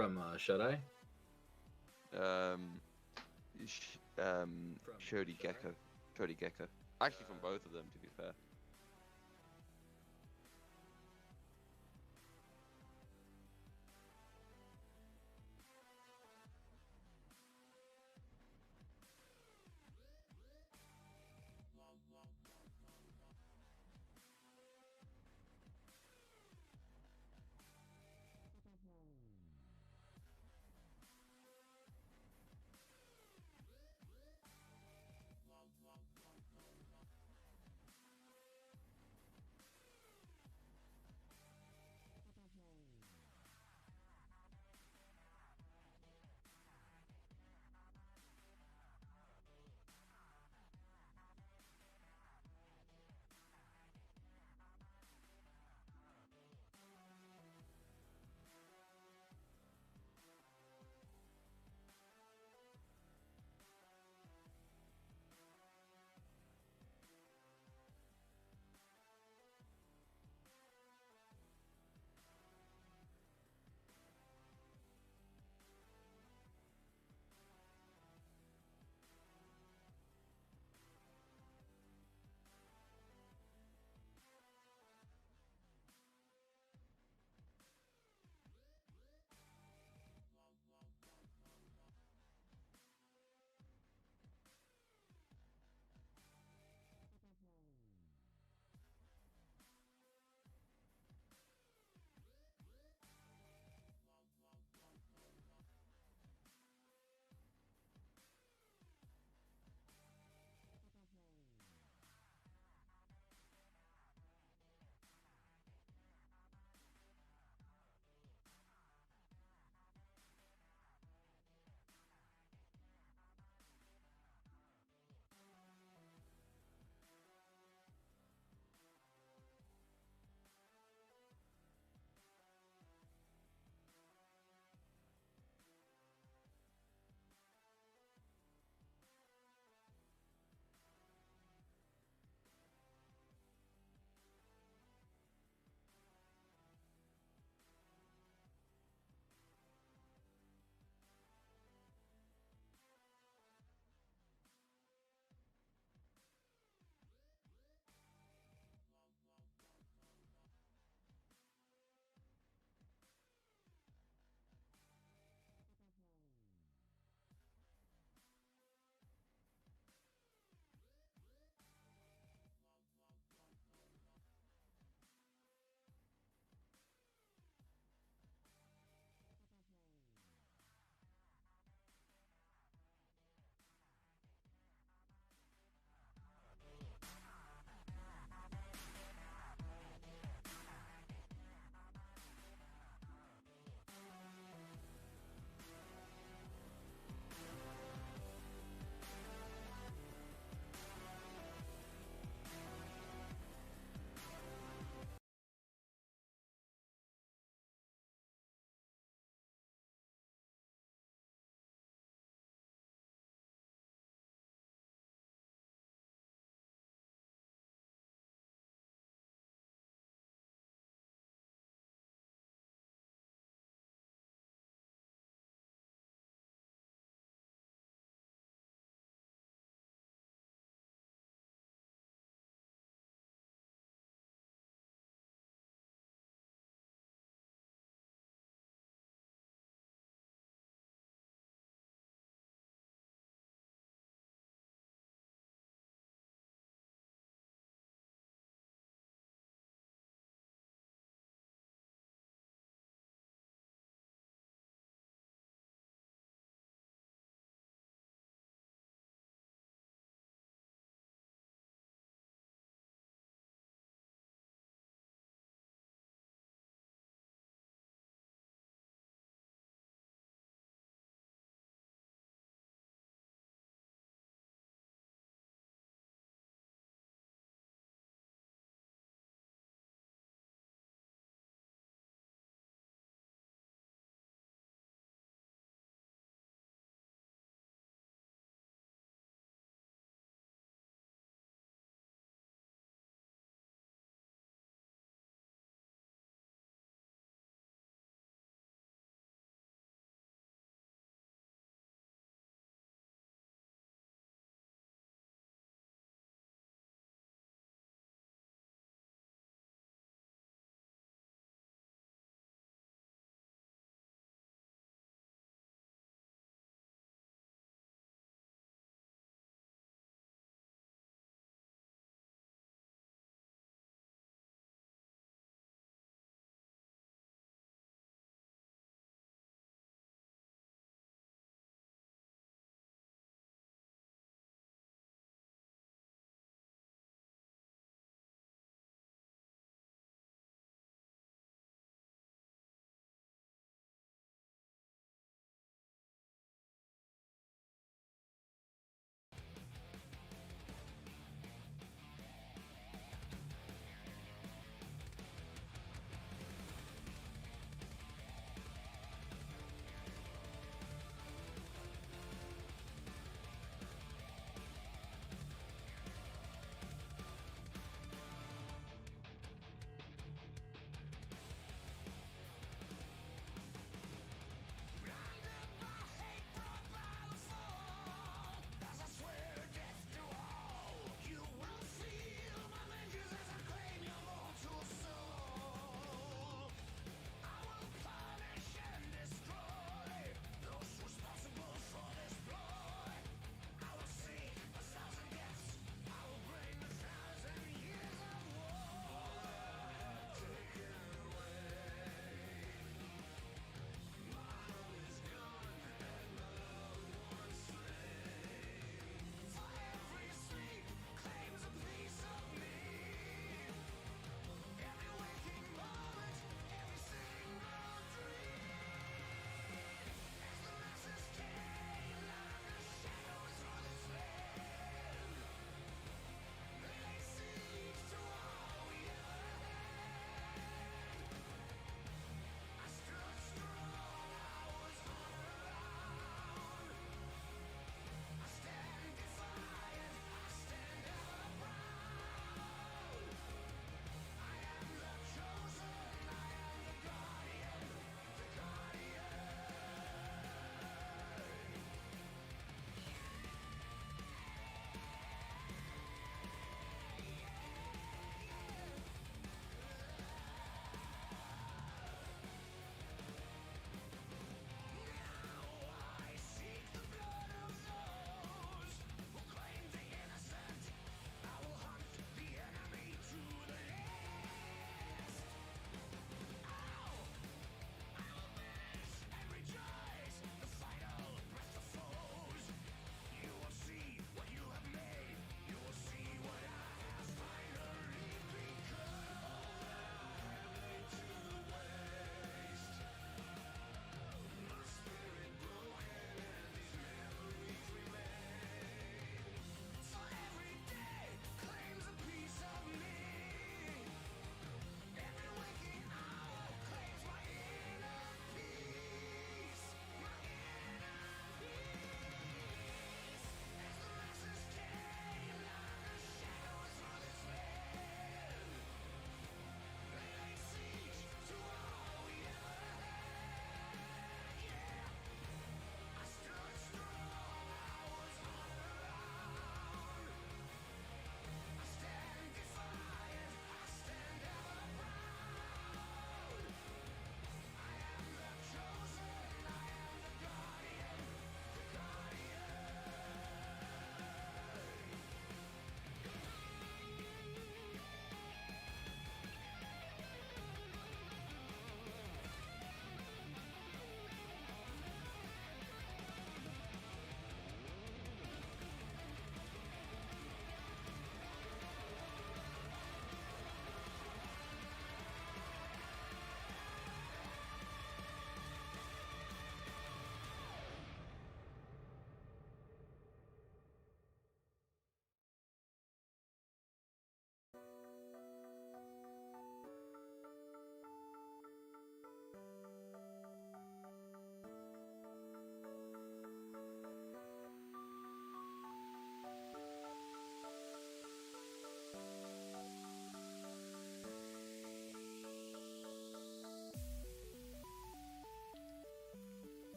from Shut Eye? Shody Gecko. Shody Gecko. Actually, from both of them, to be fair.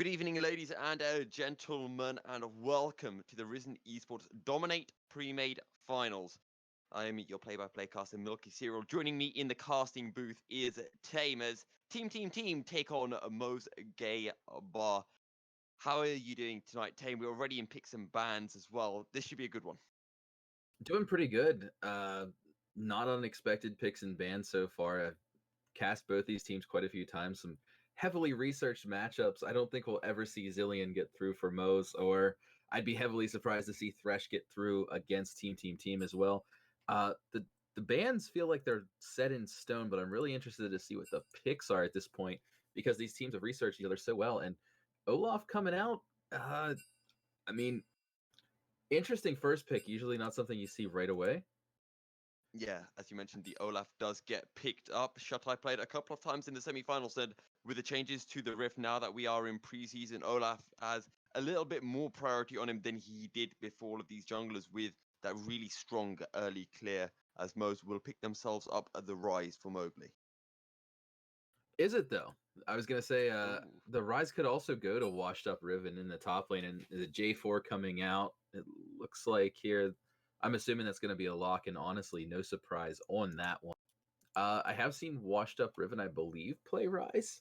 Good evening, ladies and gentlemen, and welcome to the Risen Esports Dominate Premade Finals. I am your play-by-play caster, Milky Cereal. Joining me in the casting booth is Tamers. Team, take on Mo's Gay Bar. How are you doing tonight, Tame? We're already in picks and bans as well. This should be a good one. Doing pretty good. Not unexpected picks and bans so far. I've cast both these teams quite a few times. Some heavily researched matchups. I don't think we'll ever see Zillion get through for Moe's, or I'd be heavily surprised to see Thresh get through against Team as well. The bans feel like they're set in stone, but I'm really interested to see what the picks are at this point because these teams have researched each other so well. And Olaf coming out, I mean, interesting first pick. Usually not something you see right away. Yeah, as you mentioned, the Olaf does get picked up. Shutai played a couple of times in the semi-finals, and with the changes to the Rift, now that we are in preseason, Olaf has a little bit more priority on him than he did before all of these junglers with that really strong early clear, as Mose will pick themselves up at the rise for Mowgli. Is it though? I was gonna say Ooh. the rise could also go to washed up Riven in the top lane, and the J4 coming out. It looks like here. I'm assuming that's gonna be a lock, and honestly, no surprise on that one. I have seen washed up Riven, I believe, play Rise,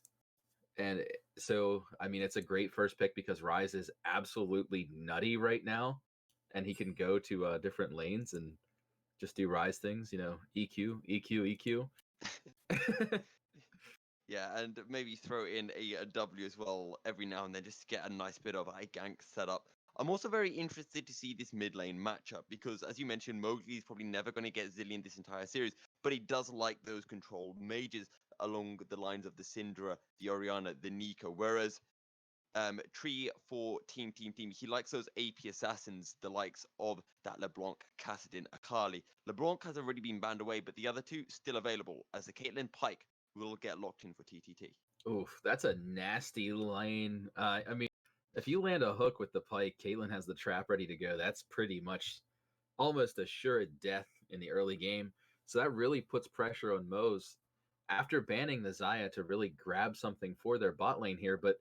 and so I mean it's a great first pick because Rise is absolutely nutty right now, and he can go to different lanes and just do Rise things. You know, EQ. Yeah, and maybe throw in a W as well every now and then just to get a nice bit of a gank setup. I'm also very interested to see this mid lane matchup because, as you mentioned, Mowgli is probably never going to get Zillion this entire series, but he does like those controlled mages along the lines of the Syndra, the Orianna, the Nika, whereas Tree for Team, he likes those AP assassins, the likes of that LeBlanc, Kassadin, Akali. LeBlanc has already been banned away, but the other two still available, as the Caitlyn Pike will get locked in for TTT. Oof, that's a nasty lane. I mean, if you land a hook with the pike, Caitlyn has the trap ready to go. That's pretty much almost assured death in the early game. So that really puts pressure on Moze after banning the Xayah to really grab something for their bot lane here. But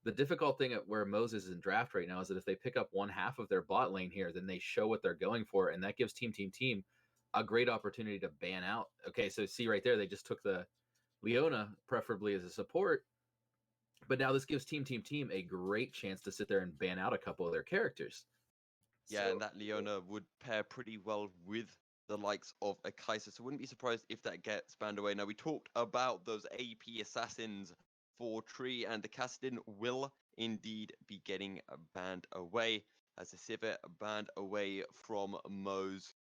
the difficult thing at where Moze is in draft right now is that if they pick up one half of their bot lane here, then they show what they're going for, and that gives Team a great opportunity to ban out. Okay, so see right there, they just took the Leona preferably as a support. But now this gives Team a great chance to sit there and ban out a couple of their characters. Yeah, So and that Leona would pair pretty well with the likes of a Kaiser, so wouldn't be surprised if that gets banned away. Now, we talked about those AP assassins for Tree, and the Kassadin will indeed be getting banned away, as the Civet banned away from Moze.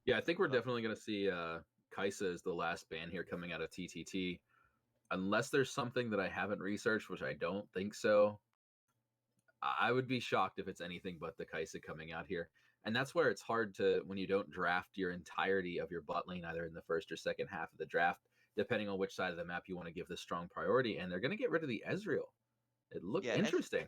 yeah, I think we're definitely going to see Kaisa as the last ban here coming out of TTT. Unless there's something that I haven't researched, which I don't think so. I would be shocked if it's anything but the Kaisa coming out here. And that's where it's hard to, when you don't draft your entirety of your bot lane, either in the first or second half of the draft, depending on which side of the map you want to give the strong priority. And they're going to get rid of the Ezreal. It looked interesting.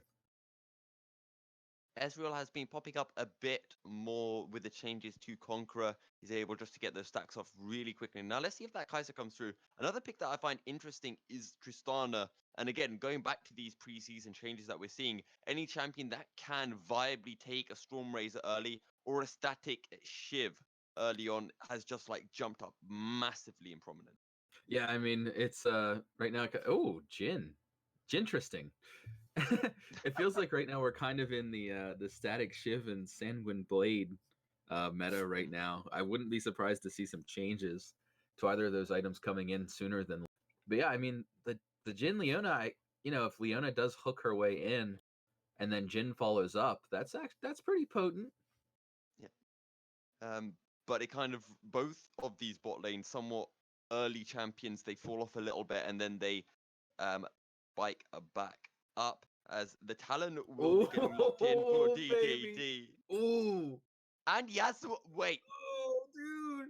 Ezreal has been popping up a bit more with the changes to Conqueror. He's able just to get those stacks off really quickly. Now, let's see if that Kaiser comes through. Another pick that I find interesting is Tristana. And again, going back to these preseason changes that we're seeing, any champion that can viably take a Storm Razor early or a static Shiv early on has just like jumped up massively in prominence. Yeah, I mean, it's right now. Oh, Jin. Interesting. It feels like right now we're kind of in the static Shiv and Sanguine Blade meta right now. I wouldn't be surprised to see some changes to either of those items coming in sooner than. But yeah, I mean the Jin Leona. If Leona does hook her way in, and then Jin follows up, that's pretty potent. Yeah. But it kind of, both of these bot lanes, somewhat early champions, they fall off a little bit and then they bike back up as the Talon will be getting locked in for DDD. Ooh. And Yasuo, wait. Oh, dude.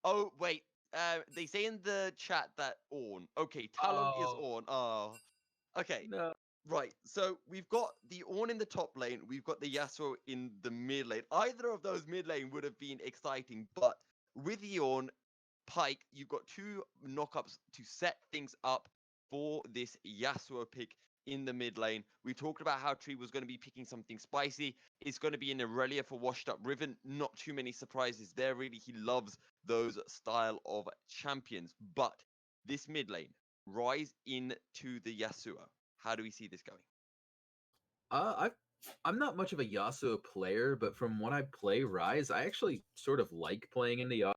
Oh, wait. They say in the chat that Ornn. Okay, Talon is Ornn. Oh, okay. No. Right, so we've got the Ornn in the top lane, we've got the Yasuo in the mid lane. Either of those mid lane would have been exciting, but with the Ornn, Pike, you've got two knockups to set things up for this Yasuo pick. in the mid lane. We talked about how Tree was going to be picking something spicy. It's going to be an Irelia for Washed Up Riven. Not too many surprises there, really. He loves those style of champions. But this mid lane, Rise into the Yasuo. How do we see this going? I I'm not much of a Yasuo player, but from when I play Rise, I actually sort of like playing into Yasuo.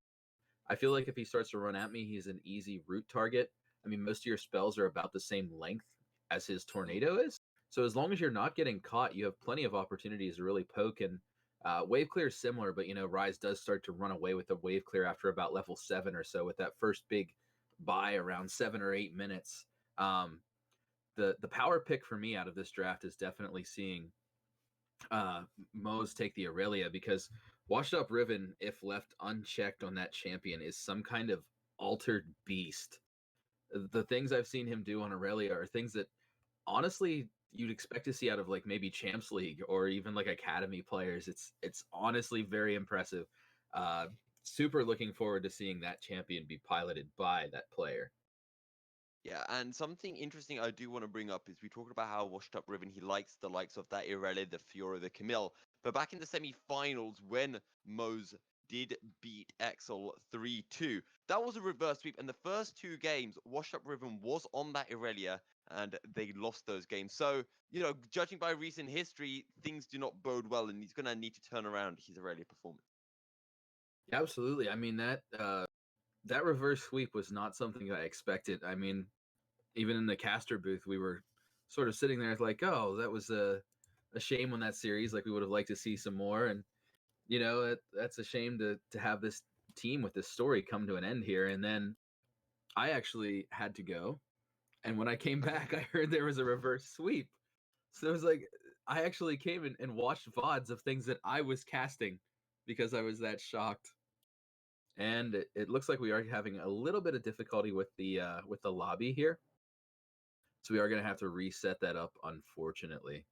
I feel like if he starts to run at me, he's an easy root target. I mean, most of your spells are about the same length as his tornado is. So as long as you're not getting caught, you have plenty of opportunities to really poke. And wave clear is similar, but Rise does start to run away with the wave clear after about level 7 or so with that first big buy around 7 or 8 minutes. Um, the power pick for me out of this draft is definitely seeing Moe's take the Aurelia, because Washed Up Riven, if left unchecked on that champion, is some kind of altered beast. The things I've seen him do on Aurelia are things that honestly you'd expect to see out of like maybe Champs League or even like academy players. It's honestly very impressive. Uh, Super looking forward to seeing that champion be piloted by that player. Yeah, and something interesting I do want to bring up is we talked about how Washed Up Riven, he likes the likes of that Irelia, the Fiora, the Camille. But back in the semi-finals, when Mose did beat Exel 3-2, that was a reverse sweep. And the first two games, Washed Up Riven was on that Irelia, and they lost those games. So, judging by recent history, things do not bode well, and he's going to need to turn around his Irelia performance. Absolutely. I mean that reverse sweep was not something I expected. I mean, even in the caster booth, we were sort of sitting there like, oh, that was a shame on that series. Like we would have liked to see some more, and that's a shame to have this team with this story come to an end here. And then I actually had to go, and when I came Okay. back, I heard there was a reverse sweep. So it was like I actually came and watched VODs of things that I was casting because I was that shocked. And it looks like we are having a little bit of difficulty with the lobby here. So we are going to have to reset that up, unfortunately.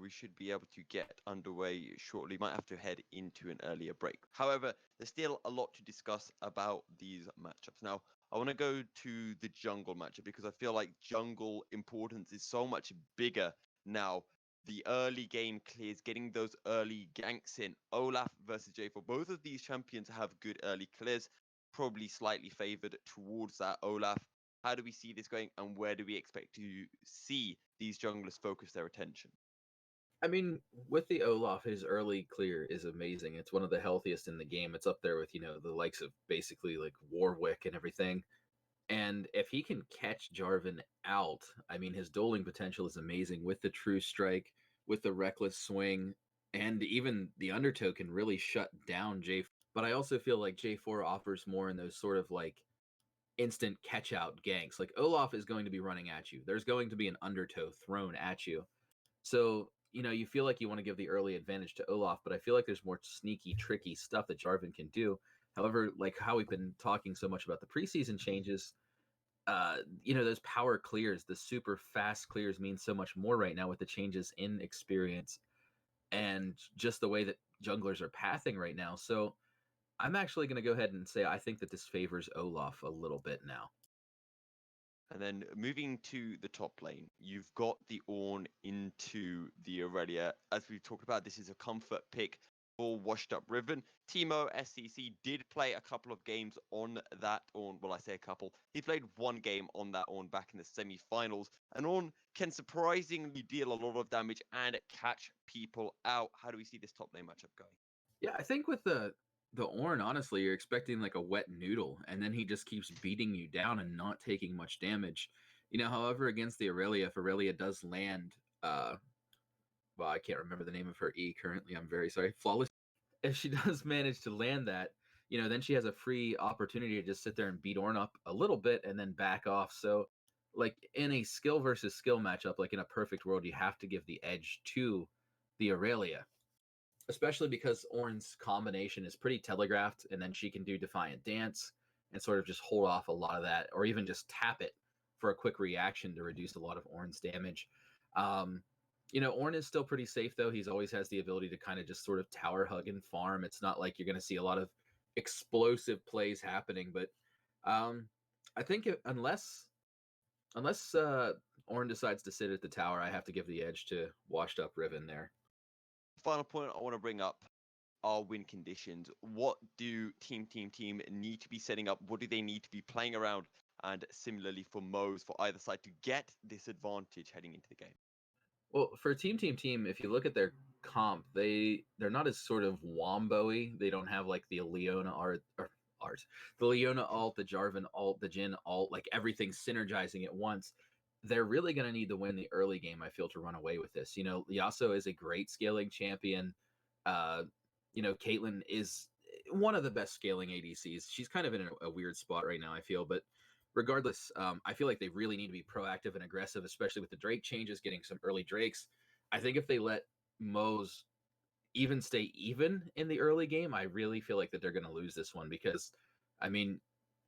We should be able to get underway shortly. Might have to head into an earlier break. However, there's still a lot to discuss about these matchups. Now, I want to go to the jungle matchup because I feel like jungle importance is so much bigger now. The early game clears, getting those early ganks in. Olaf versus J4. Both of these champions have good early clears, probably slightly favored towards that Olaf. How do we see this going, and where do we expect to see these junglers focus their attention? I mean, with the Olaf, his early clear is amazing. It's one of the healthiest in the game. It's up there with, the likes of basically like Warwick and everything. And if he can catch Jarvan out, I mean, his dueling potential is amazing with the True Strike, with the Reckless Swing, and even the Undertow can really shut down J4. But I also feel like J4 offers more in those sort of like instant catch out ganks. Like Olaf is going to be running at you. There's going to be an Undertow thrown at you. So, you feel like you want to give the early advantage to Olaf, but I feel like there's more sneaky, tricky stuff that Jarvan can do. However, like how we've been talking so much about the preseason changes, those power clears, the super fast clears mean so much more right now with the changes in experience and just the way that junglers are pathing right now. So I'm actually going to go ahead and say I think that this favors Olaf a little bit now. And then moving to the top lane, you've got the Ornn into the Aurelia. As we've talked about, this is a comfort pick for Washed Up Riven. Teemo SCC did play a couple of games on that Ornn. Well, I say a couple. He played one game on that Ornn back in the semi-finals. And Ornn can surprisingly deal a lot of damage and catch people out. How do we see this top lane matchup going? Yeah, I think with the Ornn, honestly, you're expecting like a wet noodle, and then he just keeps beating you down and not taking much damage. However, against the Aurelia, if Aurelia does land, well, I can't remember the name of her E currently. I'm very sorry. Flawless. If she does manage to land that, then she has a free opportunity to just sit there and beat Ornn up a little bit and then back off. So, like in a skill versus skill matchup, like in a perfect world, you have to give the edge to the Aurelia, especially because Ornn's combination is pretty telegraphed, and then she can do Defiant Dance and sort of just hold off a lot of that, or even just tap it for a quick reaction to reduce a lot of Ornn's damage. Um, Ornn is still pretty safe though. He's always has the ability to kind of just sort of tower hug and farm. It's not like you're going to see a lot of explosive plays happening, but I think unless Ornn decides to sit at the tower, I have to give the edge to washed up Riven there. Final point I want to bring up are win conditions. What do team need to be setting up? What do they need to be playing around? And similarly for Mo's, for either side to get this advantage heading into the game. Well, for team, if you look at their comp, they're not as sort of wombo-y. They don't have like the Leona the Leona alt, the Jarvan alt, the Jhin alt, like everything synergizing at once. They're really going to need to win the early game, I feel, to run away with this. You know, Yasuo is a great scaling champion. You know, Caitlyn is one of the best scaling ADCs. She's kind of in a weird spot right now, I feel, but regardless, I feel like they really need to be proactive and aggressive, especially with the Drake changes, getting some early Drakes. I think if they let Mo's even stay even in the early game, I really feel like that they're going to lose this one because, I mean,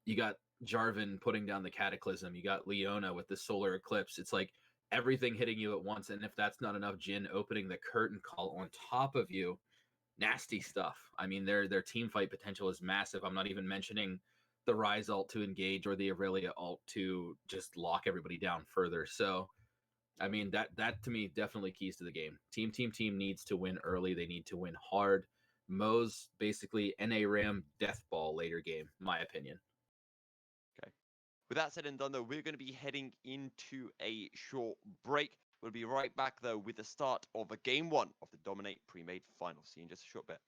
you got Jarvan putting down the Cataclysm, you got Leona with the Solar Eclipse. It's like everything hitting you at once, and if that's not enough, Jhin opening the curtain call on top of you. Nasty stuff. I mean, their team fight potential is massive. I'm not even mentioning the Rise ult to engage or the Aurelia ult to just lock everybody down further. So, I mean, that to me definitely keys to the game. Team needs to win early. They need to win hard. Mo's basically NA Ram death ball later game, my opinion. Okay. With that said and done, though, we're going to be heading into a short break. We'll be right back, though, with the start of a game 1 of the Dominate Premade Final. See you in just a short bit.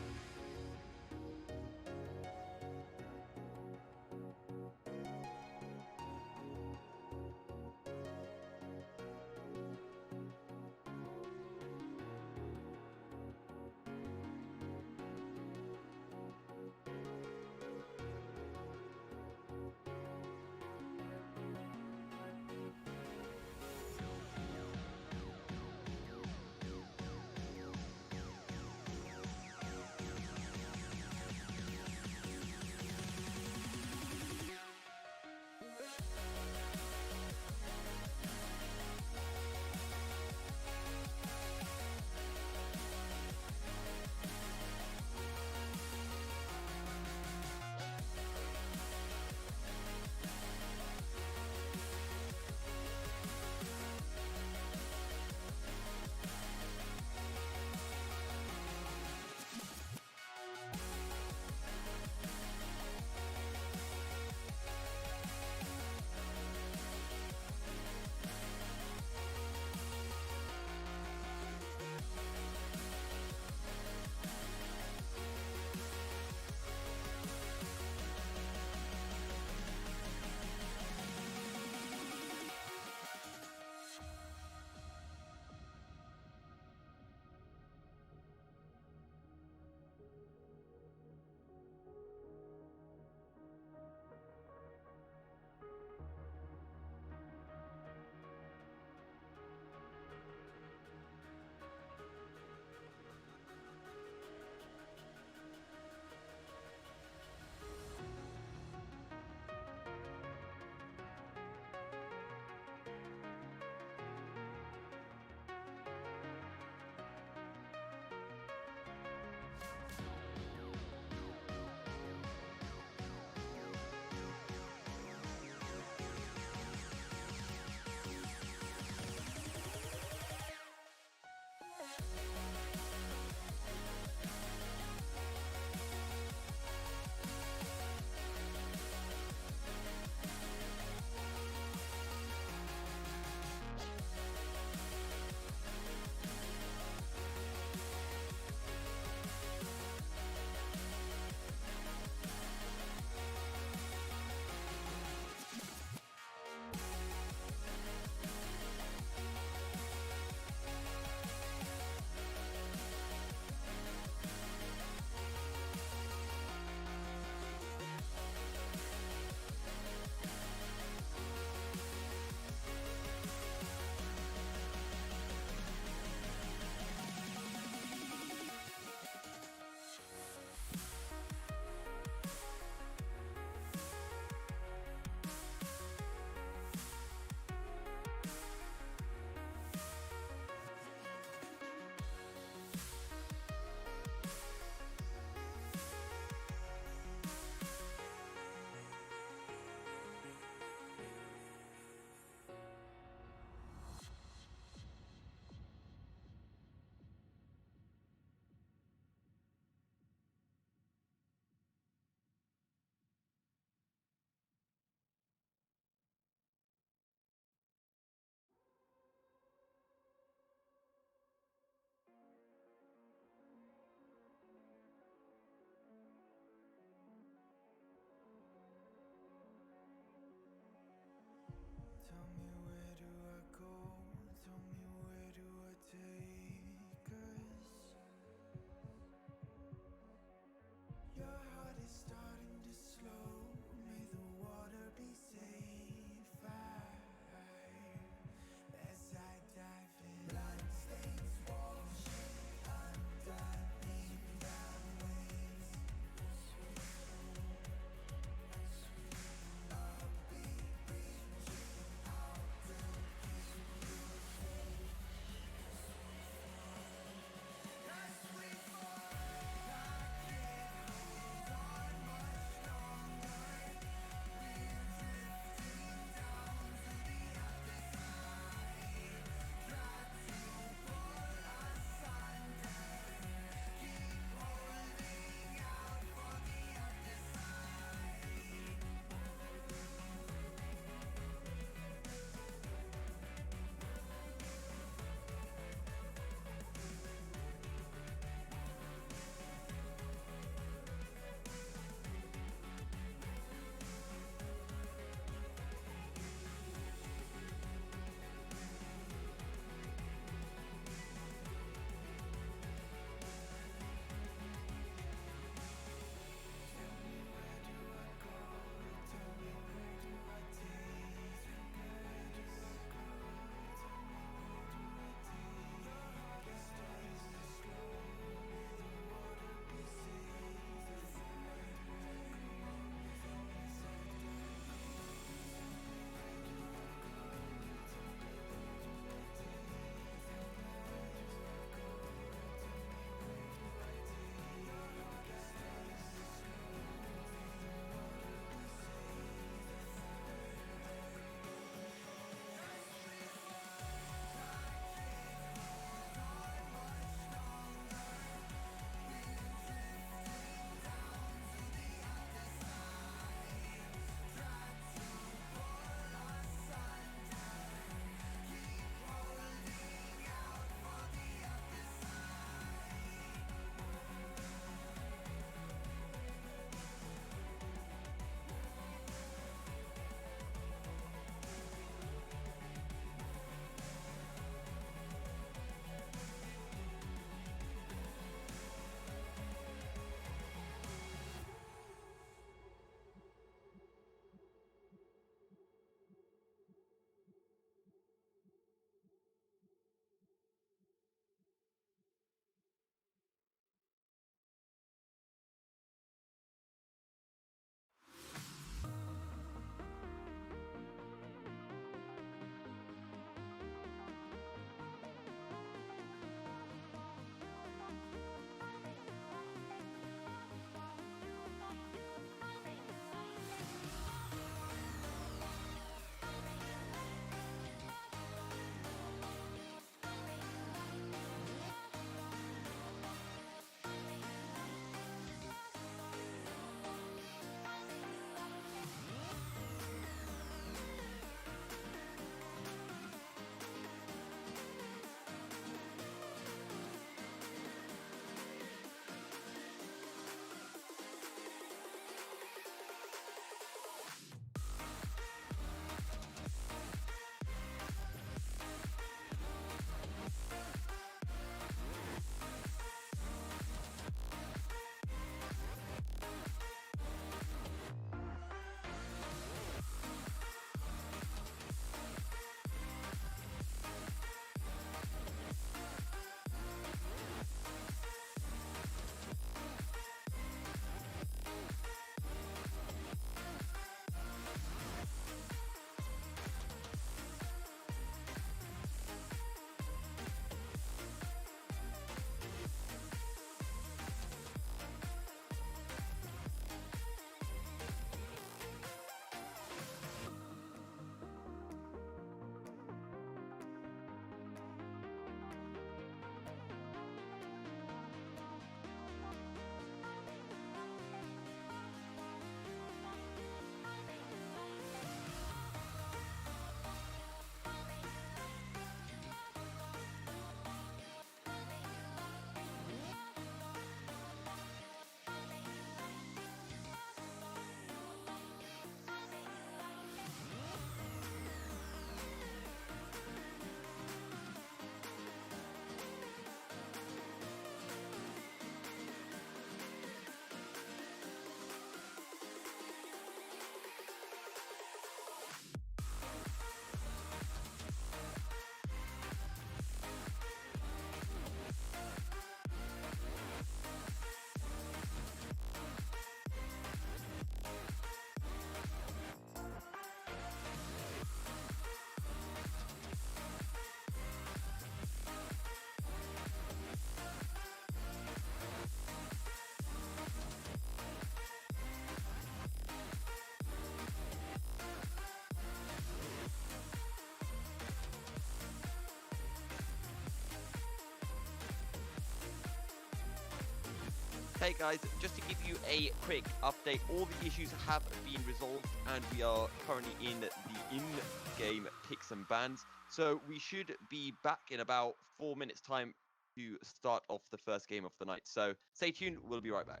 Hey guys, just to give you a quick update, all the issues have been resolved and we are currently in the in-game picks and bans. So we should be back in about 4 minutes time to start off the first game of the night. So stay tuned, we'll be right back.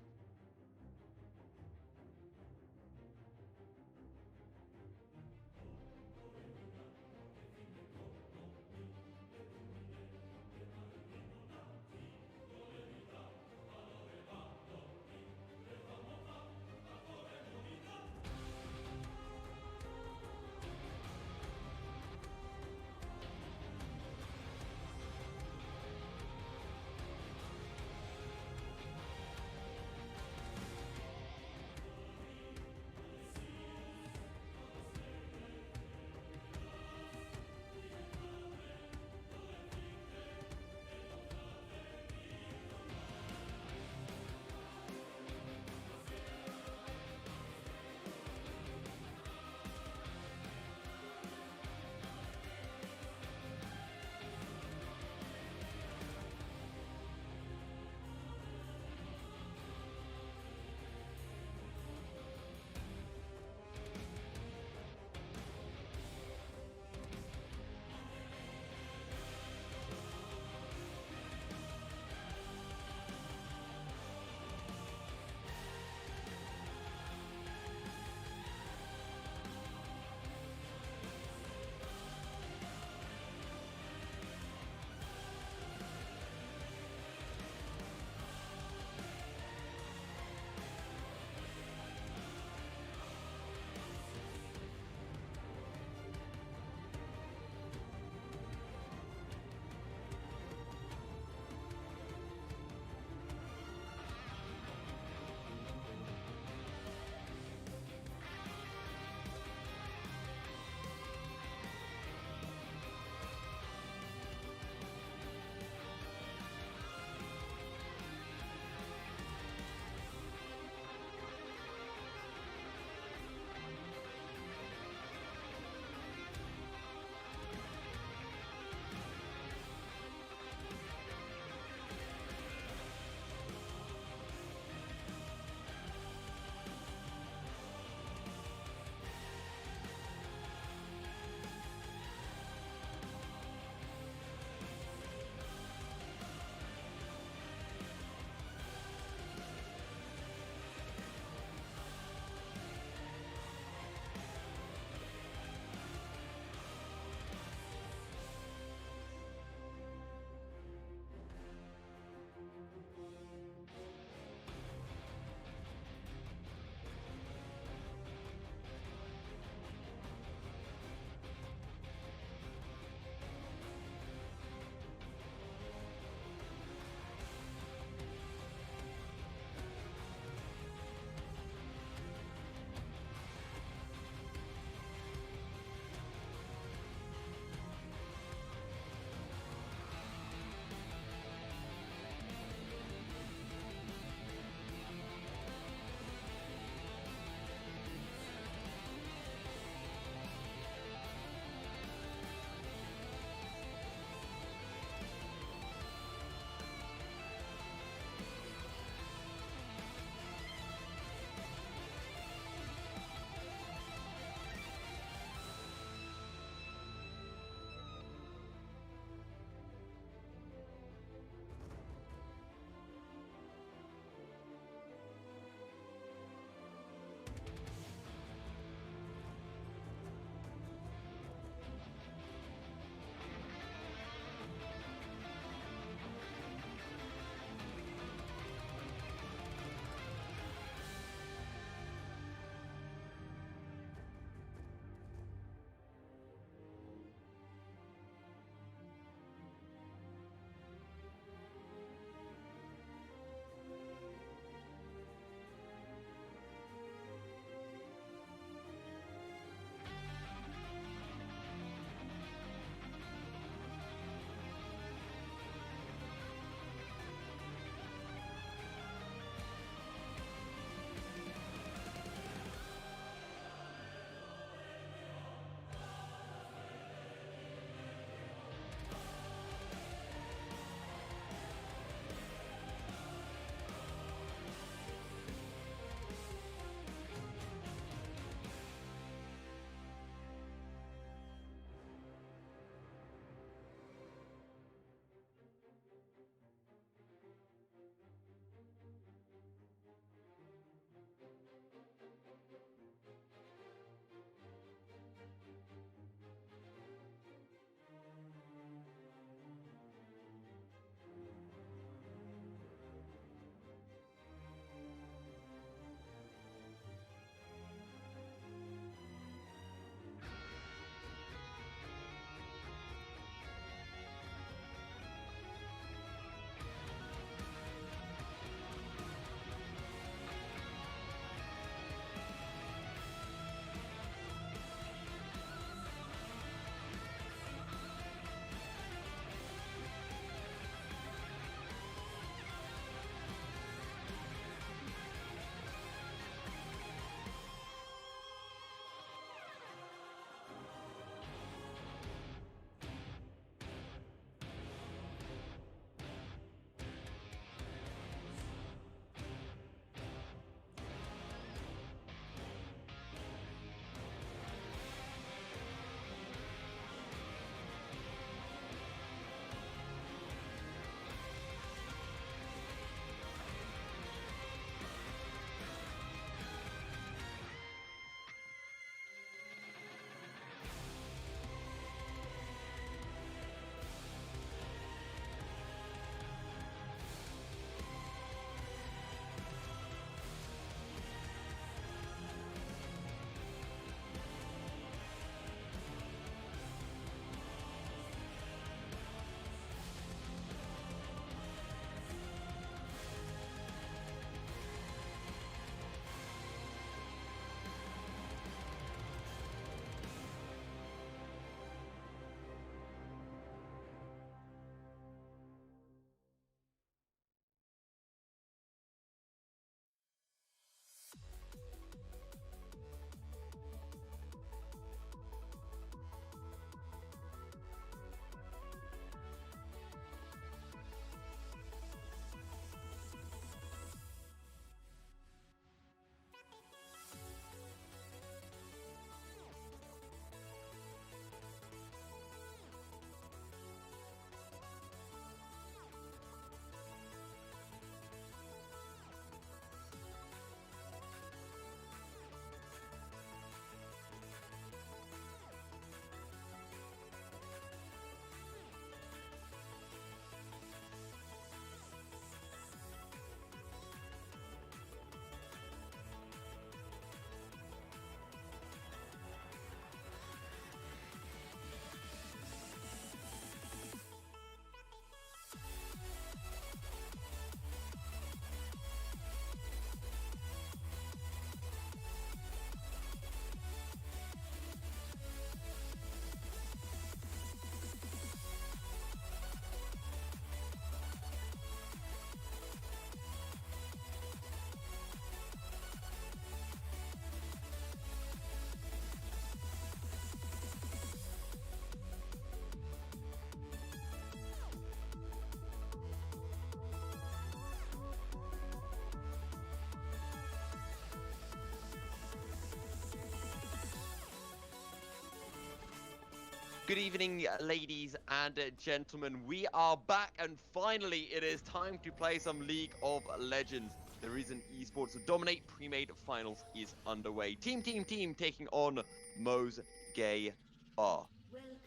Good evening, ladies and gentlemen. We are back, and finally, it is time to play some League of Legends. The reason Esports Dominate Premade Finals is underway. Team taking on Mo's Gay R.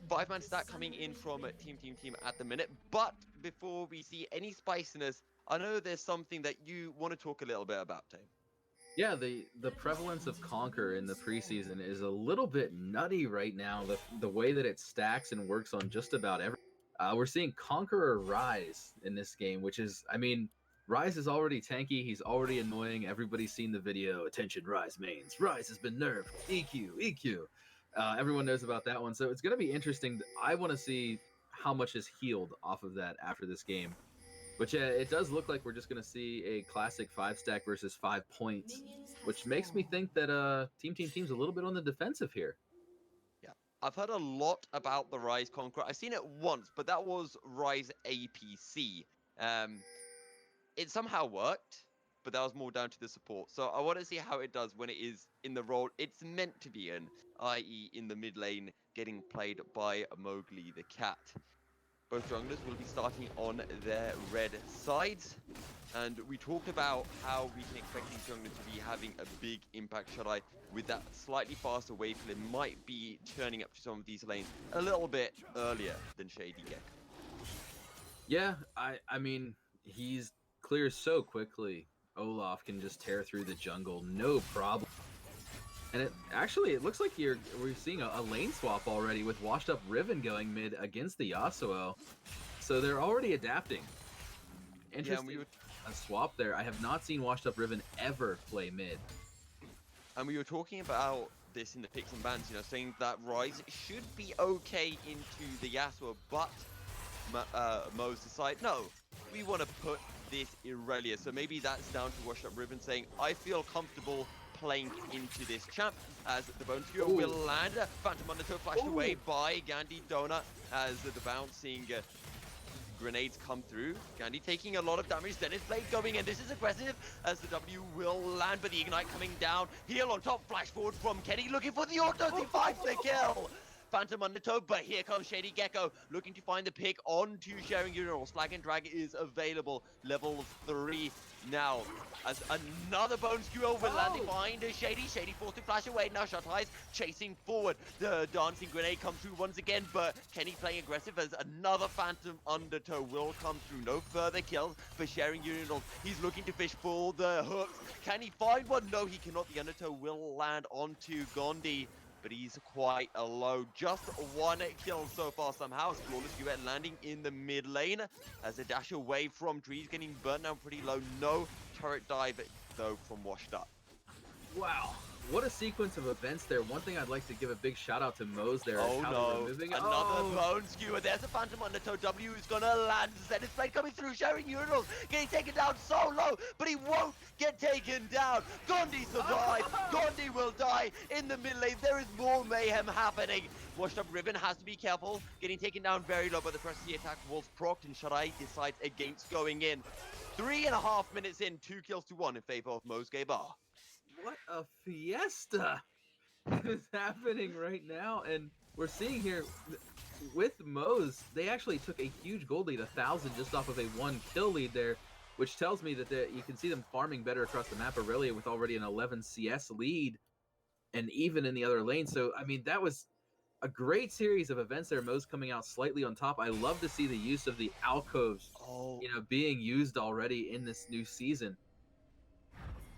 Five-man stack coming in from Team at the minute. But before we see any spiciness, I know there's something that you want to talk a little bit about, Tame. Yeah, the prevalence of Conquer in the preseason is a little bit nutty right now. The way that it stacks and works on just about every. We're seeing Conqueror Rise in this game, which is, I mean, Rise is already tanky. He's already annoying. Everybody's seen the video. Attention, Rise mains. Rise has been nerfed. EQ. Everyone knows about that one. So it's going to be interesting. I want to see how much is healed off of that after this game. Which it does look like we're just going to see a classic 5-stack versus 5 points, which makes me think that Team's a little bit on the defensive here. Yeah, I've heard a lot about the Rise Conqueror. I've seen it once, but that was Rise APC. It somehow worked, but that was more down to the support. So I want to see how it does when it is in the role it's meant to be in, i.e. in the mid lane, getting played by Mowgli the cat. Both junglers will be starting on their red sides. And we talked about how we can expect these junglers to be having a big impact, Shadai, with that slightly faster wave flip might be turning up to some of these lanes a little bit earlier than Shady Gecko. Yeah, I mean, he's clears so quickly. Olaf can just tear through the jungle, no problem. And it looks like we're seeing a lane swap already with Washed Up Riven going mid against the Yasuo. So they're already adapting. Interesting. Yeah, a swap there. I have not seen Washed Up Riven ever play mid. And we were talking about this in the picks and bans, saying that Rise should be okay into the Yasuo, but Mo's decide, no, we want to put this Irelia. So maybe that's down to Washed Up Riven saying, I feel comfortable playing into this champ, as the Bone Skewer will land. Phantom Undertow flashed away by Gandhi Donut as the bouncing grenades come through. Gandhi taking a lot of damage. Zenith Blade going in. This is aggressive as the W will land, but the Ignite coming down. Heal on top. Flash forward from Kenny looking for the autos. He finds the kill. Phantom Undertow, but here comes Shady Gecko looking to find the pick onto Sharing Urinal. Slag and Drag is available. Level 3 now. As another Bone Skewer will land behind Shady. Shady forced to flash away. Now Shut Eyes chasing forward. The dancing grenade comes through once again, but Kenny playing aggressive as another Phantom Undertow will come through. No further kills for Sharing Urinal. He's looking to fish for the hooks. Can he find one? No, he cannot. The Undertow will land onto Gandhi, but he's quite alone. Just one kill so far somehow. Flawless duet landing in the mid lane as a dash away from trees, getting burnt down pretty low. No turret dive though from Washed Up. Wow. What a sequence of events there. One thing I'd like to give a big shout out to Mo's there. Oh no, another Bone Skewer. There's a Phantom Undertow. W is gonna land. Zenith Blade coming through, Sharing Urinals. Getting taken down so low, but he won't get taken down. Gandhi survives. Gandhi will die in the mid lane. There is more mayhem happening. Washed Up Riven has to be careful. Getting taken down very low, but the press the attack was procced, and Shadai decides against going in. 3.5 minutes in, 2 kills to 1 in favor of Mo's Gay Bar. What a fiesta is happening right now, and we're seeing here with Mo's, they actually took a huge gold lead, 1,000 just off of a 1 kill lead there, which tells me that you can see them farming better across the map. Aurelia with already an 11 CS lead, and even in the other lane. So I mean, that was a great series of events there. Mo's coming out slightly on top. I love to see the use of the alcoves, being used already in this new season.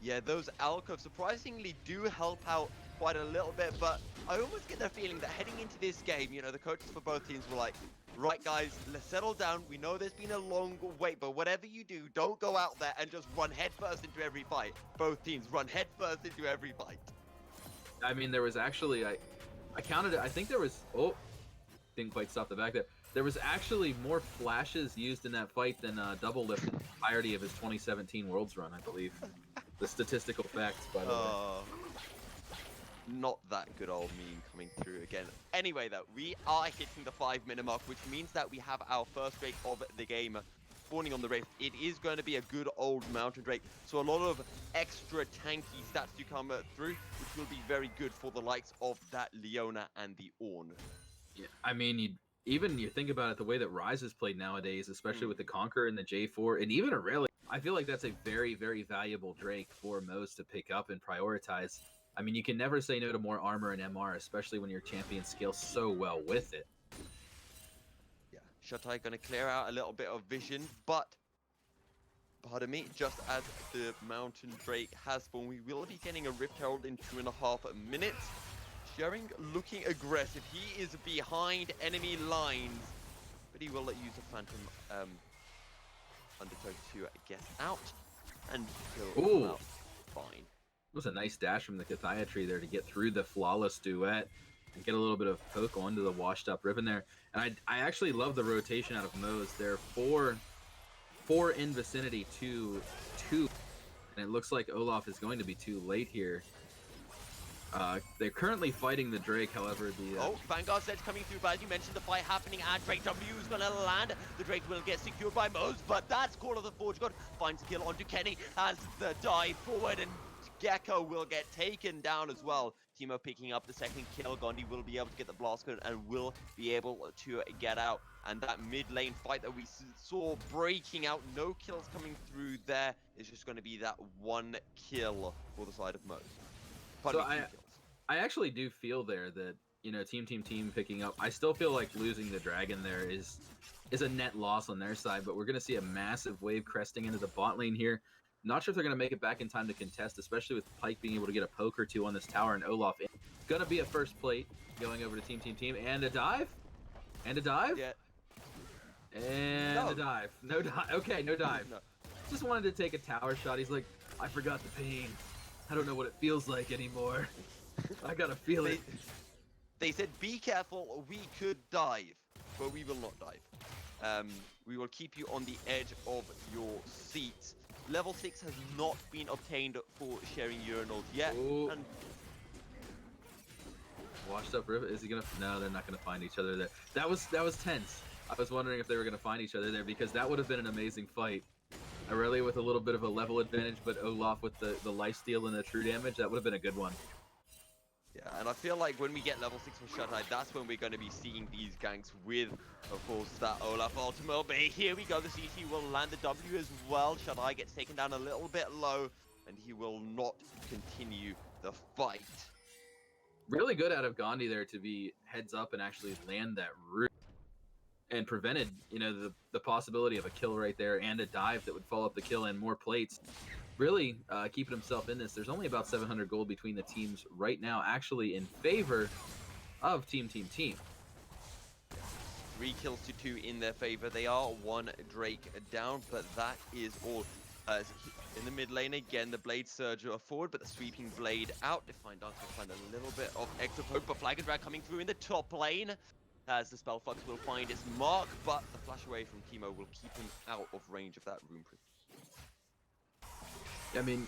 Yeah, those alcoves surprisingly do help out quite a little bit, but I almost get the feeling that heading into this game, the coaches for both teams were like, right guys, let's settle down. We know there's been a long wait, but whatever you do, don't go out there and just run headfirst into every fight. Both teams run headfirst into every fight. I mean, there was actually, I counted it, I think there was, didn't quite stop the back there. There was actually more flashes used in that fight than Double Lift in the entirety of his 2017 Worlds run, I believe. The statistical facts, by the way. Not that good old meme coming through again. Anyway, though, we are hitting the 5-minute mark, which means that we have our first Drake of the game spawning on the Wraith. It is going to be a good old Mountain Drake, so a lot of extra tanky stats to come through, which will be very good for the likes of that Leona and the Ornn. Yeah, I mean, you think about it, the way that Rise is played nowadays, especially with the Conqueror and the J4, and even Aurelia, I feel like that's a very, very valuable Drake for Moz to pick up and prioritize. I mean, you can never say no to more armor and MR, especially when your champion scales so well with it. Yeah, Shatai gonna clear out a little bit of vision, but pardon me, just as the Mountain Drake has spawned, we will be getting a Rift Herald in 2.5 minutes. Sharing looking aggressive. He is behind enemy lines, but he will use a Phantom Undertow to get out, and he'll come out fine. It was a nice dash from the Kathia tree there to get through the flawless duet and get a little bit of poke onto the washed up Riven there. And I actually love the rotation out of Moz. There are four in vicinity to 2, and it looks like Olaf is going to be too late here. They're currently fighting the Drake, however, Vanguard Zedge coming through, but as you mentioned, the fight happening, and Drake W is gonna land. The Drake will get secured by Moz, but that's Call of the Forge God finds a kill onto Kenny as the dive forward, and Gecko will get taken down as well. Teemo picking up the second kill. Gondi will be able to get the blast code and will be able to get out. And that mid lane fight that we saw breaking out, no kills coming through there, is just going to be that 1 kill for the side of Moz. So I actually do feel there that, you know, team picking up. I still feel like losing the dragon there is a net loss on their side, but we're going to see a massive wave cresting into the bot lane here. Not sure if they're going to make it back in time to contest, especially with Pyke being able to get a poke or 2 on this tower, and Olaf going to be a first plate going over to team, and a dive? And a dive? Yeah. And a dive. No dive. Okay, no dive. No. Just wanted to take a tower shot. He's like, I forgot the pain. I don't know what it feels like anymore. I gotta feel it. They said, be careful, we could dive, but we will not dive. We will keep you on the edge of your seat. Level 6 has not been obtained for sharing urinals yet. And washed up River, is he gonna? No, they're not gonna find each other there. That was tense. I was wondering if they were gonna find each other there, because that would have been an amazing fight. Aurelia with a little bit of a level advantage, but Olaf with the lifesteal and the true damage, that would have been a good one. Yeah, and I feel like when we get level 6 for Shatai, that's when we're going to be seeing these ganks with, of course, that Olaf ultimate. But here we go, the CC will land the W as well. Shatai gets taken down a little bit low, and he will not continue the fight. Really good out of Gandhi there to be heads up and actually land that root, and prevented, you know, the possibility of a kill right there and a dive that would follow up the kill and more plates. Really keeping himself in this. There's only about 700 gold between the teams right now, actually in favor of team. 3 kills to 2 in their favor. They are 1 Drake down, but that is all. In the mid lane again, the Blade Surge forward, but the sweeping blade out. Define Dance will find a little bit of extra poke, but Flag and Drag coming through in the top lane, as the Spell Flux will find its mark, but the flash away from Teemo will keep him out of range of that Rune Prism. I mean,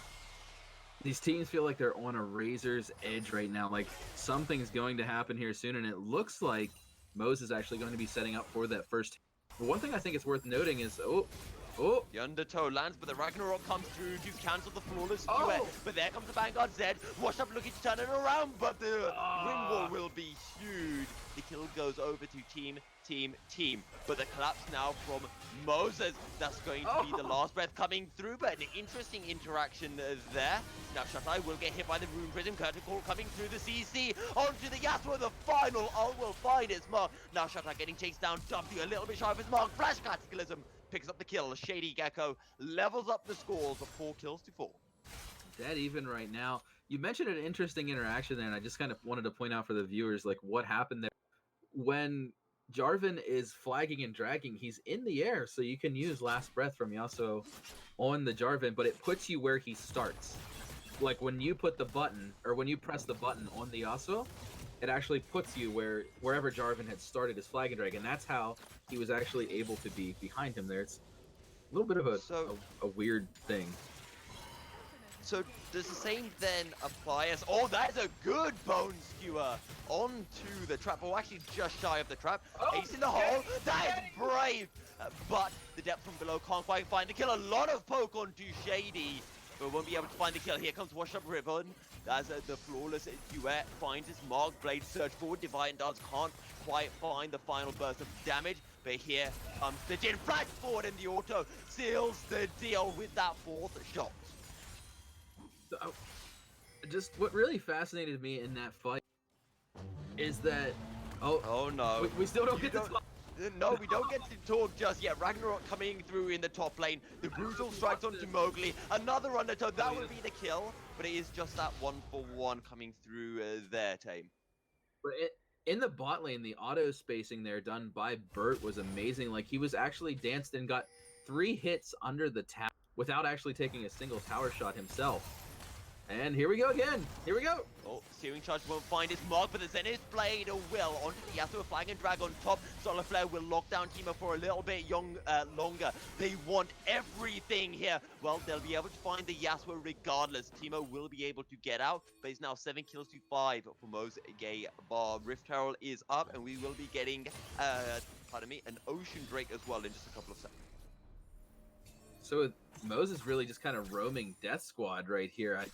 these teams feel like they're on a razor's edge right now. Like, something's going to happen here soon, and it looks like Moz is actually going to be setting up for that first. But one thing I think is worth noting is, the Undertow lands, but the Ragnarok comes through to cancel the flawless duet. But there comes the Vanguard Zed. Washed up looking to turn it around, but the ring wall will be huge. The kill goes over to team. But the collapse now from Moses. That's going to be the last breath coming through, but an interesting interaction there. Now Shatai will get hit by the Rune Prism. Curtain Call coming through the CC. Onto the Yasuo, the final ult will find its mark. Now Shatai getting chased down. W a little bit shy of his mark. Flash Cataclysm picks up the kill. Shady Gecko levels up the scores of 4 kills to 4. Dead even right now. You mentioned an interesting interaction there, and I just kind of wanted to point out for the viewers, like, what happened there. When Jarvan is flagging and dragging, he's in the air, so you can use Last Breath from Yasuo on the Jarvan, but it puts you where he starts. Like, when you put the button, or when you press the button on the Yasuo, it actually puts you wherever Jarvan had started his flag and drag, and that's how he was actually able to be behind him there. It's a little bit of a weird thing. So does the same then apply as... Oh, that is a good bone skewer onto the trap. Oh, actually just shy of the trap. Ace in the hole. That is brave. But the depth from below can't quite find the kill. A lot of poke onto Shady. but won't be able to find the kill. Here comes Wash Up Ribbon as the flawless duet finds his mark. Blade search forward. Divine Darts can't quite find the final burst of damage, but here comes the Jin. Flash forward, and the auto seals the deal with that fourth shot. Just what really fascinated me in that fight is that Oh no, we still don't get to talk. No, we don't get to talk just yet. Ragnarok coming through in the top lane. The brutal strikes onto Mowgli. Another undertow. That would be the kill, but it is just that 1-for-1 coming through there, Tame. But in the bot lane, the auto spacing there done by Bert was amazing. Like, he was actually danced and got 3 hits under the tower without actually taking a single tower shot himself. And here we go again. Here we go. Oh, Searing Charge won't find his mark, but the Zenith Blade will onto the Yasuo Flag and Drag on top. Solar Flare will lock down Teemo for a little bit longer. They want everything here. Well, they'll be able to find the Yasuo regardless. Teemo will be able to get out, but he's now 7 kills to 5 for Mo's Gay Bar. Rift Herald is up, and we will be getting, an Ocean Drake as well in just a couple of seconds. So Moses really just kind of roaming Death Squad right here. I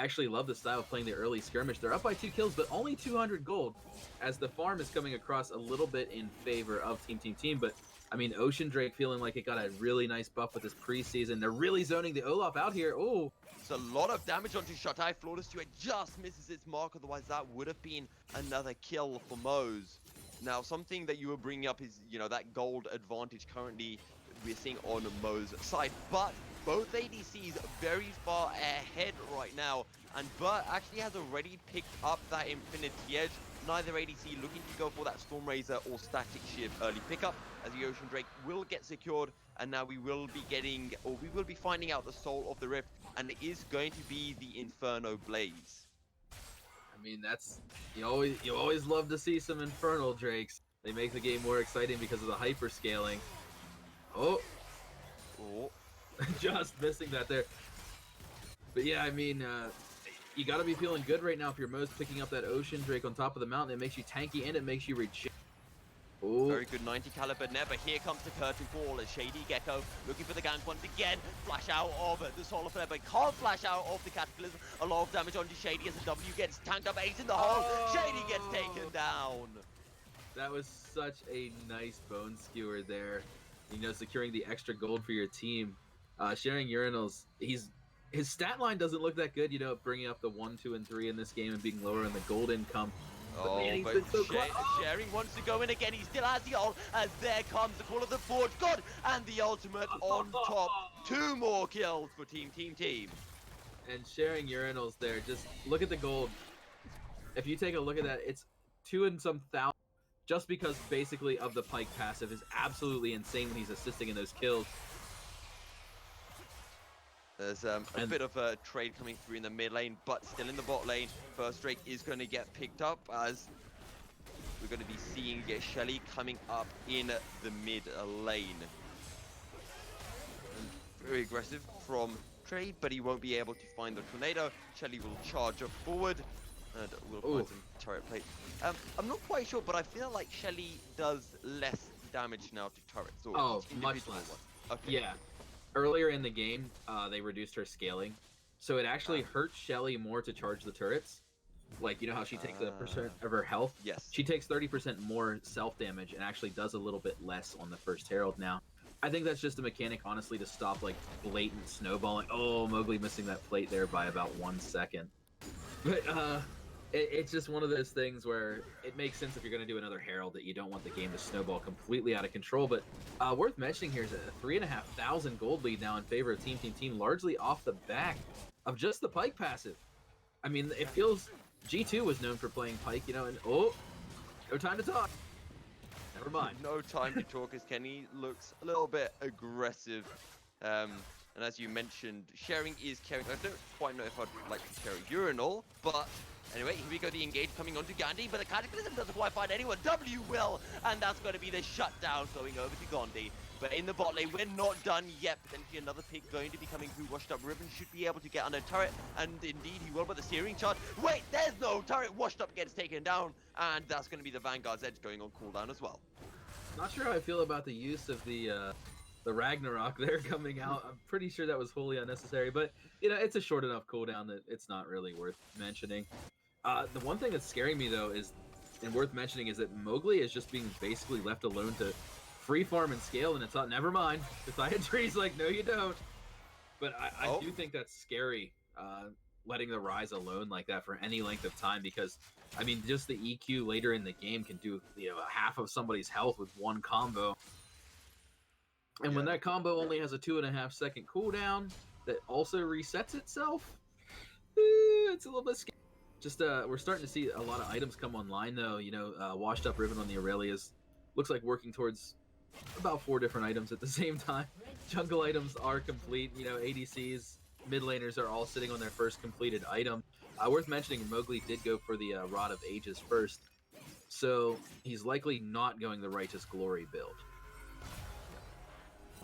actually love the style of playing the early skirmish. They're up by 2 kills, but only 200 gold, as the farm is coming across a little bit in favor of Team. But, I mean, Ocean Drake feeling like it got a really nice buff with this preseason. They're really zoning the Olaf out here. Oh, it's a lot of damage onto Shotai. Flawless Duet just misses its mark. Otherwise, that would have been another kill for Moze. Now, something that you were bringing up is, that gold advantage currently we're seeing on Mo's side, but both ADCs very far ahead right now, and Bert actually has already picked up that Infinity Edge. Neither ADC looking to go for that Storm Razor or Static Shiv early pickup, as the Ocean Drake will get secured, and now we will be finding out the soul of the Rift, and it is going to be the Inferno Blaze. I mean, that's you always love to see some Infernal Drakes. They make the game more exciting because of the hyper scaling. Oh, just missing that there. But yeah, I mean, you gotta be feeling good right now if you're most picking up that Ocean Drake on top of the mountain. It makes you tanky and it makes you reach. Oh, very good 90 caliber net, but here comes the curtain call as Shady Gecko looking for the gank once again. Flash out of the Solar Flare, but can't flash out of the Cataclysm. A lot of damage onto Shady as the W gets tanked up, 8 in the hole. Shady gets taken down. That was such a nice bone skewer there. Securing the extra gold for your team. Sharing Urinals, his stat line doesn't look that good, bringing up the 1, 2, and 3 in this game and being lower in the gold income. But man, Sharing wants to go in again. He still has the ult, as there comes the call of the Forge God and the ultimate on top. 2 more kills for Team. And Sharing Urinals there, just look at the gold. If you take a look at that, it's 2 and some thousand. Just because basically of the Pyke passive is absolutely insane when he's assisting in those kills. There's a bit of a trade coming through in the mid lane, but still in the bot lane. First Drake is going to get picked up as we're going to be seeing Shelly coming up in the mid lane. And very aggressive from trade, but he won't be able to find the tornado. Shelly will charge forward. And we'll find some turret plate. I'm not quite sure, but I feel like Shelly does less damage now to turrets. Or much less. Okay. Yeah. Earlier in the game, they reduced her scaling. So it actually hurts Shelly more to charge the turrets. Like, how she takes the percent of her health? Yes. She takes 30% more self-damage and actually does a little bit less on the first Herald now. I think that's just a mechanic, honestly, to stop, like, blatant snowballing. Oh, Mowgli missing that plate there by about 1 second. But, it's just one of those things where it makes sense if you're going to do another Herald that you don't want the game to snowball completely out of control. But worth mentioning here is a 3,500 gold lead now in favor of Team, largely off the back of just the Pyke passive. I mean, it feels G2 was known for playing Pyke, and no time to talk. Never mind. No time to talk as Kenny looks a little bit aggressive. And as you mentioned, Sharing is carrying. I don't quite know if I'd like to carry Urinal, but anyway, here we go, the engage coming onto Gandhi, but the Cataclysm doesn't quite find anyone. W will, and that's going to be the shutdown going over to Gandhi. But in the bot lane, we're not done yet. Potentially another pick going to be coming through. Washed Up Ribbon should be able to get under turret, and indeed he will, but the Searing Charge. Wait, there's no turret. Washed Up gets taken down, and that's going to be the Vanguard's Edge going on cooldown as well. Not sure how I feel about the use of the the Ragnarok there coming out. I'm pretty sure that was wholly unnecessary, but it's a short enough cooldown that it's not really worth mentioning. The one thing that's scaring me though is, and worth mentioning, is that Mowgli is just being basically left alone to free farm and scale, and it's not. Never mind. Tree's like, no, you don't. But I do think that's scary, letting the Rise alone like that for any length of time, because I mean, just the EQ later in the game can do half of somebody's health with one combo. And when that combo only has a 2.5-second cooldown that also resets itself, it's a little bit scary. Just we're starting to see a lot of items come online though. Washed up Riven on the Aurelias looks like working towards about 4 different items at the same time. Jungle items are complete. ADCs, mid laners are all sitting on their first completed item. Worth mentioning, Mowgli did go for the Rod of Ages first, so he's likely not going the Righteous Glory build.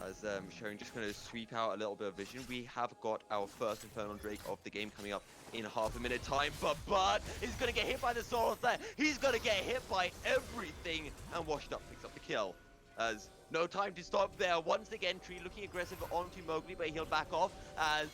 As Sharon just going to sweep out a little bit of vision, we have got our first Infernal Drake of the game coming up in half a minute time, but Bud is going to get hit by the Soros there. He's going to get hit by everything, and Washed Up picks up the kill. As no time to stop there. Once again, Tree looking aggressive onto Mowgli, but he'll back off. As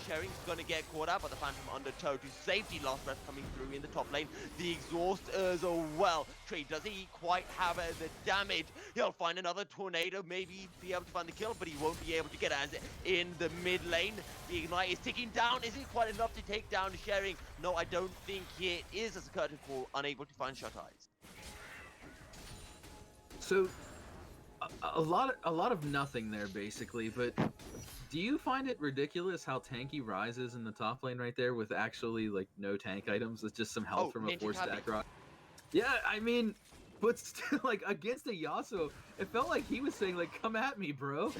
Sherring's going to get caught out by the Phantom Undertow to safety. Last breath coming through in the top lane. The exhaust as well. Tree, does he quite have the damage? He'll find another tornado, maybe be able to find the kill, but he won't be able to get it. As in the mid lane, the Ignite is ticking down. Is it quite enough to take down Sherring? No, I don't think it is, as a curtain call, unable to find Shut Eyes. So a lot of nothing there basically, but do you find it ridiculous how tanky Rise is in the top lane right there with actually like no tank items? It's just some help from a 4-stack rock. Yeah, I mean, but still, like, against a Yasuo, it felt like he was saying, like, come at me, bro.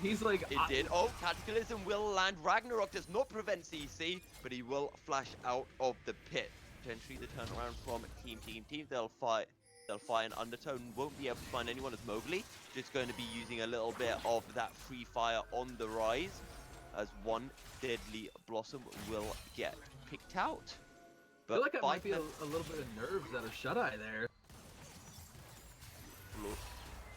He's like, it did. Oh, Cataclysm will land. Ragnarok does not prevent CC, but he will flash out of the pit. Potentially the turnaround from team. They'll fight an Undertow, won't be able to find anyone as Mowgli. Just going to be using a little bit of that free fire on the Rise, as one deadly Blossom will get picked out. But I feel like it might be a little bit of nerves out of Shut Eye there.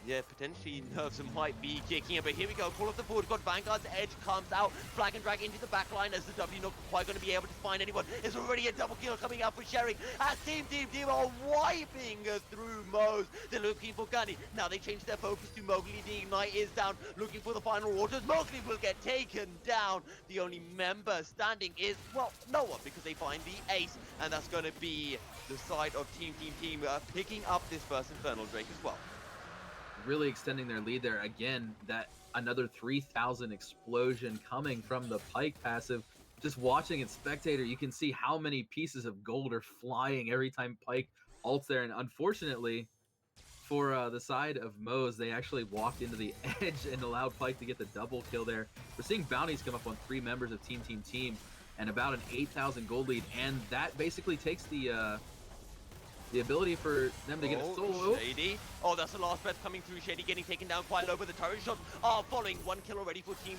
Yeah, potentially nerves might be kicking in, but here we go. Call off the board. Got Vanguard's Edge comes out. Flag and drag into the back line as the W not quite going to be able to find anyone. It's already a double kill coming out for Sherring as Team are wiping through Moze. They're looking for Gunny. Now they change their focus to Mowgli. The Ignite is down. Looking for the final waters. Mowgli will get taken down. The only member standing is, well, no one, because they find the ace. And that's going to be the side of Team picking up this first Infernal Drake as well. Really extending their lead there. Again, that another 3,000 explosion coming from the Pyke passive. Just watching it, spectator, you can see how many pieces of gold are flying every time Pyke ults there. And unfortunately, for the side of Moze, they actually walked into the edge and allowed Pyke to get the double kill there. We're seeing bounties come up on 3 members of Team and about an 8,000 gold lead. And that basically takes the ability for them to get a solo. Shady. Oh, that's the last breath coming through. Shady getting taken down quite low, but the turret shots are following. 1 kill already for Team.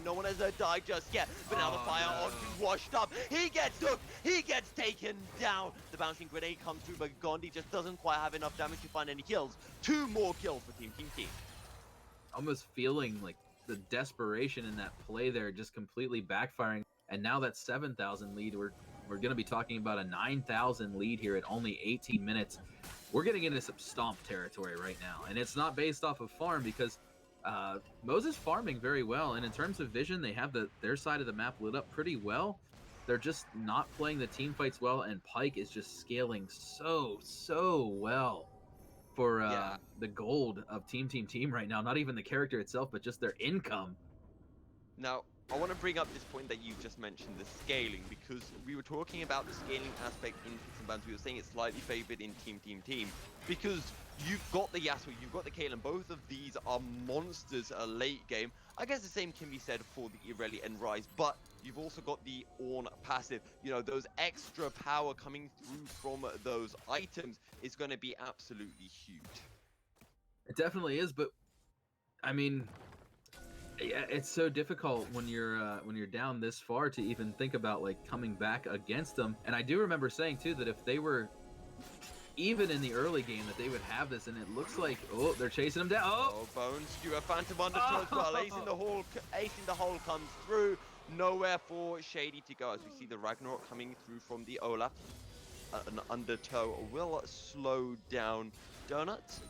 No one has died just yet. But now the fire onto Washed Up. He gets hooked. He gets taken down. The bouncing grenade comes through, but Gondi just doesn't quite have enough damage to find any kills. 2 more kills for Team. Almost feeling like the desperation in that play there just completely backfiring. And now that 7,000 lead, we're going to be talking about a 9,000 lead here at only 18 minutes. We're getting into some stomp territory right now, and it's not based off of farm because Moze is farming very well, and in terms of vision, they have their side of the map lit up pretty well. They're just not playing the team fights well, and Pyke is just scaling so well for the gold of Team right now. Not even the character itself, but just their income. Now, I want to bring up this point that you just mentioned, the scaling, because we were talking about the scaling aspect in Picks and Bans. We were saying it's slightly favored in Team, because you've got the Yasuo, you've got the Caitlyn. Both of these are monsters late game. I guess the same can be said for the Irelia and Rise, but you've also got the Ornn passive. You know, those extra power coming through from those items is going to be absolutely huge. It definitely is, but I mean, yeah, it's so difficult when you're down this far to even think about like coming back against them. And I do remember saying too that if they were even in the early game that they would have this, and it looks like, oh, they're chasing him down. Oh, Bones skewer Phantom Undertow as well. Ace in the hole comes through. Nowhere for Shady to go as we see the Ragnarok coming through from the Olaf. An Undertow will slow down Donuts,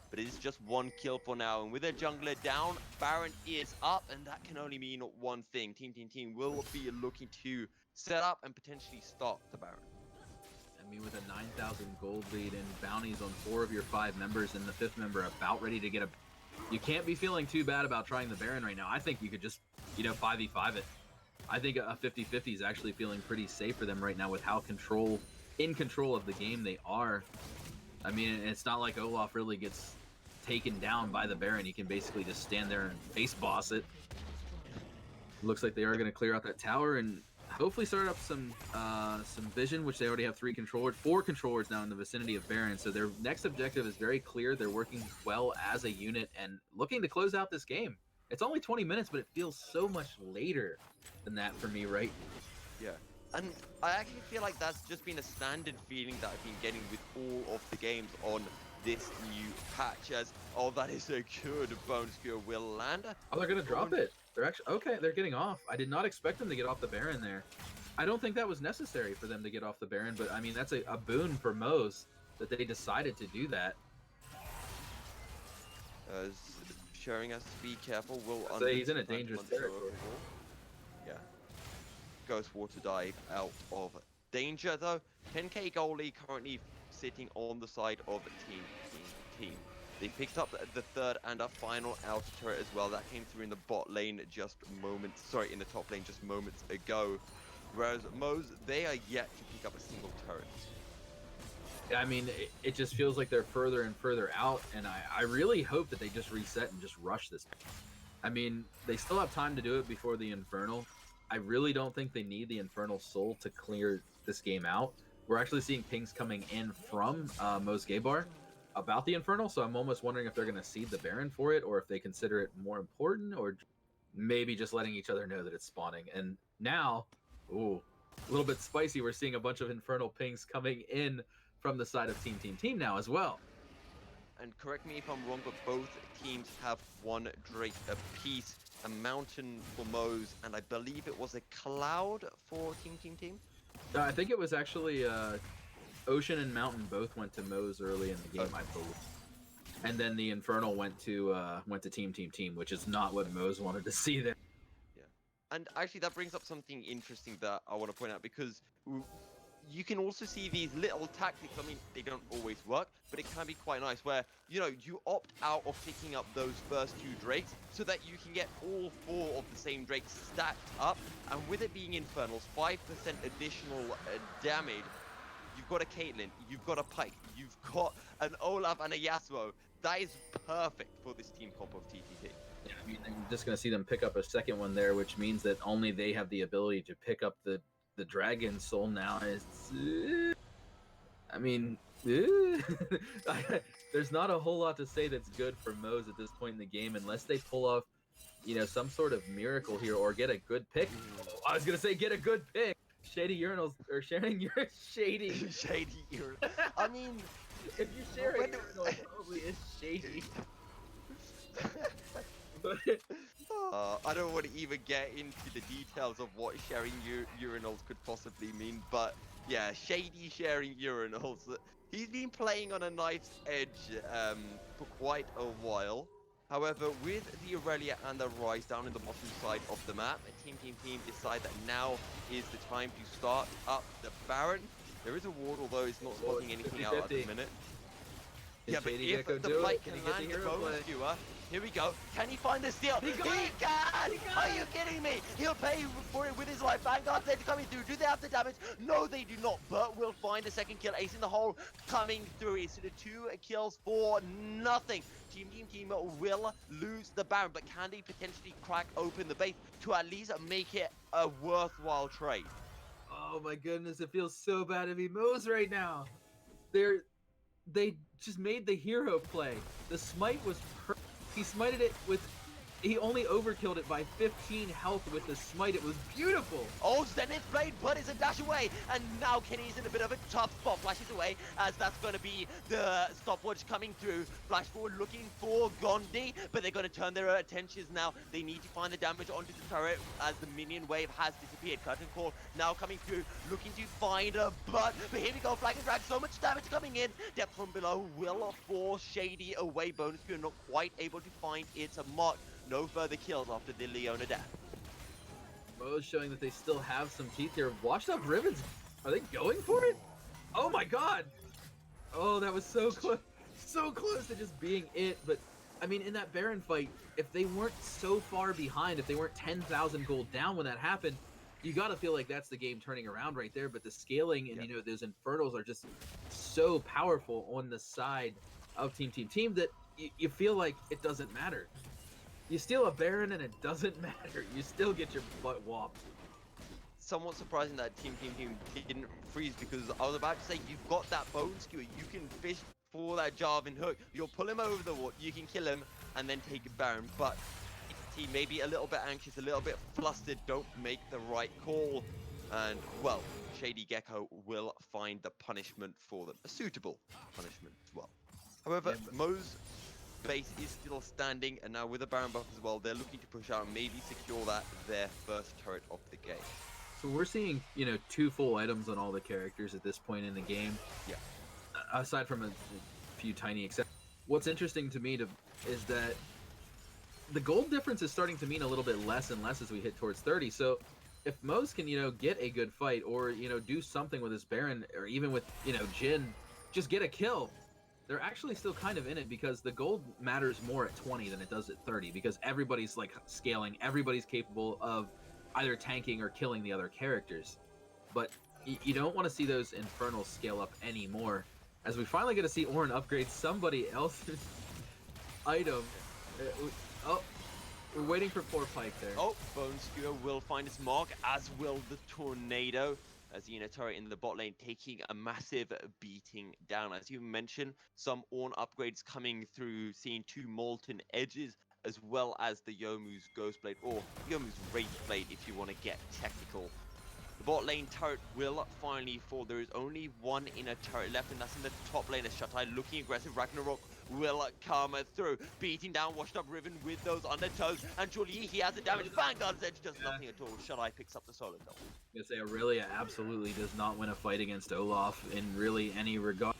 but it is just one kill for now. And with their jungler down, Baron is up, and that can only mean one thing. Team will be looking to set up and potentially stop the Baron. I mean, with a 9,000 gold lead and bounties on 4 of your 5 members, and the 5th member about ready to get a... You can't be feeling too bad about trying the Baron right now. I think you could just, 5v5 it. I think a 50-50 is actually feeling pretty safe for them right now with how in control of the game they are. I mean, it's not like Olaf really gets taken down by the Baron. He can basically just stand there and face boss it. Looks like they are going to clear out that tower and hopefully start up some vision, which they already have 4 controllers now in the vicinity of Baron. So their next objective is very clear. They're working well as a unit and looking to close out this game. It's only 20 minutes, but it feels so much later than that for me, right? Yeah. And I actually feel like that's just been a standard feeling that I've been getting with all of the games on this new patch as, oh, that is a good Bone Skewer will land. Oh, they're going to drop it. They're actually, okay, they're getting off. I did not expect them to get off the Baron there. I don't think that was necessary for them to get off the Baron, but I mean, that's a boon for Moze that they decided to do that. Showing us to be careful. So he's in a dangerous territory. Yeah. Ghost Water Dive out of danger though. 10k goalie currently sitting on the side of team. They picked up the third and a final outer turret as well. That came through in the bot lane in the top lane just moments ago. Whereas Moze, they are yet to pick up a single turret. I mean, it just feels like they're further and further out, and I really hope that they just reset and just rush this. I mean, they still have time to do it before the Infernal. I really don't think they need the Infernal Soul to clear this game out. We're actually seeing pings coming in from Moze Gaybar about the Infernal, so I'm almost wondering if they're going to seed the Baron for it, or if they consider it more important, or maybe just letting each other know that it's spawning. And now, ooh, a little bit spicy, we're seeing a bunch of Infernal pings coming in from the side of team now as well. And correct me if I'm wrong, but both teams have 1 Drake apiece. A Mountain for Moze, and I believe it was a Cloud for team. I think it was actually Ocean and Mountain both went to Moze early in the game, I believe. And then the Infernal went to team, which is not what Moze wanted to see there. Yeah. And actually that brings up something interesting that I want to point out, because you can also see these little tactics. I mean, they don't always work, but it can be quite nice where, you opt out of picking up those first 2 Drakes so that you can get all 4 of the same Drakes stacked up. And with it being Infernals, 5% additional damage, you've got a Caitlyn, you've got a Pike, you've got an Olaf and a Yasuo. That is perfect for this team comp of TTT. Yeah, I mean, I'm just going to see them pick up a second one there, which means that only they have the ability to pick up the Dragon Soul now. I mean, there's not a whole lot to say that's good for Moze at this point in the game, unless they pull off, some sort of miracle here or get a good pick. I was gonna say get a good pick. Shady urinals or sharing your shady urinals. I mean, if you share a urinal, it probably is shady. I don't want to even get into the details of what sharing urinals could possibly mean, but yeah, Shady sharing urinals. He's been playing on a knife's edge for quite a while. However, with the Aurelia and the Rise down in the bottom side of the map, team decide that now is the time to start up the Baron. There is a ward, although it's not spotting anything out at the minute. Yeah, but if the Blight can land the Bone Skewer, here we go. Can he find the steal? He can! Are you kidding me? He'll pay for it with his life. Vanguard's there coming through. Do they have the damage? No, they do not. But we'll find a second kill. Ace in the hole coming through. It's the 2 kills for nothing. Team will lose the Baron, but can they potentially crack open the base to at least make it a worthwhile trade? Oh my goodness, it feels so bad to be Moze right now. They just made the hero play. The smite was perfect. He smited it with he only overkilled it by 15 health with the smite. It was beautiful. Oh, Zenith Blade, but it's a dash away, and now Kenny's in a bit of a tough spot. Flashes away, as that's going to be the stopwatch coming through. Flash forward looking for Gondi, but they're going to turn their attentions now. They need to find the damage onto the turret as the minion wave has disappeared. Curtain Call now coming through, looking to find a butt. But here we go, Flag and Drag, so much damage coming in. Depth from below will force Shady away. Bonus Spear not quite able to find its mark. No further kills after the Leona death. Mo's showing that they still have some teeth here. Washed Up Ribbons, are they going for it? Oh my god! Oh, that was so close. So close to just being it. But, I mean, in that Baron fight, if they weren't so far behind, if they weren't 10,000 gold down when that happened, you gotta feel like that's the game turning around right there. But the scaling and, you know, those Infernals are just so powerful on the side of Team that you feel like it doesn't matter. You steal a Baron and it doesn't matter. You still get your butt whopped. Somewhat surprising that Team didn't freeze, because I was about to say, you've got that bone skewer. You can fish for that Jarvan hook. You'll pull him over the wall. You can kill him and then take a Baron. But team maybe a little bit anxious, a little bit flustered, don't make the right call. And, well, Shady Gecko will find the punishment for them. A suitable punishment as well. However, Mo's base is still standing, and now with a Baron buff as well, they're looking to push out and maybe secure that their first turret of the game. So we're seeing, you know, 2 full items on all the characters at this point in the game. Yeah. Aside from a few tiny exceptions. What's interesting to me is that the gold difference is starting to mean a little bit less and less as we hit towards 30. So if Mo's can, you know, get a good fight, or, you know, do something with his Baron, or even with, you know, Jhin, just get a kill, they're actually still kind of in it, because the gold matters more at 20 than it does at 30, because everybody's like scaling, everybody's capable of either tanking or killing the other characters. But you don't want to see those Infernals scale up anymore, as we finally get to see Orin upgrade somebody else's item. Oh, we're waiting for poor Pike there. Oh, Bone Skewer will find its mark, as will the Tornado. As the turret in the bot lane taking a massive beating down. As you mentioned, some Ornn upgrades coming through, seeing 2 Molten Edges, as well as the Youmuu's Ghostblade, or Youmuu's Wraithblade if you want to get technical. The bot lane turret will finally fall. There is only one inner turret left, and that's in the top lane. As Shatai looking aggressive, Ragnarok will come through, beating down Washed Up Riven with those undertows, and surely he has the damage. Vanguard's Edge does nothing at all. Shatai picks up the solo kill. I'm gonna say Aurelia absolutely does not win a fight against Olaf in really any regard.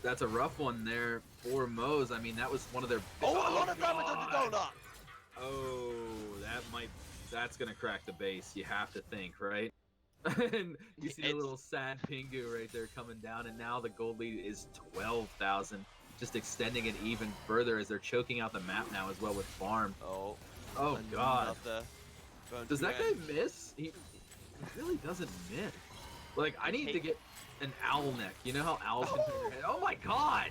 That's a rough one there for Mo's. I mean, that was one of their... Oh, a lot of damage on the donut! Oh, that's gonna crack the base, you have to think, right? And you see the little sad Pingu right there coming down, and now the gold lead is 12,000, just extending it even further as they're choking out the map now as well with farm. Oh god. Does that guy miss? He really doesn't miss. Like, I need to get an owl neck. You know how owls can turn their head? Oh my god!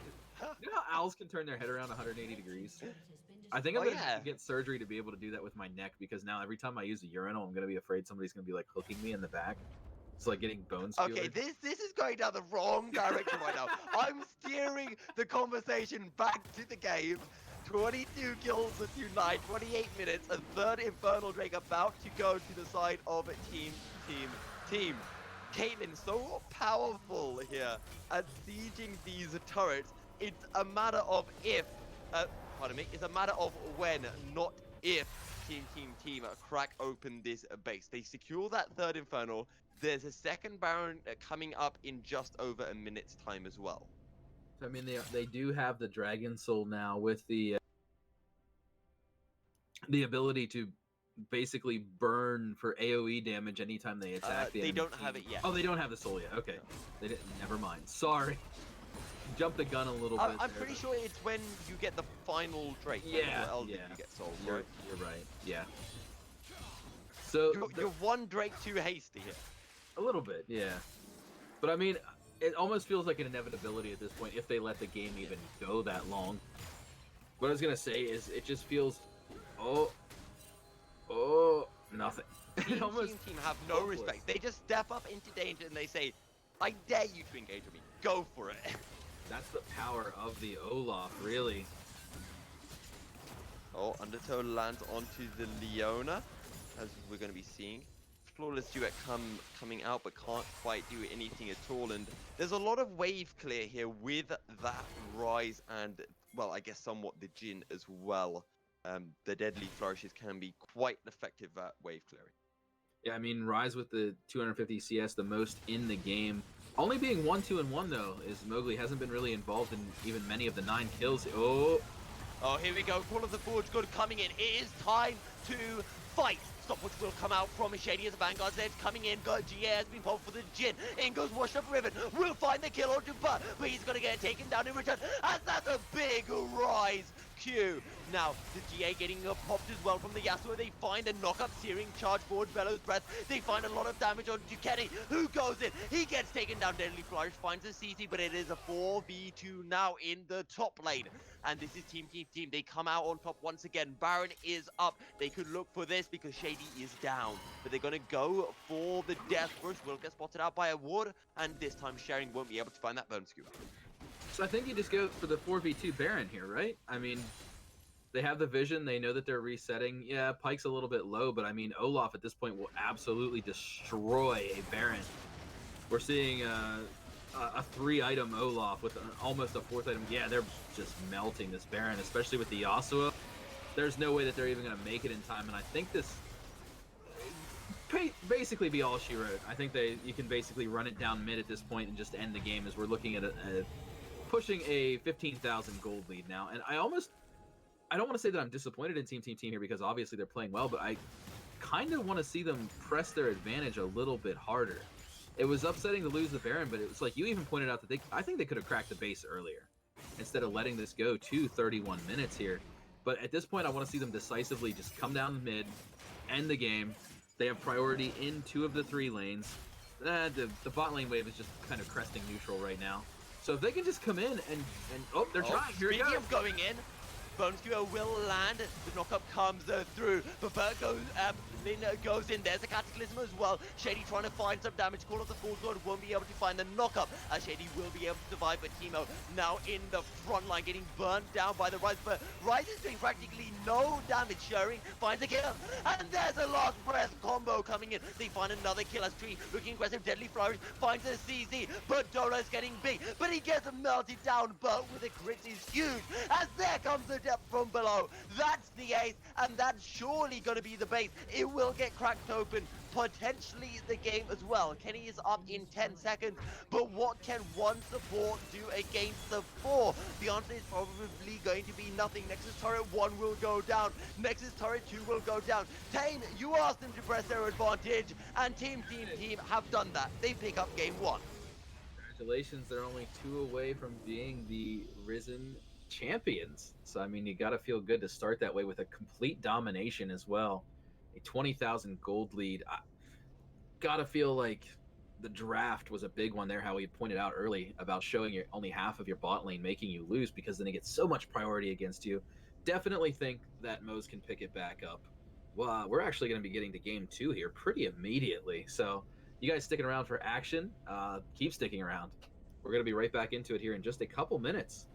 You know how owls can turn their head around 180 degrees? I think I'm gonna get surgery to be able to do that with my neck, because now every time I use a urinal, I'm gonna be afraid somebody's gonna be like hooking me in the back. It's like getting bone skewered. Okay, this is going down the wrong direction right now. I'm steering the conversation back to the game. 22 kills tonight, 28 minutes, a third Infernal Drake about to go to the side of team. Caitlyn so powerful here at sieging these turrets. It's a matter of if, it's a matter of when, not if team crack open this base. They secure that third Infernal. There's a second Baron coming up in just over a minute's time as well. I mean, they do have the Dragon Soul now with the ability to basically burn for AoE damage anytime they attack. They don't have it yet. Oh, they don't have the soul yet. Okay, no. They didn't. Never mind. Sorry, jumped the gun a little bit. I'm pretty sure it's when you get the final Drake. Yeah, you get soul. You're right. Yeah. So you're one Drake too hasty here. A little bit, yeah. But I mean, it almost feels like an inevitability at this point if they let the game even go that long. What I was gonna say is, it just feels, nothing. Team have no respect. They just step up into danger and they say, I dare you to engage with me. Go for it. That's the power of the Olaf, really. Oh, Undertow lands onto the Leona, as we're going to be seeing. Flawless duet coming out, but can't quite do anything at all. And there's a lot of wave clear here with that Rise and, well, I guess somewhat the Jhin as well. The deadly flourishes can be quite effective at wave clearing. Yeah, I mean, Rise with the 250 CS, the most in the game. Only being 1-2-1 though, is Mowgli hasn't been really involved in even many of the 9 kills. Oh, here we go. Call of the Forge Good coming in. It is time to fight. Stopwatch will come out from Shady as a Vanguard's edge coming in. GA has been pulled for the Jhin. In goes Wash Up Riven. Will find the kill or two, but he's going to get taken down in return. And that's a big Rise Q. Now, the GA getting popped as well from the Yasuo. They find a knock-up searing charge forward Bellow's Breath. They find a lot of damage on Ducati, who goes in. He gets taken down. Deadly Flourish finds a CC, but it is a 4v2 now in the top lane. And this is Team. They come out on top once again. Baron is up. They could look for this because Shady is down. But they're going to go for the death rush. Will get spotted out by a ward. And this time Sharing won't be able to find that bone skewer. So I think you just go for the 4v2 Baron here, right? I mean, they have the vision. They know that they're resetting. Yeah, Pyke's a little bit low, but I mean, Olaf at this point will absolutely destroy a Baron. We're seeing a 3-item Olaf with almost a 4th item. Yeah, they're just melting this Baron, especially with the Yasuo. There's no way that they're even going to make it in time, and I think this basically be all she wrote. I think you can basically run it down mid at this point and just end the game, as we're looking at pushing a 15,000 gold lead now. And I don't want to say that I'm disappointed in Team here, because obviously they're playing well, but I kind of want to see them press their advantage a little bit harder. It was upsetting to lose the Baron, but it was like you even pointed out that I think they could have cracked the base earlier instead of letting this go to 31 minutes here. But at this point, I want to see them decisively just come down the mid, end the game. They have priority in 2 of the 3 lanes. The bot lane wave is just kind of cresting neutral right now. So if they can just come in and oh, they're trying. Here we go. Speaking of going in, Bone Skewer will land. The knockup comes through. But Bert goes in. There's a Cataclysm as well. Shady trying to find some damage. Call of the Forge God won't be able to find the knockup, as Shady will be able to survive. But Teemo now in the front line, getting burnt down by the Rise. But Rise is doing practically no damage. Sharing finds a kill. And there's a last breath combo coming in. They find another kill as Tree looking aggressive. Deadly Flourish finds a CZ. But Dolo's getting big. But he gets melted down. But with a crit is huge. As there comes the depth from below. That's the ace. And that's surely going to be the base. It will get cracked open, potentially the game as well. Kenny is up in 10 seconds, but what can one support do against the 4? The answer is probably going to be nothing. Nexus Turret 1 will go down, Nexus Turret 2 will go down. Tane, you asked them to press their advantage, and Team have done that. They pick up game 1. Congratulations, they're only 2 away from being the Risen champions. So, I mean, you got to feel good to start that way with a complete domination as well. A 20,000 gold lead. I gotta feel like the draft was a big one there, how we pointed out early about showing only half of your bot lane, making you lose because then they get so much priority against you. Definitely think that Moze can pick it back up. Well, we're actually going to be getting to game 2 here pretty immediately. So you guys sticking around for action, keep sticking around. We're going to be right back into it here in just a couple minutes.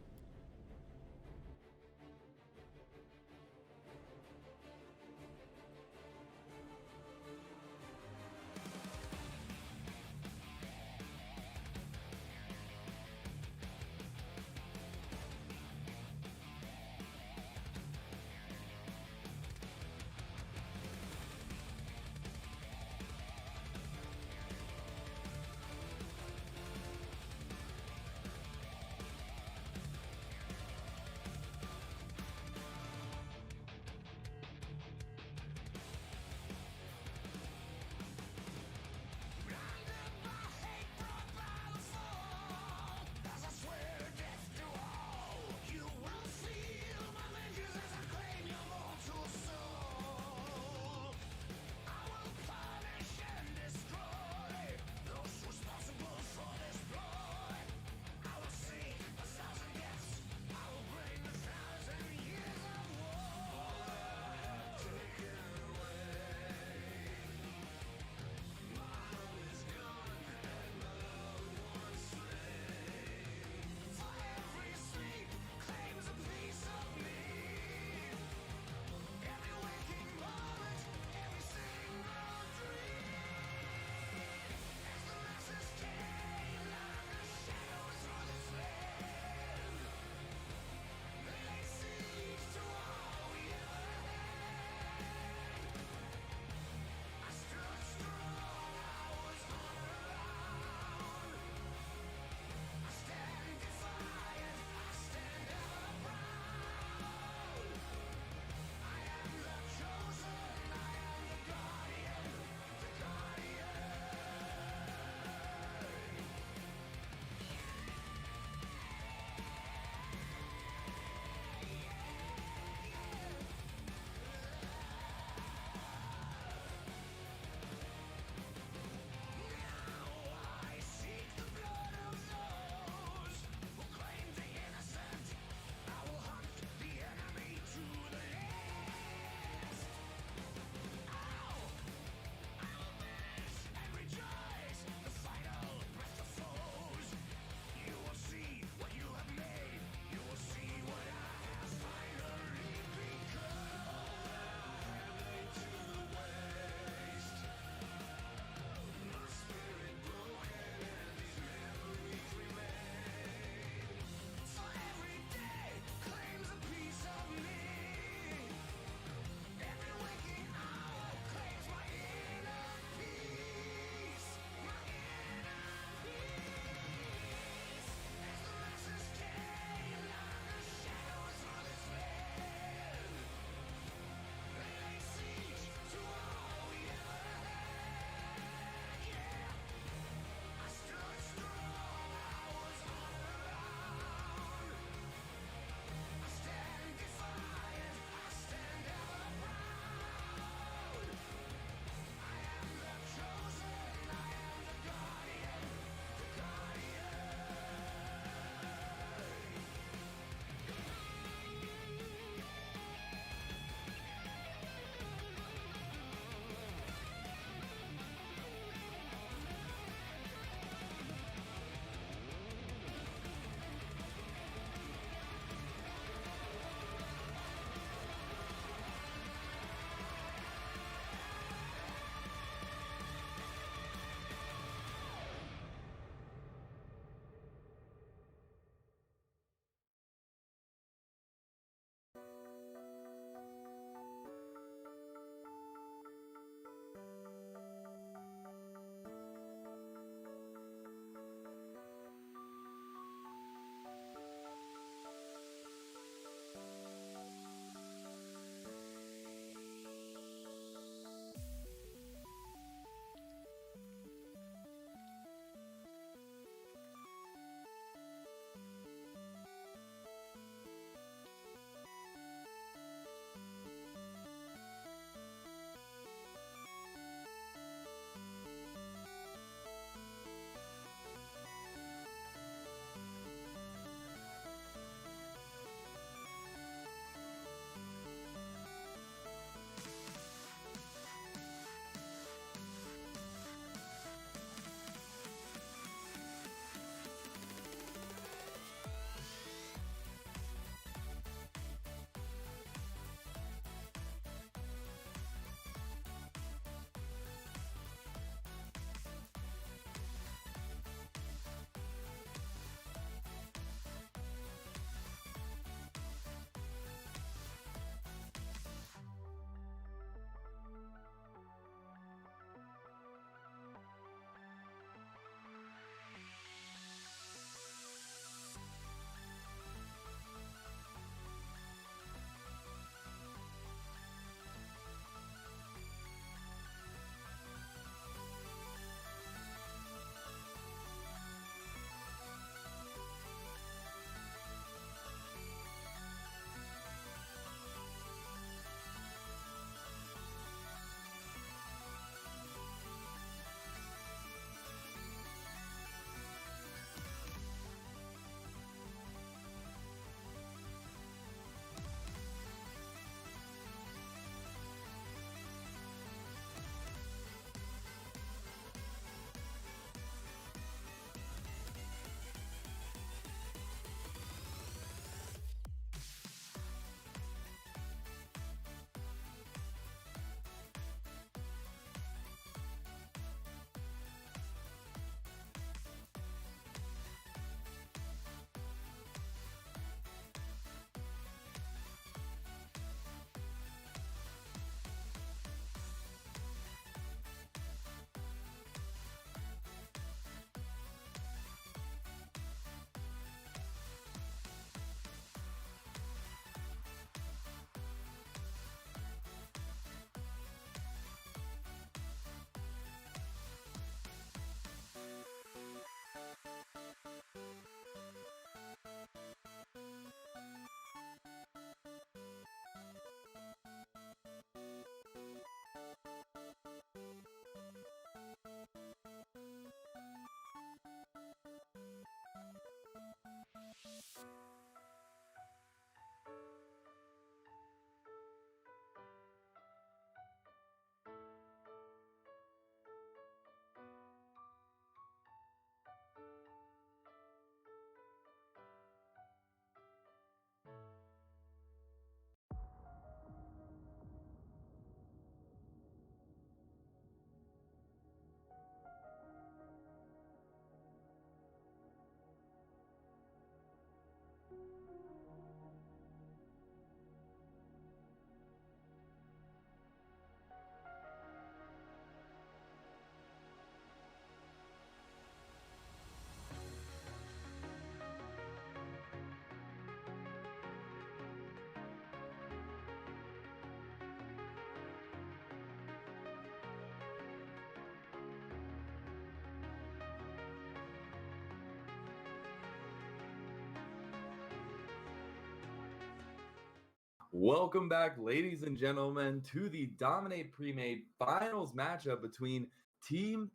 Welcome back, ladies and gentlemen, to the Dominate Premade finals matchup between Team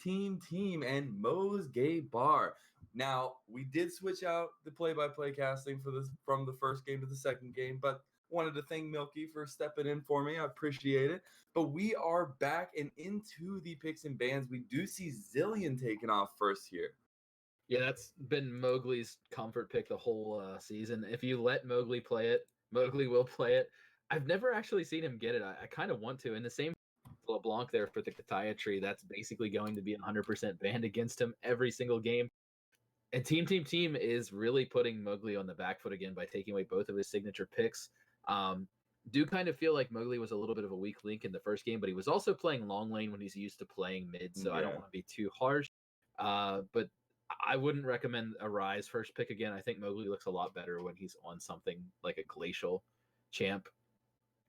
and Moe's Gay Bar. Now, we did switch out the play-by-play casting for this from the first game to the second game, but wanted to thank Milky for stepping in for me. I appreciate it. But we are back and into the picks and bans. We do see Zillion taking off first here. Yeah, that's been Mowgli's comfort pick the whole season. If you let Mowgli play it, Mowgli will play it. I've never actually seen him get it. I kind of want to. And the same LeBlanc there for the Kataya tree, that's basically going to be 100% banned against him every single game. And Team is really putting Mowgli on the back foot again by taking away both of his signature picks. Do kind of feel like Mowgli was a little bit of a weak link in the first game, but he was also playing long lane when he's used to playing mid, so I don't want to be too harsh. But I wouldn't recommend a Rise first pick again. I think Mowgli looks a lot better when he's on something like a Glacial champ.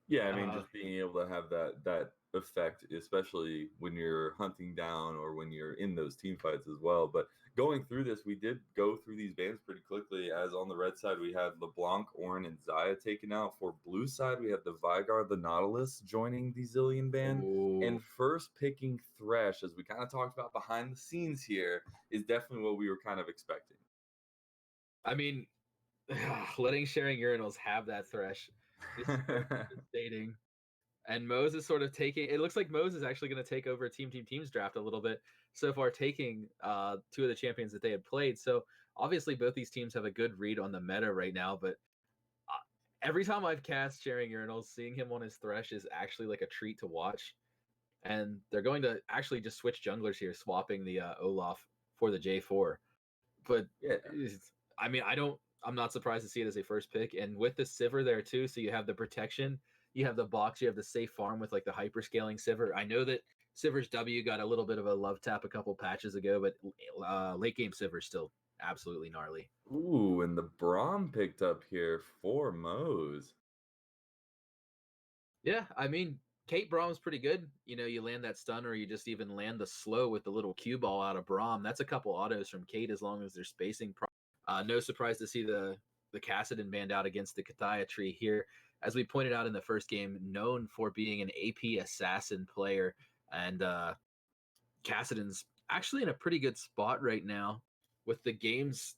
Yeah, I mean, just being able to have that effect, especially when you're hunting down or when you're in those team fights as well. But going through this, we did go through these bans pretty quickly. As on the red side, we had LeBlanc, Orin, and Zaya taken out. For blue side, we have the Vygar, the Nautilus joining the Zillion ban. Ooh. And first picking Thresh, as we kind of talked about behind the scenes here, is definitely what we were kind of expecting. I mean, letting Sharing Urinals have that Thresh is devastating. And Mose is sort of taking. It looks like Mose is actually going to take over Team's draft a little bit so far, taking two of the champions that they had played. So obviously, both these teams have a good read on the meta right now. But every time I've cast Sharing Urinals, seeing him on his Thresh is actually like a treat to watch. And they're going to actually just switch junglers here, swapping the Olaf for the J4. But yeah, I mean, I'm not surprised to see it as a first pick. And with the Sivir there too, so you have the protection. You have the box, you have the safe farm with like the hyperscaling Sivir. I know that Sivir's W got a little bit of a love tap a couple patches ago, but late game Sivir's still absolutely gnarly. Ooh, and the Braum picked up here for Mose. Yeah, I mean, Kate Braum's pretty good. You know, you land that stun or you just even land the slow with the little cue ball out of Braum. That's a couple autos from Kate as long as they're spacing. No surprise to see the Kassadin banned out against the Kataya tree here. As we pointed out in the first game, known for being an AP assassin player. And Kassadin's actually in a pretty good spot right now with the game's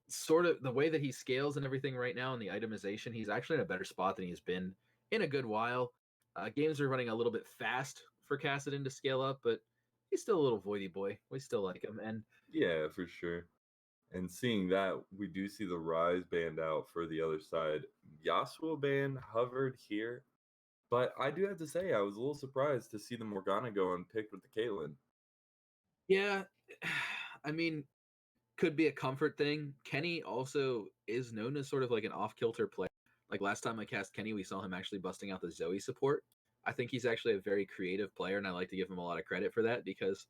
sort of the way that he scales and everything right now and the itemization. He's actually in a better spot than he's been in a good while. Games are running a little bit fast for Kassadin to scale up, but he's still a little voidy boy. We still like him. And yeah, for sure. And seeing that, we do see the Rise banned out for the other side. Yasuo ban hovered here, but I do have to say I was a little surprised to see the Morgana go unpicked with the Caitlyn. Yeah, I mean, could be a comfort thing. Kenny also is known as sort of like an off-kilter player. Like last time I cast Kenny, we saw him actually busting out the Zoe support. I think he's actually a very creative player, and I like to give him a lot of credit for that because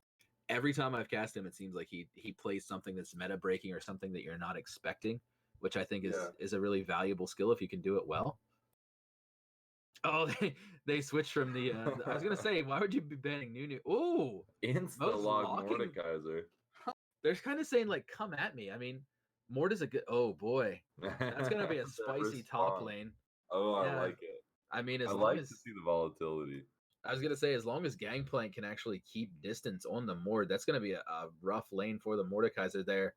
every time I've cast him, it seems like he plays something that's meta breaking or something that you're not expecting, which I think is a really valuable skill if you can do it well. Oh, they switched from the. I was gonna say, why would you be banning Nunu? Ooh, Insta log Mordekaiser. They're kind of saying like, "Come at me." I mean, Mort is a good. Oh boy, that's gonna be a spicy top lane. Oh, yeah. I like it. I mean, I like to see the volatility. I was gonna say, as long as Gangplank can actually keep distance on the Mord, that's gonna be a rough lane for the Mordekaiser there.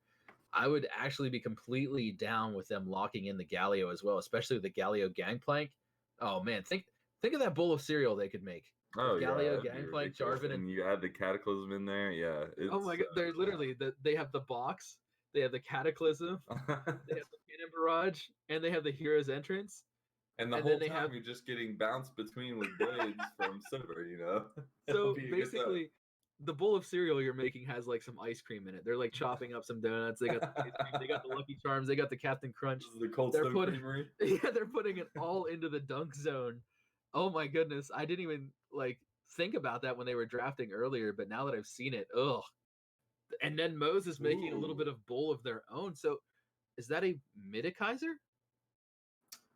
I would actually be completely down with them locking in the Galio as well, especially with the Galio Gangplank. Oh man, think of that bowl of cereal they could make. Oh, Galio, Gangplank, Jarvan, and you add the Cataclysm in there. Yeah. Oh my god, they're literally they have the box, they have the Cataclysm, they have the Cannon Barrage, and they have the Hero's Entrance. And the whole time you're just getting bounced between with blades from Silver, you know? So basically, the bowl of cereal you're making has like some ice cream in it. They're like chopping up some donuts. They got the ice cream, they got the Lucky Charms, they got the Captain Crunch. This is the Cold Stone Creamery. Yeah, they're putting it all into the dunk zone. Oh my goodness, I didn't even like think about that when they were drafting earlier, but now that I've seen it, ugh. And then Mose is making a little bit of bowl of their own. So is that a Mordekaiser?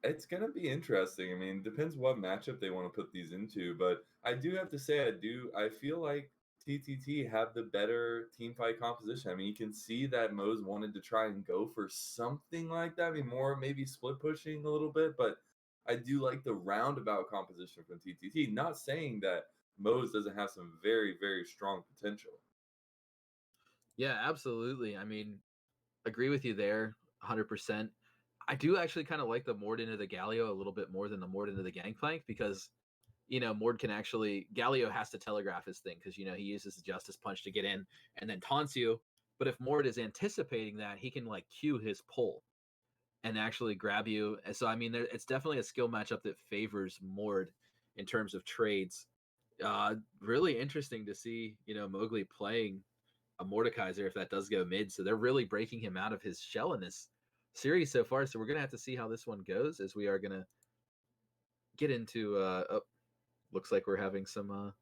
It's going to be interesting. I mean, depends what matchup they want to put these into, but I do have to say I feel like TTT have the better team fight composition. I mean, you can see that Mose wanted to try and go for something like that. I mean, more maybe split pushing a little bit, but I do like the roundabout composition from TTT. Not saying that Moe's doesn't have some very, very strong potential. Yeah, absolutely. I mean, agree with you there, 100%. I do actually kind of like the Mord into the Galio a little bit more than the Mord into the Gangplank because, Mord can actually, Galio has to telegraph his thing because, he uses the Justice Punch to get in and then taunts you. But if Mord is anticipating that, he can like cue his pull and actually grab you. And so, I mean, it's definitely a skill matchup that favors Mord in terms of trades. Really interesting to see, Mowgli playing a Mordekaiser if that does go mid. So they're really breaking him out of his shell in this series so far. So we're gonna have to see how this one goes as we are gonna get into. Looks like we're having some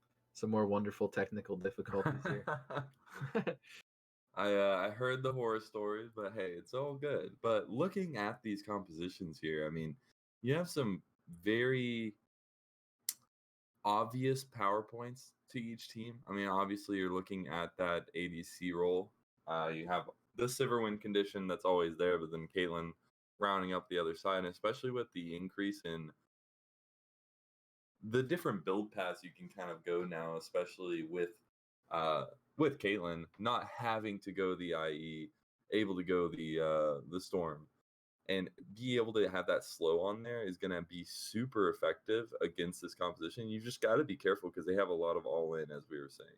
more wonderful technical difficulties here. I heard the horror stories, but hey, it's all good. But looking at these compositions here, I mean, you have some very obvious power points to each team. I mean, obviously, you're looking at that ADC role. You have the Silverwind condition that's always there, but then Caitlyn rounding up the other side, and especially with the increase in the different build paths you can kind of go now, especially with Caitlyn not having to go the IE, able to go the Storm, and be able to have that slow on there is going to be super effective against this composition. You just got to be careful because they have a lot of all in, as we were saying.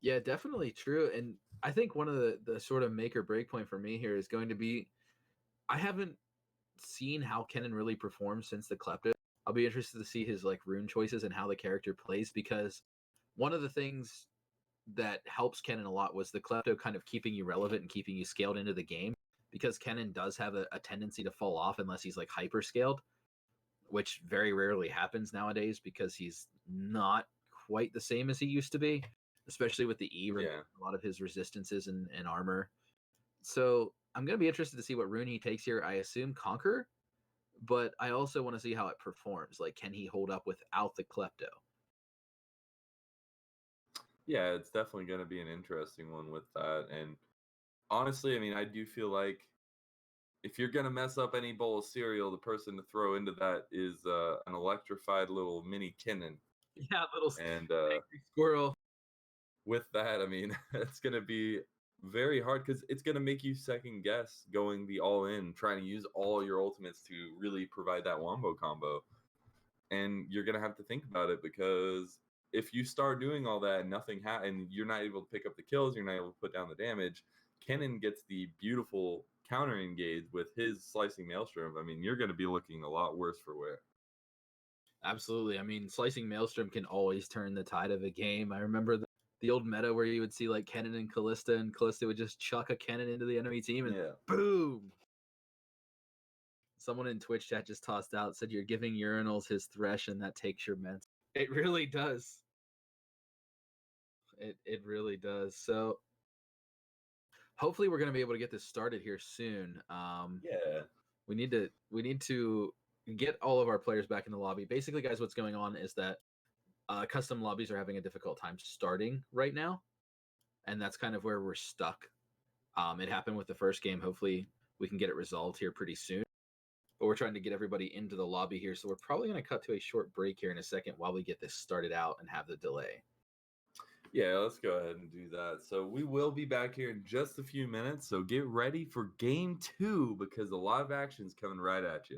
Yeah, definitely true. And I think one of the sort of make or break point for me here is going to be I haven't seen how Kennen really performs since the Klepto. I'll be interested to see his like rune choices and how the character plays because one of the things that helps Kennen a lot was the Klepto kind of keeping you relevant and keeping you scaled into the game because Kennen does have a tendency to fall off unless he's like hyper scaled, which very rarely happens nowadays because he's not quite the same as he used to be, especially with the E, a lot of his resistances and armor. So I'm going to be interested to see what rune he takes here. I assume Conquer, but I also want to see how it performs. Like, can he hold up without the Klepto? Yeah, it's definitely going to be an interesting one with that. And honestly, I mean, I do feel like if you're going to mess up any bowl of cereal, the person to throw into that is an electrified little mini Kennen. Yeah, little and angry squirrel. With that, I mean, it's going to be very hard because it's going to make you second guess going the all in, trying to use all your ultimates to really provide that wombo combo. And you're going to have to think about it because if you start doing all that and and you're not able to pick up the kills, you're not able to put down the damage, Kennen gets the beautiful counter engage with his slicing maelstrom. I mean, you're going to be looking a lot worse for wear. Absolutely. I mean, slicing maelstrom can always turn the tide of a game. I remember the old meta where you would see like Kennen and Callista would just chuck a Kennen into the enemy team and boom. Someone in Twitch chat just tossed out, said you're giving urinals his thresh and that takes your meds. It really does. It really does. So hopefully we're going to be able to get this started here soon. We need to get all of our players back in the lobby. Basically, guys, what's going on is that custom lobbies are having a difficult time starting right now, and that's kind of where we're stuck. It happened with the first game. Hopefully we can get it resolved here pretty soon. But we're trying to get everybody into the lobby here, so we're probably going to cut to a short break here in a second while we get this started out and have the delay. Yeah, let's go ahead and do that. So we will be back here in just a few minutes. So get ready for game 2 because a lot of action's coming right at you.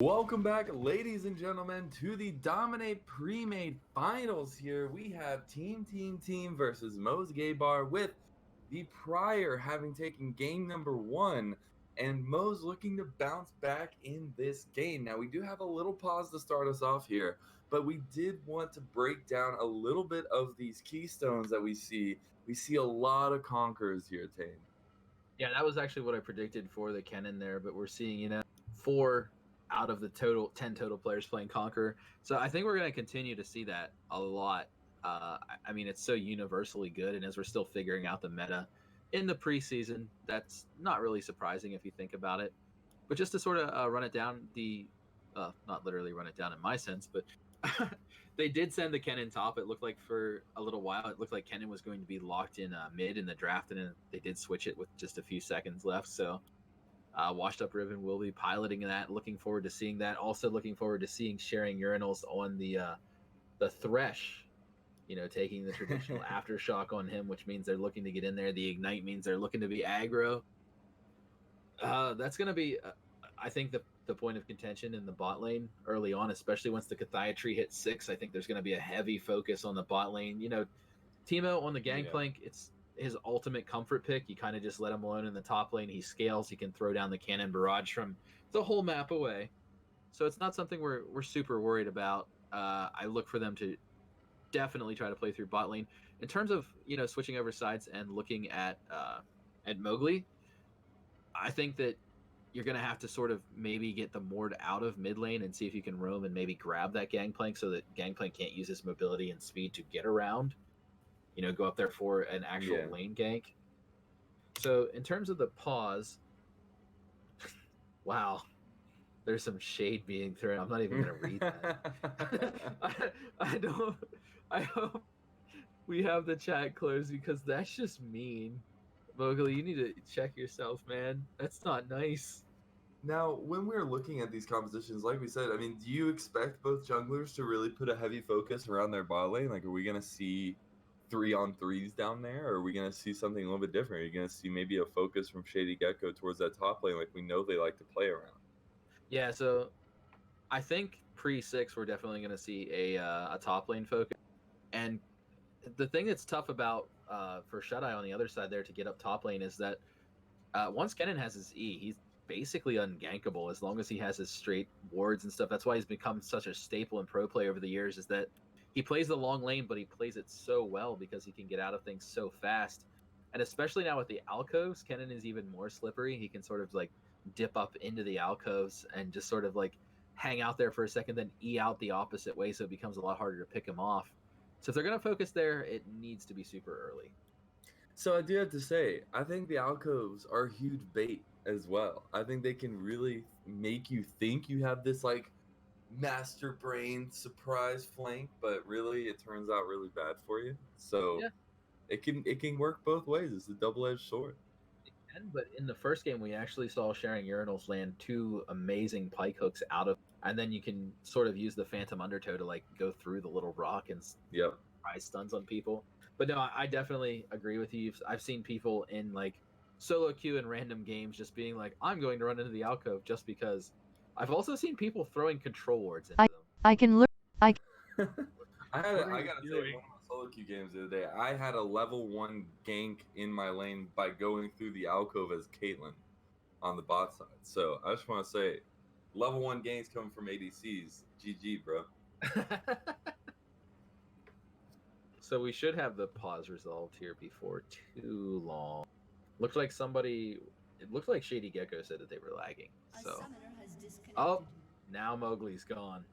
Welcome back, ladies and gentlemen, to the Dominate Premade Finals here. We have Team versus Mo's Gay Bar, with the Prior having taken game number 1, and Mo's looking to bounce back in this game. Now, we do have a little pause to start us off here, but we did want to break down a little bit of these keystones that we see. We see a lot of Conquerors here, Tane. Yeah, that was actually what I predicted for the Kennen there, but we're seeing, 4 out of the 10 total players playing Conqueror. So I think we're going to continue to see that a lot. I mean, it's so universally good, and as we're still figuring out the meta in the preseason, that's not really surprising if you think about it. But just to sort of run it down, not literally run it down in my sense, but they did send the Kennen top. It looked like for a little while, it looked like Kennen was going to be locked in mid in the draft, and then they did switch it with just a few seconds left. So Washed Up Ribbon will be piloting that. Looking forward to seeing that. Also looking forward to seeing sharing urinals on the Thresh, taking the traditional aftershock on him, which means they're looking to get in there. The Ignite means they're looking to be aggro. That's going to be, I think, the point of contention in the bot lane early on, especially once the Kathia tree hits 6. I think there's going to be a heavy focus on the bot lane. Teemo on the Gangplank, it's his ultimate comfort pick. You kind of just let him alone in the top lane. He scales. He can throw down the cannon barrage from the whole map away. So it's not something we're super worried about. I look for them to definitely try to play through bot lane. In terms of switching over sides and looking at Mowgli, I think that you're going to have to sort of maybe get the Mord out of mid lane and see if you can roam and maybe grab that Gangplank so that Gangplank can't use his mobility and speed to get around. Go up there for an actual lane gank. So in terms of the pause, wow, there's some shade being thrown. I'm not even going to read that. I hope we have the chat closed, because that's just mean. Mowgli, you need to check yourself, man. That's not nice. Now, when we're looking at these compositions, like we said, I mean, do you expect both junglers to really put a heavy focus around their bot lane? Like, are we going to see 3-on-3s down there, or are we going to see something a little bit different? Are you going to see maybe a focus from Shady Gecko towards that top lane, like we know they like to play around? Yeah, so I think pre-6 we're definitely going to see a top lane focus. And the thing that's tough about for Shut-Eye on the other side there to get up top lane is that once Kennen has his E, he's basically ungankable as long as he has his straight wards and stuff. That's why he's become such a staple in pro play over the years, is that he plays the long lane, but he plays it so well because he can get out of things so fast. And especially now with the alcoves, Kennen is even more slippery. He can sort of like dip up into the alcoves and just sort of like hang out there for a second, then E out the opposite way, so it becomes a lot harder to pick him off. So if they're going to focus there, it needs to be super early. So I do have to say, I think the alcoves are huge bait as well. I think they can really make you think you have this like master brain surprise flank, but really it turns out really bad for you. So Yeah. it can work both ways. It's a double-edged sword. But in the first game, we actually saw Sharing Urinals land 2 amazing pike hooks out of, and then you can sort of use the Phantom Undertow to like go through the little rock and try stuns on people. But no, I definitely agree with you. I've seen people in like solo queue and random games just being like, I'm going to run into the alcove just because. I've also seen people throwing control wards into them. I can learn. I gotta say, one of my solo queue games the other day, I had a level 1 gank in my lane by going through the alcove as Caitlyn on the bot side. So I just want to say, level 1 ganks coming from ADCs. GG, bro. So we should have the pause resolved here before too long. It looked like Shady Gecko said that they were lagging. So, now Mowgli's gone.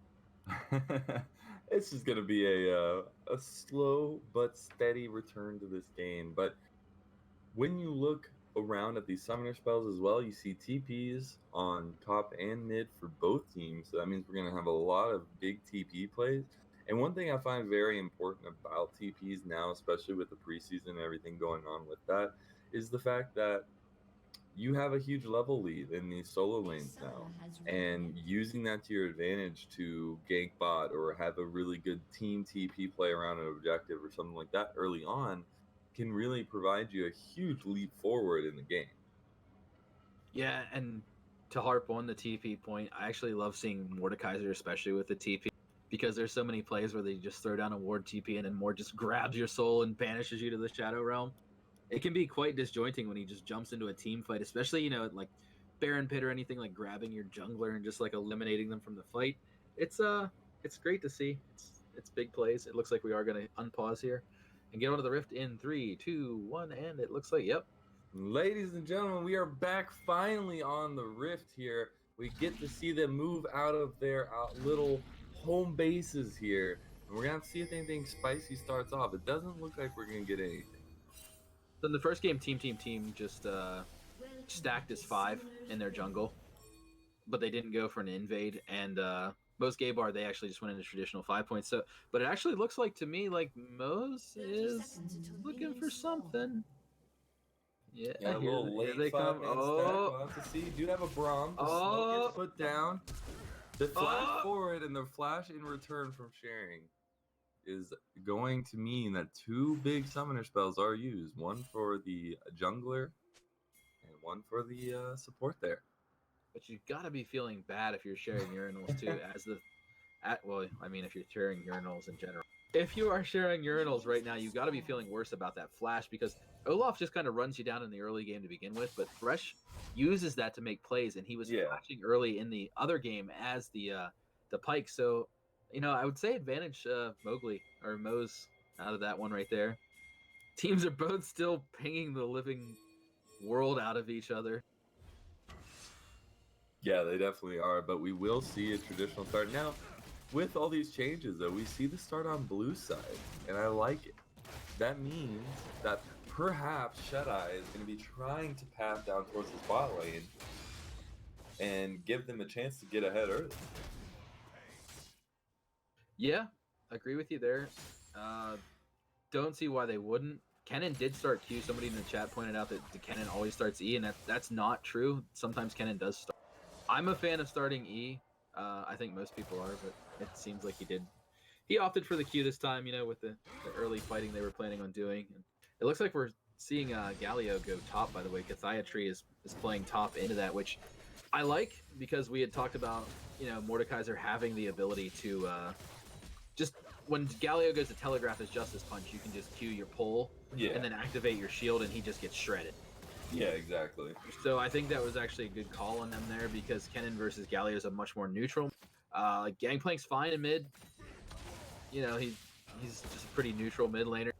It's just gonna be a slow but steady return to this game. But when you look around at these summoner spells as well, you see TPs on top and mid for both teams. So that means we're gonna have a lot of big TP plays. And one thing I find very important about TPs now, especially with the preseason and everything going on with that, is the fact that you have a huge level lead in these solo lanes now, and using that to your advantage to gank bot or have a really good team TP play around an objective or something like that early on can really provide you a huge leap forward in the game. Yeah, and to harp on the TP point, I actually love seeing Mordekaiser, especially with the TP, because there's so many plays where they just throw down a ward TP and then Mord just grabs your soul and banishes you to the Shadow Realm. It can be quite disjointing when he just jumps into a team fight, especially, like Baron Pit or anything, like grabbing your jungler and just like eliminating them from the fight. It's great to see. It's big plays. It looks like we are gonna unpause here and get onto the rift in 3, 2, 1, and it looks like Ladies and gentlemen, we are back finally on the Rift here. We get to see them move out of their little home bases here. And we're going to have to see if anything spicy starts off. It doesn't look like we're going to get anything. So in the first game, team just stacked as 5 in their jungle, but they didn't go for an invade. And Mo's Gay Bar, they actually just went into traditional 5 points. So, but it actually looks like to me like Mo's is looking for something. Yeah, a little late they come. stack. We'll have to see. You do have a Braum. The smoke gets put down. The flash forward and the flash in return from sharing is going to mean that 2 big summoner spells are used. One for the jungler and one for the support there. But you've got to be feeling bad if you're sharing urinals too, if you're sharing urinals in general. If you are sharing urinals right now, you've got to be feeling worse about that flash because Olaf just kind of runs you down in the early game to begin with, but Thresh uses that to make plays, and he was flashing early in the other game as the Pyke. So, I would say advantage Mowgli or Mo's out of that one right there. Teams are both still pinging the living world out of each other. Yeah, they definitely are, but we will see a traditional start. Now, with all these changes, though, we see the start on blue side, and I like it. That means that perhaps Shut-Eye is going to be trying to path down towards the bot lane and give them a chance to get ahead early. Yeah, agree with you there. Don't see why they wouldn't. Kennen did start Q. Somebody in the chat pointed out that Kennen always starts E, and that's not true. Sometimes Kennen does start. I'm a fan of starting E. I think most people are, but it seems like he did. He opted for the Q this time, with the early fighting they were planning on doing. And it looks like we're seeing Galio go top, by the way. Cathiatry is playing top into that, which I like because we had talked about, Mordekaiser having the ability to just when Galio goes to telegraph his Justice Punch, you can just Q your pull and then activate your shield, and he just gets shredded. Yeah, exactly. So I think that was actually a good call on them there because Kennen versus Galio is a much more neutral. Gangplank's fine in mid. He's just a pretty neutral mid laner.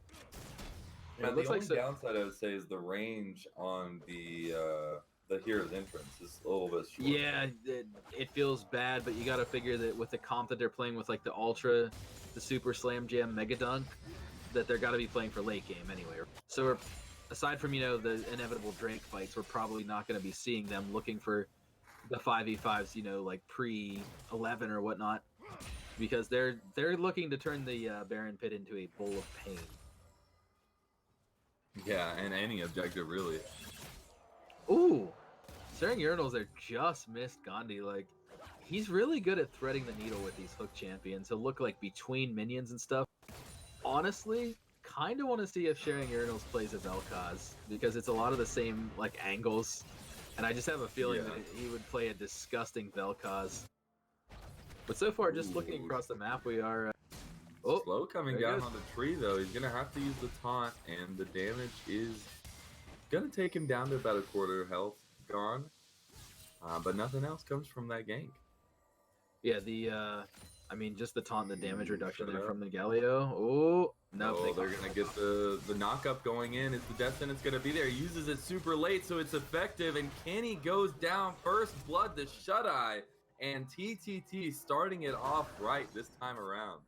Yeah, the only downside I would say is the range on the hero's entrance is a little bit short. Yeah, it feels bad, but you got to figure that with the comp that they're playing with, like the Ultra, the Super Slam Jam Megadon, that they're got to be playing for late game anyway. So aside from, the inevitable Drake fights, we're probably not going to be seeing them looking for the 5v5s, like pre-11 or whatnot, because they're looking to turn the Baron Pit into a bowl of pain. Yeah, and any objective, really. Ooh, Staring Urinals there just missed Gandhi. Like, he's really good at threading the needle with these hook champions. He'll look like between minions and stuff. Honestly, kind of want to see if Sharing Urinals plays a Vel'Koz because it's a lot of the same angles, and I just have a feeling that he would play a disgusting Vel'Koz. But so far, just looking across the map, we are. Slow coming down on the tree though. He's gonna have to use the taunt, and the damage is gonna take him down to about a quarter health gone. But nothing else comes from that gank. Yeah, just the taunt, the damage reduction there from the Galio. Oh, no. They're going to get the knock-up going in. Is the death sentence going to be there? He uses it super late, so it's effective. And Kenny goes down. First blood to Shut-Eye. And TTT starting it off right this time around.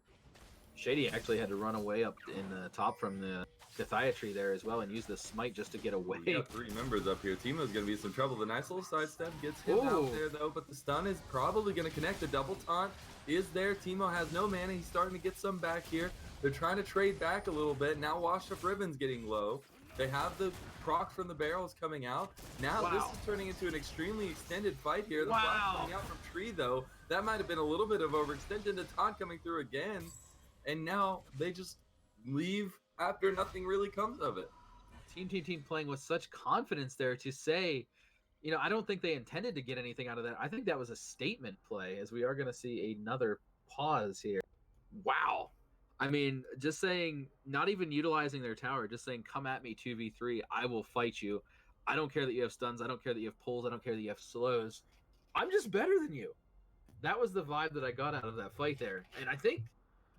Shady actually had to run away up in the top from the Cathiatry there as well and use the smite just to get away. We got 3 members up here. Timo's going to be some trouble. The nice little sidestep gets him out there, though, but the stun is probably going to connect. The double taunt is there. Timo has no mana. He's starting to get some back here. They're trying to trade back a little bit. Now Washed Up Ribbon's getting low. They have the proc from the barrels coming out. Now this is turning into an extremely extended fight here. The flash coming out from Tree, though. That might have been a little bit of overextension. The taunt coming through again. And now they just leave after nothing really comes of it. Team playing with such confidence there to say, you know, I don't think they intended to get anything out of that. I think that was a statement play, as we are going to see another pause here. Wow. I mean, just saying, not even utilizing their tower, just saying, come at me 2v3, I will fight you. I don't care that you have stuns. I don't care that you have pulls. I don't care that you have slows. I'm just better than you. That was the vibe that I got out of that fight there. And I think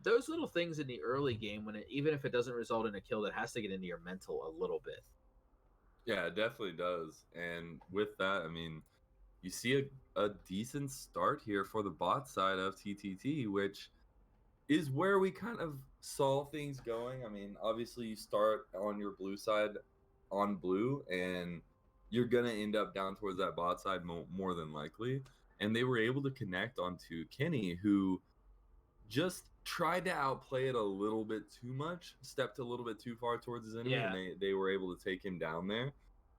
those little things in the early game, even if it doesn't result in a kill, that has to get into your mental a little bit. Yeah, it definitely does. And with that, I mean, you see a decent start here for the bot side of TTT, which is where we kind of saw things going. I mean, obviously you start on your blue side on blue, and you're going to end up down towards that bot side more than likely. And they were able to connect onto Kenny, who just tried to outplay it a little bit too much, stepped a little bit too far towards his enemy, and they were able to take him down there.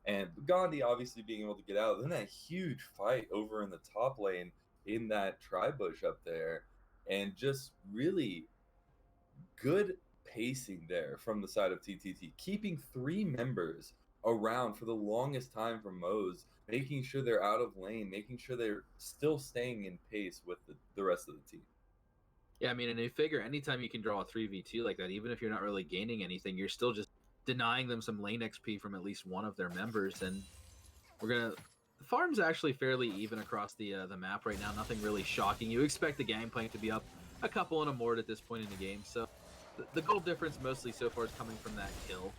And Gandhi obviously being able to get out. Then that huge fight over in the top lane in that tri-bush up there, and just really good pacing there from the side of TTT, keeping 3 members around for the longest time from Moze, making sure they're out of lane, making sure they're still staying in pace with the rest of the team. Yeah, I mean, and you figure anytime you can draw a 3v2 like that, even if you're not really gaining anything, you're still just denying them some lane XP from at least one of their members. And the farm's actually fairly even across the map right now. Nothing really shocking. You expect the gangplank to be up a couple and a mort at this point in the game. So the goal difference mostly so far is coming from that kill.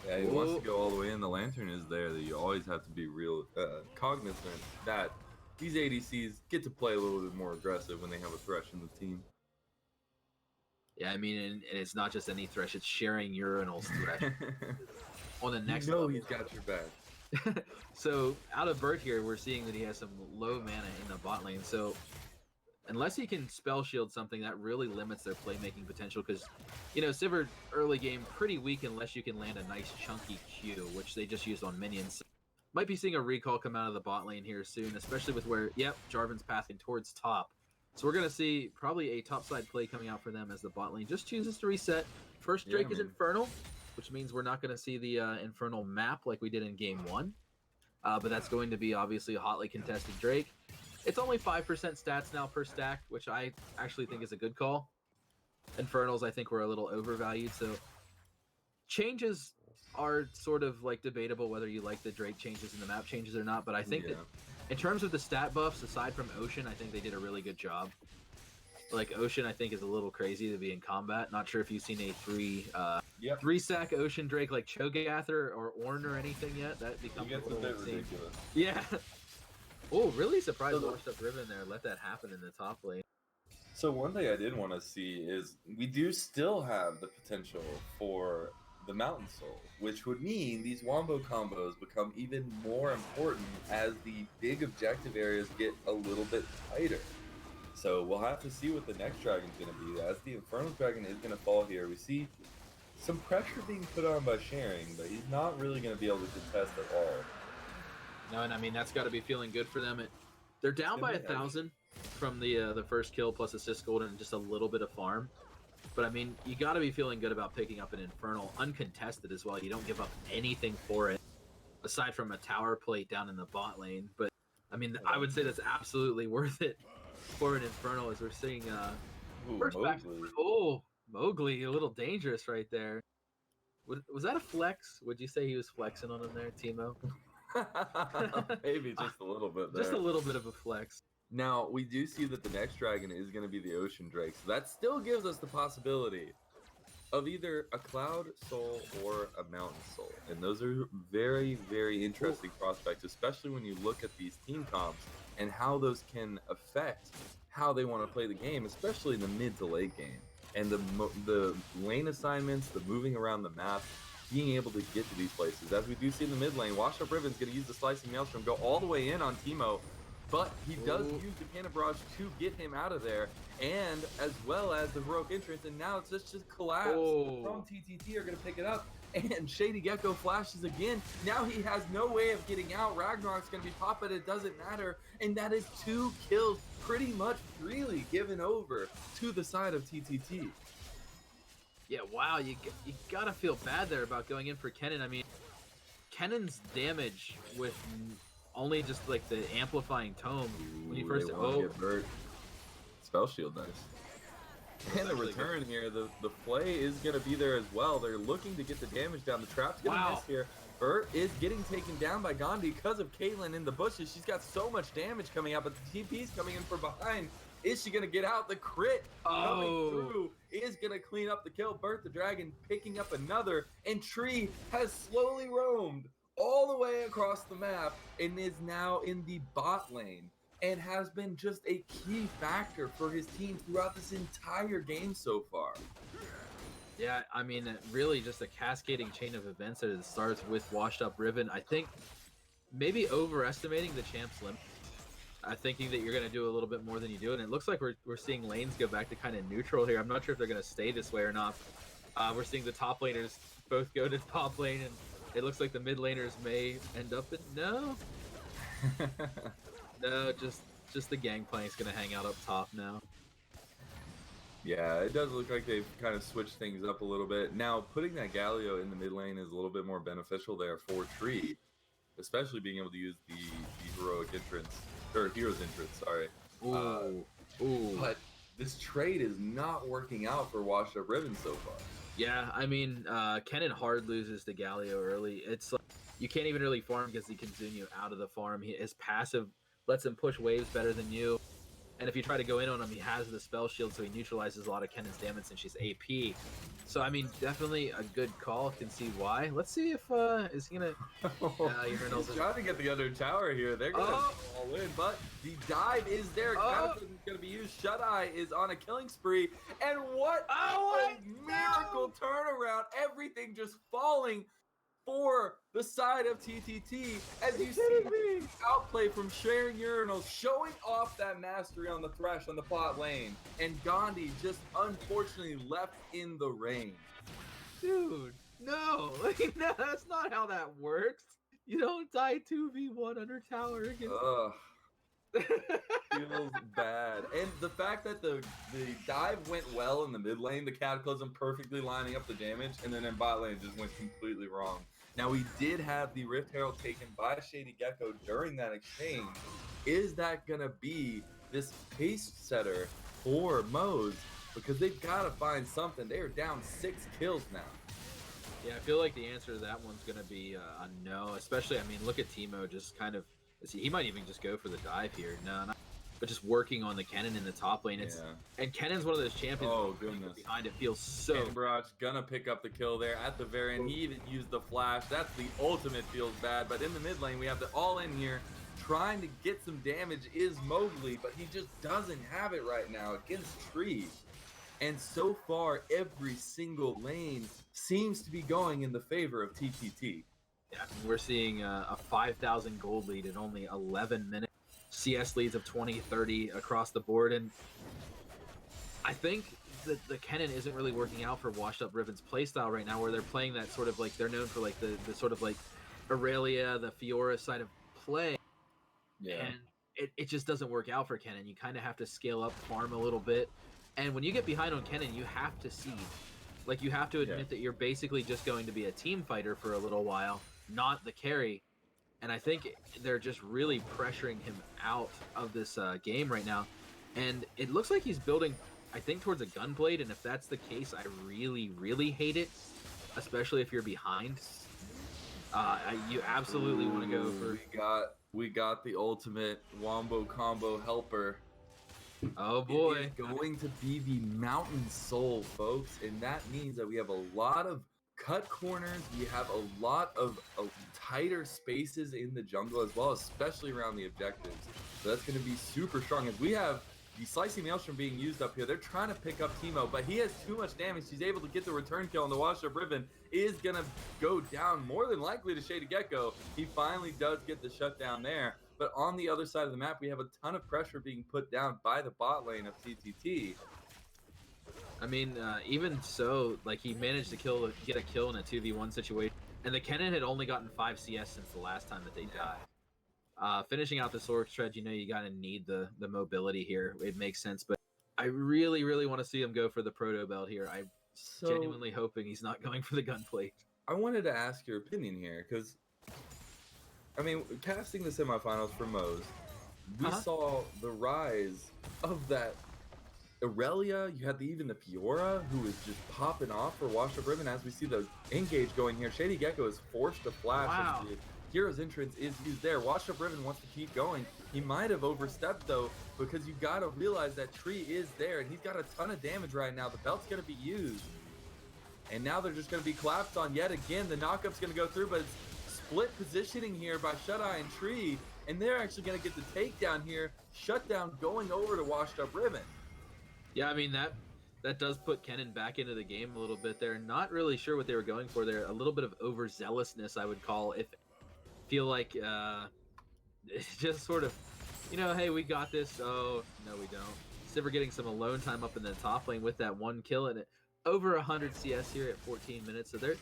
Yeah, he wants to go all the way in. The lantern is there. That you always have to be real cognizant that these ADCs get to play a little bit more aggressive when they have a Thresh in the team. Yeah, I mean, and it's not just any Thresh, it's sharing Urinal's Thresh. On the next level. level. He's got your back. So, out of Bert here, we're seeing that he has some low mana in the bot lane. So, unless he can spell shield something, that really limits their playmaking potential. Because, you know, Sivir early game, pretty weak unless you can land a nice chunky Q, which they just used on minions. Might be seeing a recall come out of the bot lane here soon, especially with where, Jarvan's pathing towards top. So we're going to see probably a topside play coming out for them as the bot lane just chooses to reset. First Drake is Infernal, which means we're not going to see the Infernal map like we did in Game 1. But that's going to be obviously a hotly contested Drake. It's only 5% stats now per stack, which I actually think is a good call. Infernals, I think, were a little overvalued. So changes are sort of like debatable whether you like the Drake changes and the map changes or not. But I think that in terms of the stat buffs, aside from Ocean, I think they did a really good job. Like Ocean, I think is a little crazy to be in combat. Not sure if you've seen a 3-stack Ocean Drake like Cho'Gath or Ornn or anything yet. That becomes a little ridiculous. Yeah. Oh, really surprised Washed Up Riven there. Let that happen in the top lane. So one thing I did want to see is we do still have the potential for the Mountain Soul, which would mean these Wombo combos become even more important as the big objective areas get a little bit tighter. So we'll have to see what the next dragon's going to be. As the Infernal Dragon is going to fall here, we see some pressure being put on by Sharing, but he's not really going to be able to contest at all. No, and I mean, that's got to be feeling good for them. They're down by 1,000 from the first kill plus assist gold and just a little bit of farm. But I mean, you got to be feeling good about picking up an Infernal uncontested as well. You don't give up anything for it, aside from a tower plate down in the bot lane. But I mean, I would say that's absolutely worth it for an Infernal, as we're seeing Mowgli, a little dangerous right there. Was that a flex? Would you say he was flexing on him there, Timo? Maybe just a little bit there. Just a little bit of a flex. Now, we do see that the next dragon is going to be the Ocean Drake, so that still gives us the possibility of either a Cloud Soul or a Mountain Soul. And those are very, very interesting prospects, especially when you look at these team comps and how those can affect how they want to play the game, especially in the mid to late game. And the lane assignments, the moving around the map, being able to get to these places. As we do see in the mid lane, Washed Up Riven's going to use the Slicing Maelstrom, go all the way in on Timo, but he does use the Cannon Barrage to get him out of there, and as well as the Heroic Entrance, and now it's just collapse from TTT are going to pick it up, and Shady Gecko flashes again. Now he has no way of getting out. Ragnarok's going to be popped, but it doesn't matter, and that is 2 kills pretty much freely given over to the side of TTT. Yeah, wow, you gotta feel bad there about going in for Kennen. I mean, Kennen's damage with only just like the amplifying tome when you Ooh, first they wanna get Bert. Spell shield, nice. And the actually return here, the play is going to be there as well. They're looking to get the damage down. The trap's going to miss here. Bert is getting taken down by Gandhi because of Caitlyn in the bushes. She's got so much damage coming out, but the TP's coming in from behind. Is she going to get out? The crit coming through is going to clean up the kill. Bert the Dragon picking up another, and Tree has slowly roamed all the way across the map and is now in the bot lane, and has been just a key factor for his team throughout this entire game so far. Yeah, I mean, really just a cascading chain of events that starts with Washed Up Riven. I think maybe overestimating the champ's limit. Thinking that you're going to do a little bit more than you do, and it looks like we're seeing lanes go back to kind of neutral here. I'm not sure if they're going to stay this way or not. We're seeing the top laners both go to top lane, and it looks like the mid laners may end up in... No, just the Gangplank's going to hang out up top now. Yeah, it does look like they've kind of switched things up a little bit. Now, putting that Galio in the mid lane is a little bit more beneficial there for Tree, especially being able to use the heroic entrance, or hero's entrance, sorry. Ooh. But this trade is not working out for Washed Up Riven so far. Yeah, I mean, Kennen hard loses to Galio early. It's like, you can't even really farm because he can zoom you out of the farm. His passive lets him push waves better than you. And if you try to go in on him, he has the spell shield, so he neutralizes a lot of Kennen's damage since she's AP. So, I mean, definitely a good call. Can see why. Let's see if, is he going to... He's trying to get the other tower here. They're going to go all in, but the dive is there. Cataclysm is going to be used. Shut-Eye is on a killing spree. And what a miracle turnaround. Everything just falling for the side of TTT, as you see outplay from sharing urinals, showing off that mastery on the Thresh on the bot lane, and Gandhi just unfortunately left in the rain. Dude, no, no, that's not how that works. You don't die 2v1 under tower against... Feels bad. And the fact that the dive went well in the mid lane, the Cataclysm perfectly lining up the damage, and then in bot lane just went completely wrong. Now, we did have the Rift Herald taken by Shady Gecko during that exchange. Is that going to be this pace setter for Moze? Because they've got to find something. They are down 6 kills now. Yeah, I feel like the answer to that one's going to be a no. Especially, I mean, look at Teemo just kind of... He might even just go for the dive here. No, not, but just working on the Kennen in the top lane. And Kennen's one of those champions. Oh, goodness. Behind it feels so... Barrage gonna pick up the kill there at the very end. He even used the flash. That's the ultimate feels bad. But in the mid lane, we have the all-in here. Trying to get some damage is Mowgli, but he just doesn't have it right now against Tree. And so far, every single lane seems to be going in the favor of TTT. Yeah, we're seeing a 5,000 gold lead in only 11 minutes. CS leads of 20, 30 across the board. And I think that the Kennen isn't really working out for Washed Up Riven's playstyle right now, where they're playing that sort of like, they're known for like the sort of like Aurelia, the Fiora side of play. Yeah. And it just doesn't work out for Kennen. You kind of have to scale up, farm a little bit. And when you get behind on Kennen, you have to seed. Like, you have to admit that you're basically just going to be a team fighter for a little while, not the carry. And I think they're just really pressuring him out of this game right now. And it looks like he's building, I think, towards a Gunblade. And if that's the case, I really, really hate it, especially if you're behind. You absolutely want to go for... We got the ultimate Wombo combo helper. Oh boy. It is going to be the Mountain Soul, folks, and that means that we have a lot of cut corners. We have a lot of tighter spaces in the jungle as well, especially around the objectives. So that's going to be super strong. As we have the Slicing Maelstrom being used up here, they're trying to pick up Teemo, but he has too much damage. He's able to get the return kill, and the Washed Up Riven is going to go down more than likely to Shady Gecko. He finally does get the shutdown there. But on the other side of the map, we have a ton of pressure being put down by the bot lane of TTT. I mean, even so, like, he managed to get a kill in a 2v1 situation. And the Kennen had only gotten 5 CS since the last time that they died. Finishing out the Sork Shred, you know, you gotta need the mobility here. It makes sense. But I really, really want to see him go for the Proto Belt here. I'm genuinely hoping he's not going for the Gunplate. I wanted to ask your opinion here, because I mean, casting the semifinals for Moe's, we Uh-huh. saw the rise of that Aurelia. You had even the Fiora, who is just popping off for Washed Up Ribbon. As we see the engage going here, Shady Gecko is forced to flash. Wow. As the Hero's entrance is used there. Washed Up Ribbon wants to keep going. He might have overstepped though, because you got to realize that tree is there, and he's got a ton of damage right now. The belt's going to be used. And now they're just going to be collapsed on yet again. The knockup's going to go through, but it's split positioning here by Shut Eye and Tree. And they're actually going to get the takedown here. Shutdown going over to Washed Up Ribbon. Yeah, I mean, that does put Kennen back into the game a little bit there. Not really sure what they were going for there. A little bit of overzealousness, I would call. Feel like it's just sort of, hey, we got this. Oh, no, we don't. Sivir getting some alone time up in the top lane with that one kill, and over 100 CS here at 14 minutes. So they're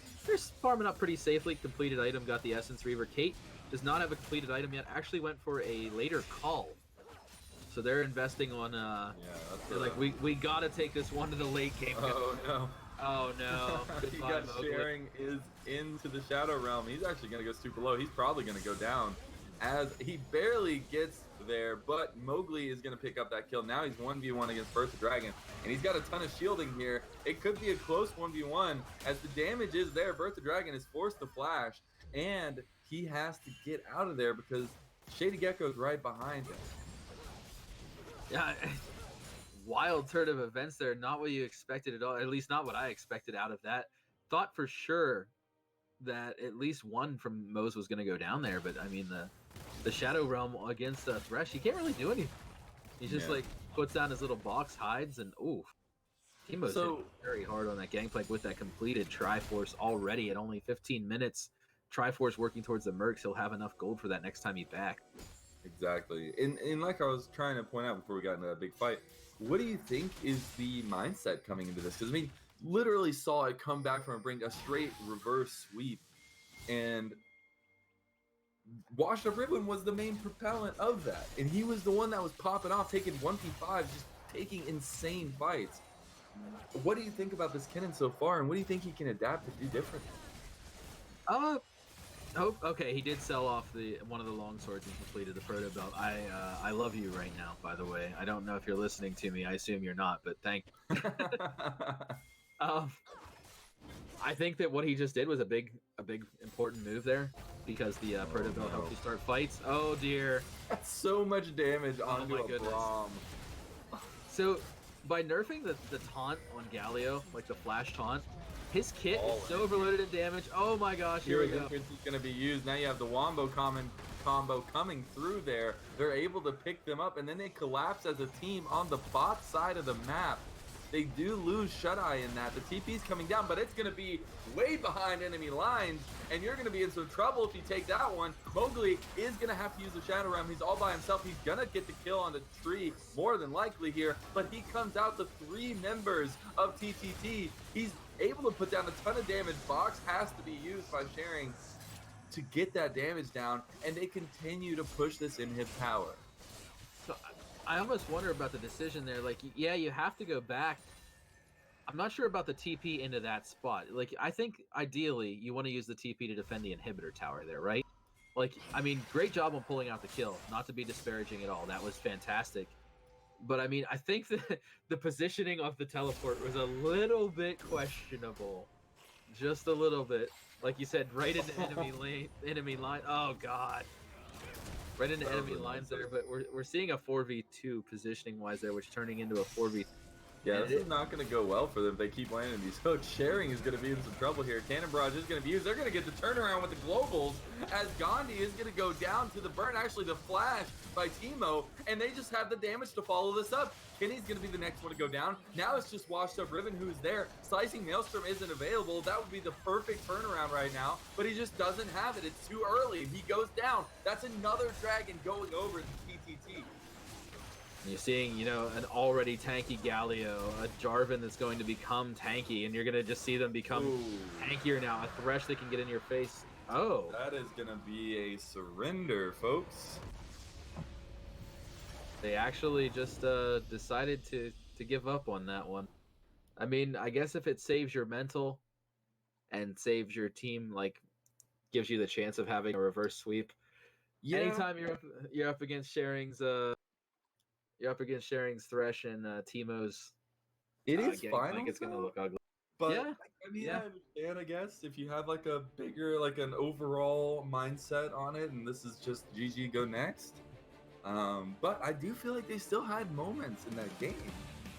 farming up pretty safely. Completed item, got the Essence Reaver. Kate does not have a completed item yet. Actually went for a later call. So they're investing on, they're like, we got to take this one to the late game. Oh, no. Oh, no. He got sharing is into the Shadow Realm. He's actually going to go super low. He's probably going to go down as he barely gets there, but Mowgli is going to pick up that kill. Now he's 1v1 against Bertha Dragon, and he's got a ton of shielding here. It could be a close 1v1 as the damage is there. Bertha Dragon is forced to flash, and he has to get out of there because Shady Gecko is right behind him. Yeah, wild turn of events there. Not what you expected at all. At least not what I expected out of that. Thought for sure that at least one from Moe's was going to go down there, but I mean the Shadow Realm against Thresh, he can't really do anything. He just like puts down his little box, hides, and oof. Teemo's hit very hard on that Gangplank with that completed Triforce already at only 15 minutes. Triforce working towards the Mercs. He'll have enough gold for that next time he's back. Exactly. And like I was trying to point out before we got into that big fight, what do you think is the mindset coming into this? Because, I mean, literally saw it come back from a brink, a straight reverse sweep. And Washed Up Ribbon was the main propellant of that. And he was the one that was popping off, taking 1v5, just taking insane fights. What do you think about this Kennen so far, and what do you think he can adapt to do differently? Okay, he did sell off one of the long swords and completed the proto belt. I love you right now, by the way. I don't know if you're listening to me. I assume you're not, but thank you. I think that what he just did was a big important move there because the proto belt helped you start fights. Oh dear. That's so much damage onto a Braum. So by nerfing the taunt on Galio, like the flash taunt, his kit is so overloaded in damage. Oh my gosh, here we go. Is going to be used. Now you have the Wombo combo coming through there. They're able to pick them up, and then they collapse as a team on the bot side of the map. They do lose Shut Eye in that. The TP's coming down, but it's going to be way behind enemy lines, and you're going to be in some trouble if you take that one. Mowgli is going to have to use the Shadow Realm. He's all by himself. He's going to get the kill on the tree, more than likely here, but he comes out to 3 members of TTT. He's able to put down a ton of damage. Box has to be used by sharing to get that damage down, and they continue to push this inhib tower. So I almost wonder about the decision there. Like, yeah, you have to go back. I'm not sure about the TP into that spot. Like, I think ideally you want to use the TP to defend the inhibitor tower there, right? Like, I mean, great job on pulling out the kill. Not to be disparaging at all. That was fantastic. But I mean, I think that the positioning of the teleport was a little bit questionable. Just a little bit. Like you said, right into enemy line. Oh god. Right into enemy lines there, but we're seeing a 4v2 positioning wise there, which turning into a 4v3. Yeah, this is not going to go well for them if they keep landing these hooks. Sharing is going to be in some trouble here. Cannon Barrage is going to be used. They're going to get the turnaround with the globals as Gandhi is going to go down to the burn. Actually, the flash by Teemo, and they just have the damage to follow this up. Kenny's going to be the next one to go down. Now it's just Washed Up Ribbon who's there. Slicing Maelstrom isn't available. That would be the perfect turnaround right now, but he just doesn't have it. It's too early. He goes down. That's another dragon going over the TTT. You're seeing, an already tanky Galio, a Jarvan that's going to become tanky, and you're going to just see them become tankier now. A Thresh that can get in your face. Oh. That is going to be a surrender, folks. They actually just decided to give up on that one. I mean, I guess if it saves your mental and saves your team, like, gives you the chance of having a reverse sweep, Yeah, Anytime you're up against Sharing's Thresh and Teemo's it is Gangplank, finals it's gonna though. look ugly. But Yeah, I mean, yeah. I understand. I guess if you have like a bigger, like an overall mindset on it, and this is just GG go next. But I do feel like they still had moments in that game.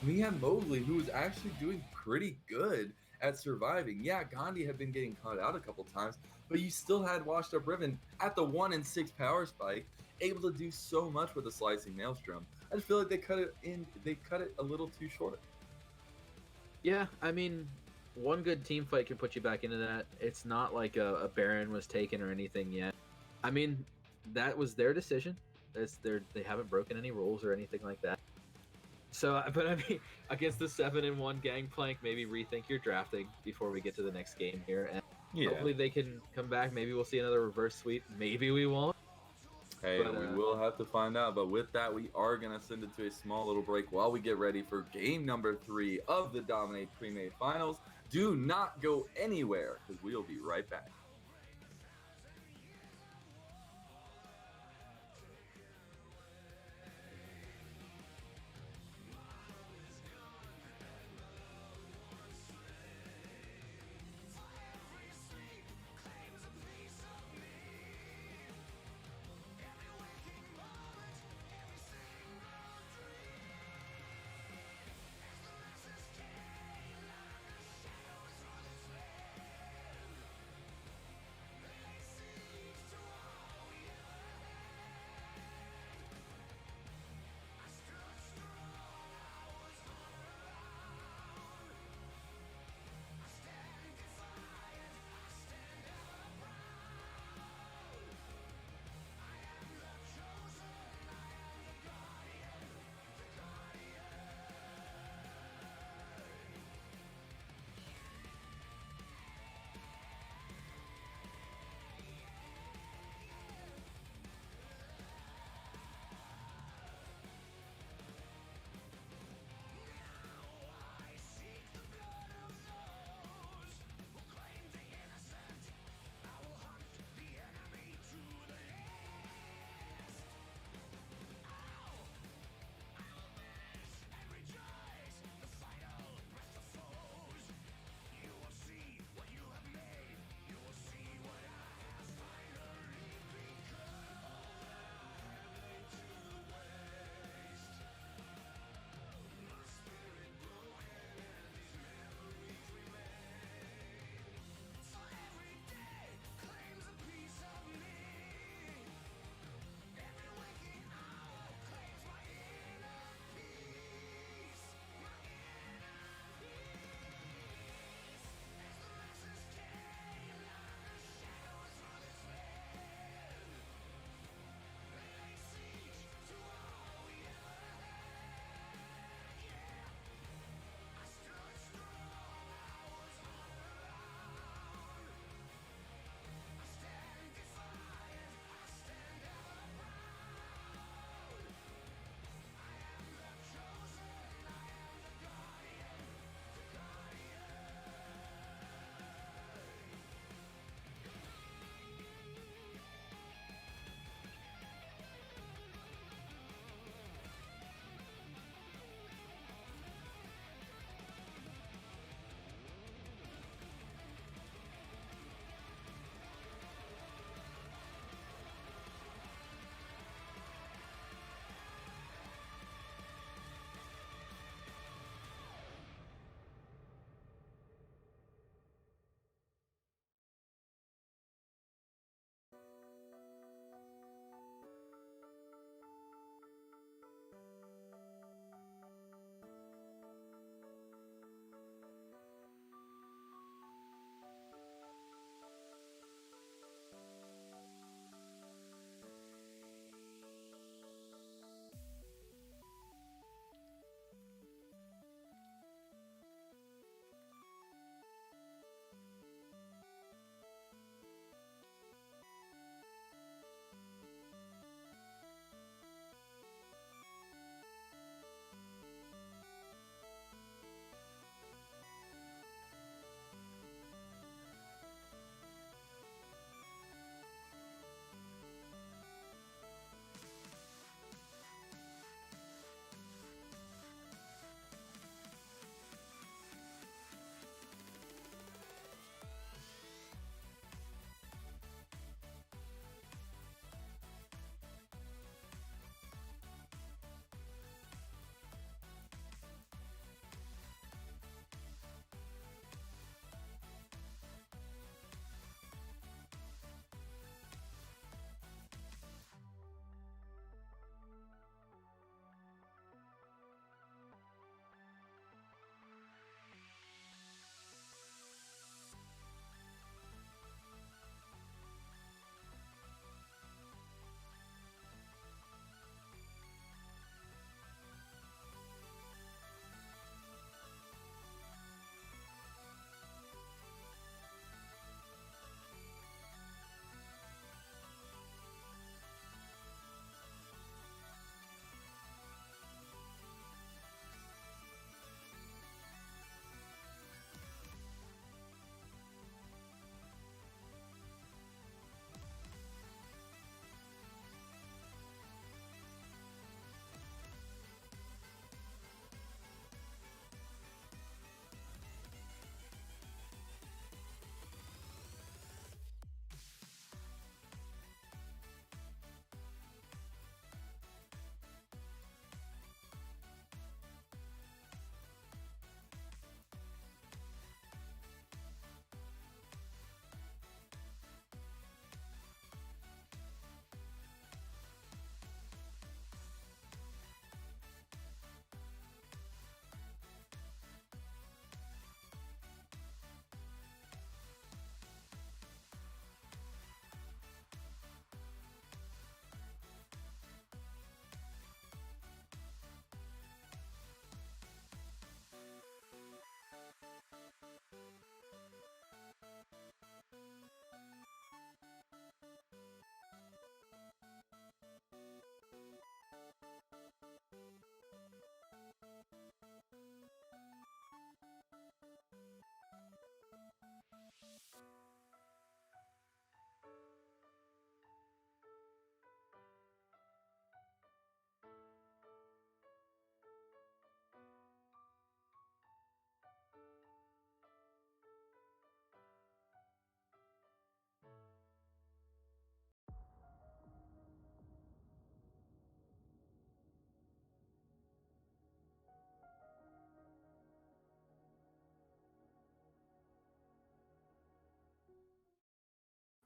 We had Mowgli, who was actually doing pretty good at surviving. Yeah, Gandhi had been getting caught out a couple times, but you still had Washed Up Riven at the 1 in 6 power spike, able to do so much with a slicing maelstrom. I just feel like they cut it a little too short. Yeah, I mean, one good team fight can put you back into that. It's not like a Baron was taken or anything yet. I mean, that was their decision. They haven't broken any rules or anything like that. So, but I mean, against the 7-1 Gangplank, maybe rethink your drafting before we get to the next game here, and hopefully they can come back. Maybe we'll see another reverse sweep. Maybe we won't. Hey, But, we will have to find out. But with that, we are going to send it to a small little break while we get ready for game number 3 of the Dominate Premade Finals. Do not go anywhere because we'll be right back.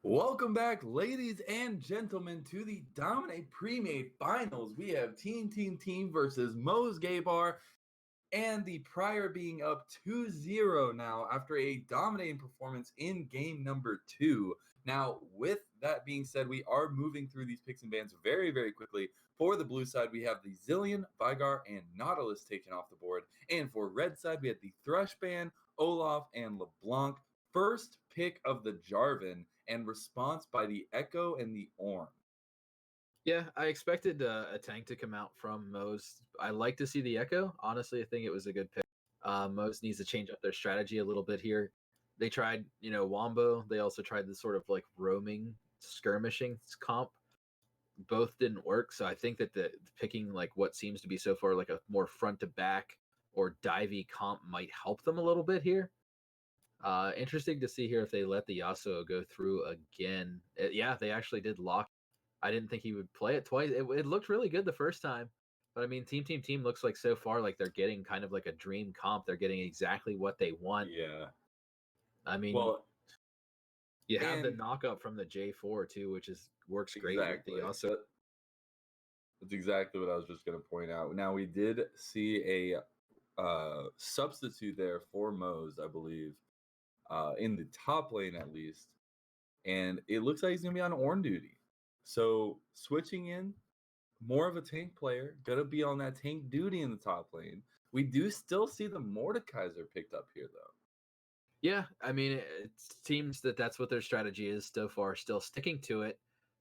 Welcome back, ladies and gentlemen, to the Dominate Pre-Made Finals. We have Team versus Moe's Gay Bar, and the Prior being up 2-0 now after a dominating performance in game number 2. Now, with that being said, we are moving through these picks and bans very, very quickly. For the blue side, we have the Zillion, Vigar, and Nautilus taken off the board. And for red side, we have the Thrush Band, Olaf, and LeBlanc. First pick of the Jarvan, and response by the Echo and the Ornn. Yeah, I expected a tank to come out from Moe's. I like to see the Echo. Honestly, I think it was a good pick. Moe's needs to change up their strategy a little bit here. They tried, Wombo. They also tried this sort of like roaming skirmishing comp. Both didn't work. So I think that the picking like what seems to be so far like a more front to back or divey comp might help them a little bit here. Interesting to see here if they let the Yasuo go through again. Yeah, they actually did lock. I didn't think he would play it twice. It looked really good the first time, but I mean, team looks like so far like they're getting kind of like a dream comp. They're getting exactly what they want. Yeah. I mean, well, you have the knock up from the J4 too, which works great exactly. with the Yasuo. That's exactly what I was just going to point out. Now, we did see a substitute there for Moe's, I believe, in the top lane at least. And it looks like he's going to be on Ornn duty. So switching in, more of a tank player, going to be on that tank duty in the top lane. We do still see the Mordekaiser picked up here, though. Yeah, I mean, it seems that that's what their strategy is so far, still sticking to it,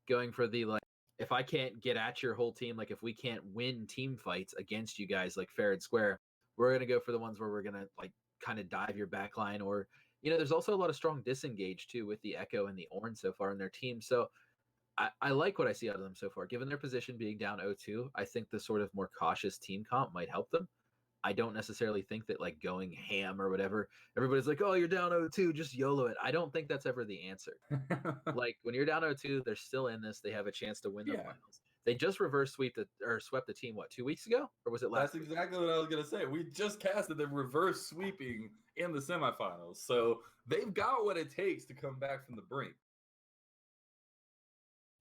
going for the, like, if I can't get at your whole team, like, if we can't win team fights against you guys, like, fair and square, we're going to go for the ones where we're going to, like, kind of dive your back line. Or, there's also a lot of strong disengage, too, with the Echo and the Ornn so far in their team. So I like what I see out of them so far. Given their position being down 0-2, I think the sort of more cautious team comp might help them. I don't necessarily think that like going ham or whatever, everybody's like, oh, you're down 0-2, just YOLO it. I don't think that's ever the answer. Like when you're down 0-2, they're still in this. They have a chance to win the finals. They just swept the team, what, 2 weeks ago? Or was it last That's week? exactly what I was going to say. We just casted them reverse sweeping in the semifinals. So they've got what it takes to come back from the brink.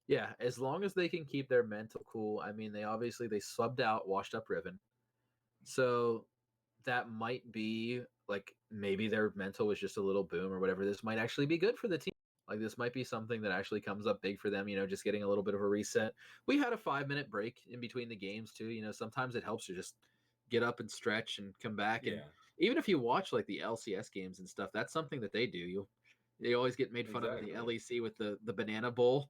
Yeah, as long as they can keep their mental cool. I mean, they subbed out Washed Up Riven. So that might be like maybe their mental was just a little boom or whatever. This might actually be good for the team. Like this might be something that actually comes up big for them, just getting a little bit of a reset. We had a 5-minute break in between the games too. Sometimes it helps to just get up and stretch and come back. And even if you watch like the LCS games and stuff, that's something that they do. They always get made fun of in the LEC with the banana bowl.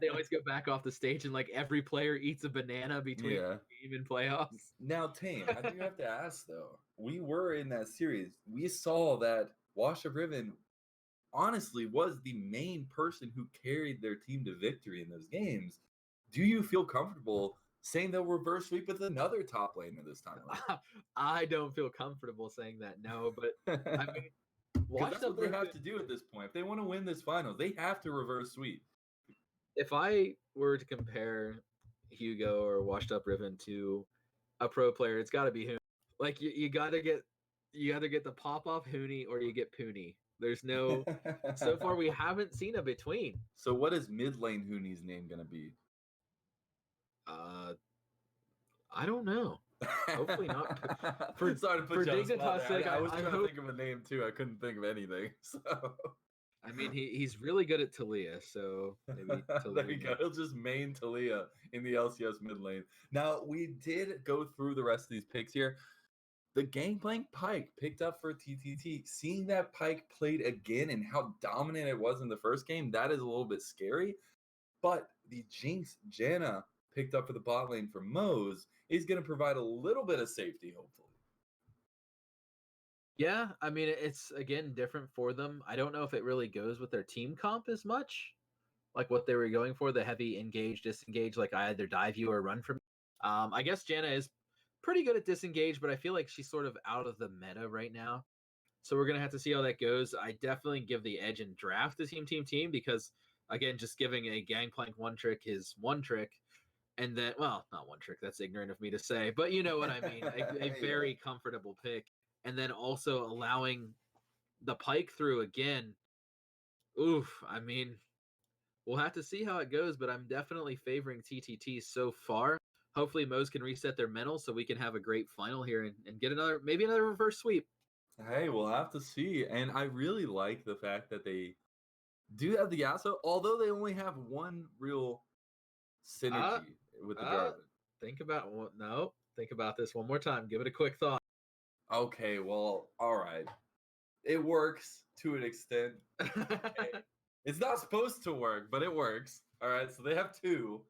They always go back off the stage and like every player eats a banana between game and playoffs. Now, Tame, I do have to ask though. We were in that series. We saw that Wash of Riven honestly was the main person who carried their team to victory in those games. Do you feel comfortable saying they'll reverse sweep with another top laner this time? I don't feel comfortable saying that, no, but I mean, that's what they have to do at this point. If they want to win this finals, they have to reverse sweep. If I were to compare Hugo or Washed Up Riven to a pro player, it's got to be Hooney. Like you got to get the pop off Hooney or you get Pooney. There's no. So far, we haven't seen a between. So what is mid lane Hooney's name gonna be? I don't know. Hopefully not. Sorry to put you on the spot there. I was trying to think of a name too. I couldn't think of anything. So I mean, he's really good at Talia, so maybe Talia. There you go. He'll just main Talia in the LCS mid lane. Now, we did go through the rest of these picks here. The Gangplank Pyke picked up for TTT. Seeing that Pyke played again and how dominant it was in the first game, that is a little bit scary. But the Jinx Janna picked up for the bot lane for Moe's is going to provide a little bit of safety, hopefully. Yeah, I mean, it's, again, different for them. I don't know if it really goes with their team comp as much, like what they were going for, the heavy engage, disengage, like I either dive you or run from you. I guess Janna is pretty good at disengage, but I feel like she's sort of out of the meta right now. So we're going to have to see how that goes. I definitely give the edge in draft to team because, again, just giving a Gangplank one trick is one trick. And then, well, not one trick. That's ignorant of me to say, but you know what I mean. A very comfortable pick. And then also allowing the Pyke through again. Oof. I mean, we'll have to see how it goes, but I'm definitely favoring TTT so far. Hopefully, Mo's can reset their mental so we can have a great final here and get maybe another reverse sweep. Hey, we'll have to see. And I really like the fact that they do have the Yasuo, although they only have one real synergy with the Jarvan. Think about no. Think about this one more time. Give it a quick thought. Okay, well, all right. It works to an extent. Okay. It's not supposed to work, but it works. All right, so they have two.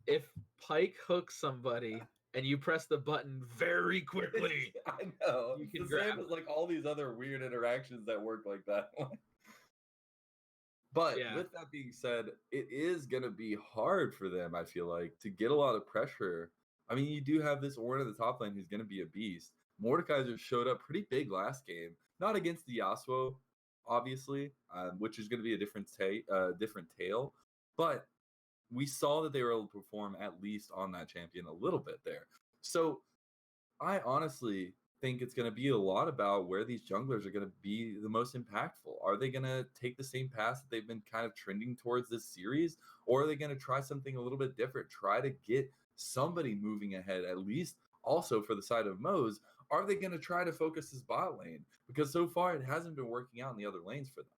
If Pike hooks somebody and you press the button very quickly, I know. you It's can the same grab as like all these other weird interactions that work like that. But Yeah. with that being said, it is going to be hard for them, I feel like, to get a lot of pressure. I mean, you do have this Ornn at the top lane who's going to be a beast. Mordekaiser showed up pretty big last game, not against the Yasuo, obviously, which is going to be a different tale. But we saw that they were able to perform at least on that champion a little bit there. So I honestly think it's going to be a lot about where these junglers are going to be the most impactful. Are they going to take the same path that they've been kind of trending towards this series? Or are they going to try something a little bit different? Try to get somebody moving ahead, at least also for the side of Mo's. Are they going to try to focus his bot lane? Because so far it hasn't been working out in the other lanes for them.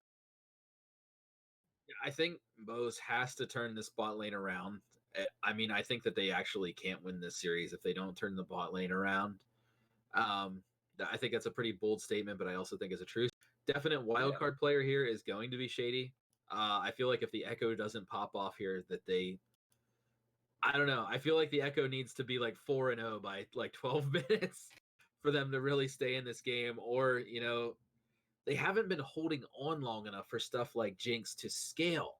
I think Mo's has to turn this bot lane around. I mean, I think that they actually can't win this series if they don't turn the bot lane around. Um, I think that's a pretty bold statement, but I also think it's a truth. Definite wildcard player here is going to be Shady. I feel like if the Echo doesn't pop off here, I don't know. I feel like the Echo needs to be like 4-0 by like 12 minutes for them to really stay in this game, or they haven't been holding on long enough for stuff like Jinx to scale,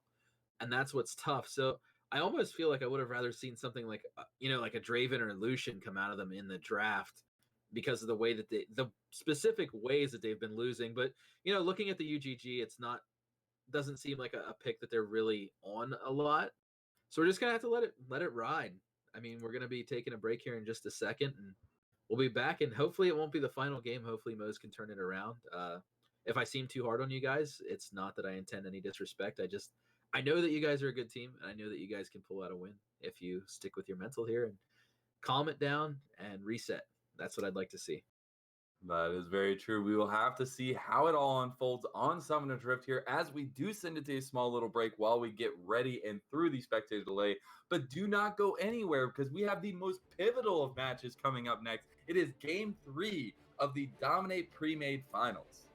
and that's what's tough. So I almost feel like I would have rather seen something like like a Draven or a Lucian come out of them in the draft because of the way that the specific ways that they've been losing. But looking at the UGG, it's not doesn't seem like a pick that they're really on a lot. So we're just gonna have to let it ride. I mean, we're gonna be taking a break here in just a second, and we'll be back. And hopefully, it won't be the final game. Hopefully, Mo's can turn it around. If I seem too hard on you guys, it's not that I intend any disrespect. I know that you guys are a good team, and I know that you guys can pull out a win if you stick with your mental here and calm it down and reset. That's what I'd like to see. That is very true. We will have to see how it all unfolds on Summoner's Rift here as we do send it to a small little break while we get ready and through the spectator delay. But do not go anywhere because we have the most pivotal of matches coming up next. It is Game 3 of the Dominate Premade Finals.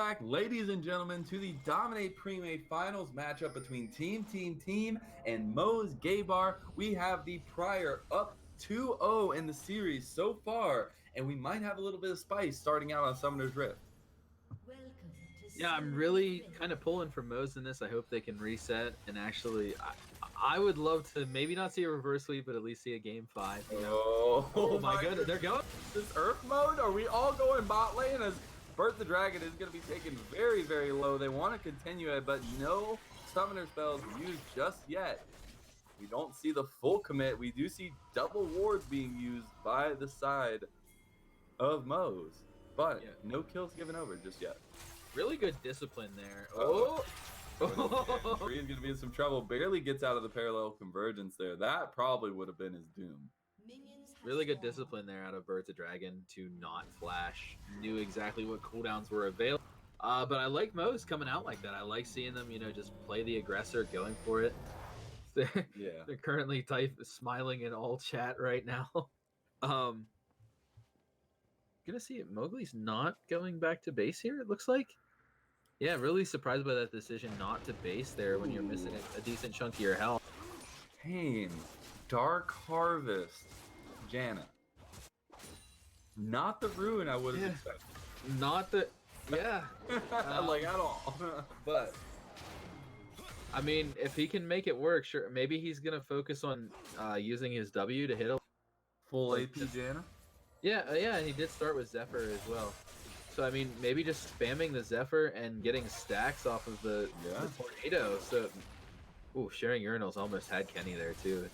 back, ladies and gentlemen, to the Dominate Premade Finals matchup between Team and Moe's Gay Bar. We have the Prior up 2-0 in the series so far, and we might have a little bit of spice starting out on Summoner's Rift. Yeah, I'm really kind of pulling for Moe's in this. I hope they can reset, and actually, I would love to maybe not see a reverse sweep, but at least see a game 5. You know? Oh my goodness, they're going. This Earth mode? Are we all going bot lane as Bert the Dragon is going to be taken very, very low? They want to continue it, but no Summoner spells used just yet. We don't see the full commit. We do see double wards being used by the side of Moe's, but no kills given over just yet. Really good discipline there. Tree is going to be in some trouble. Barely gets out of the parallel convergence there. That probably would have been his doom. Really good discipline there out of Birds of Dragon to not flash. Knew exactly what cooldowns were available. But I like Moe's coming out like that. I like seeing them, you know, just play the aggressor, going for it. They're currently smiling in all chat right now. Gonna see it. Mowgli's not going back to base here, it looks like. Yeah, really surprised by that decision not to base there when you're missing a decent chunk of your health. Pain, Dark Harvest, Janna. Not the ruin I would have expected. Not the, like at all. But I mean, if he can make it work, sure. Maybe he's gonna focus on using his W to hit a full AP Janna. Yeah, and he did start with Zephyr as well. So, I mean, maybe just spamming the Zephyr and getting stacks off of the tornado. So, ooh, sharing urinals almost had Kenny there, too.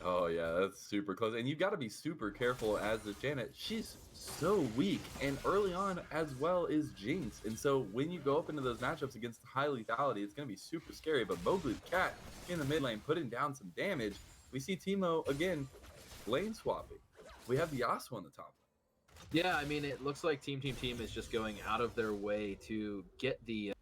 Oh, yeah, that's super close. And you got to be super careful as the Janet. She's so weak. And early on, as well, is Jinx. And so when you go up into those matchups against high lethality, it's going to be super scary. But Mowgli the Cat in the mid lane putting down some damage. We see Teemo, again, lane swapping. We have the Yasuo on the top. Yeah, I mean, it looks like Team is just going out of their way to get the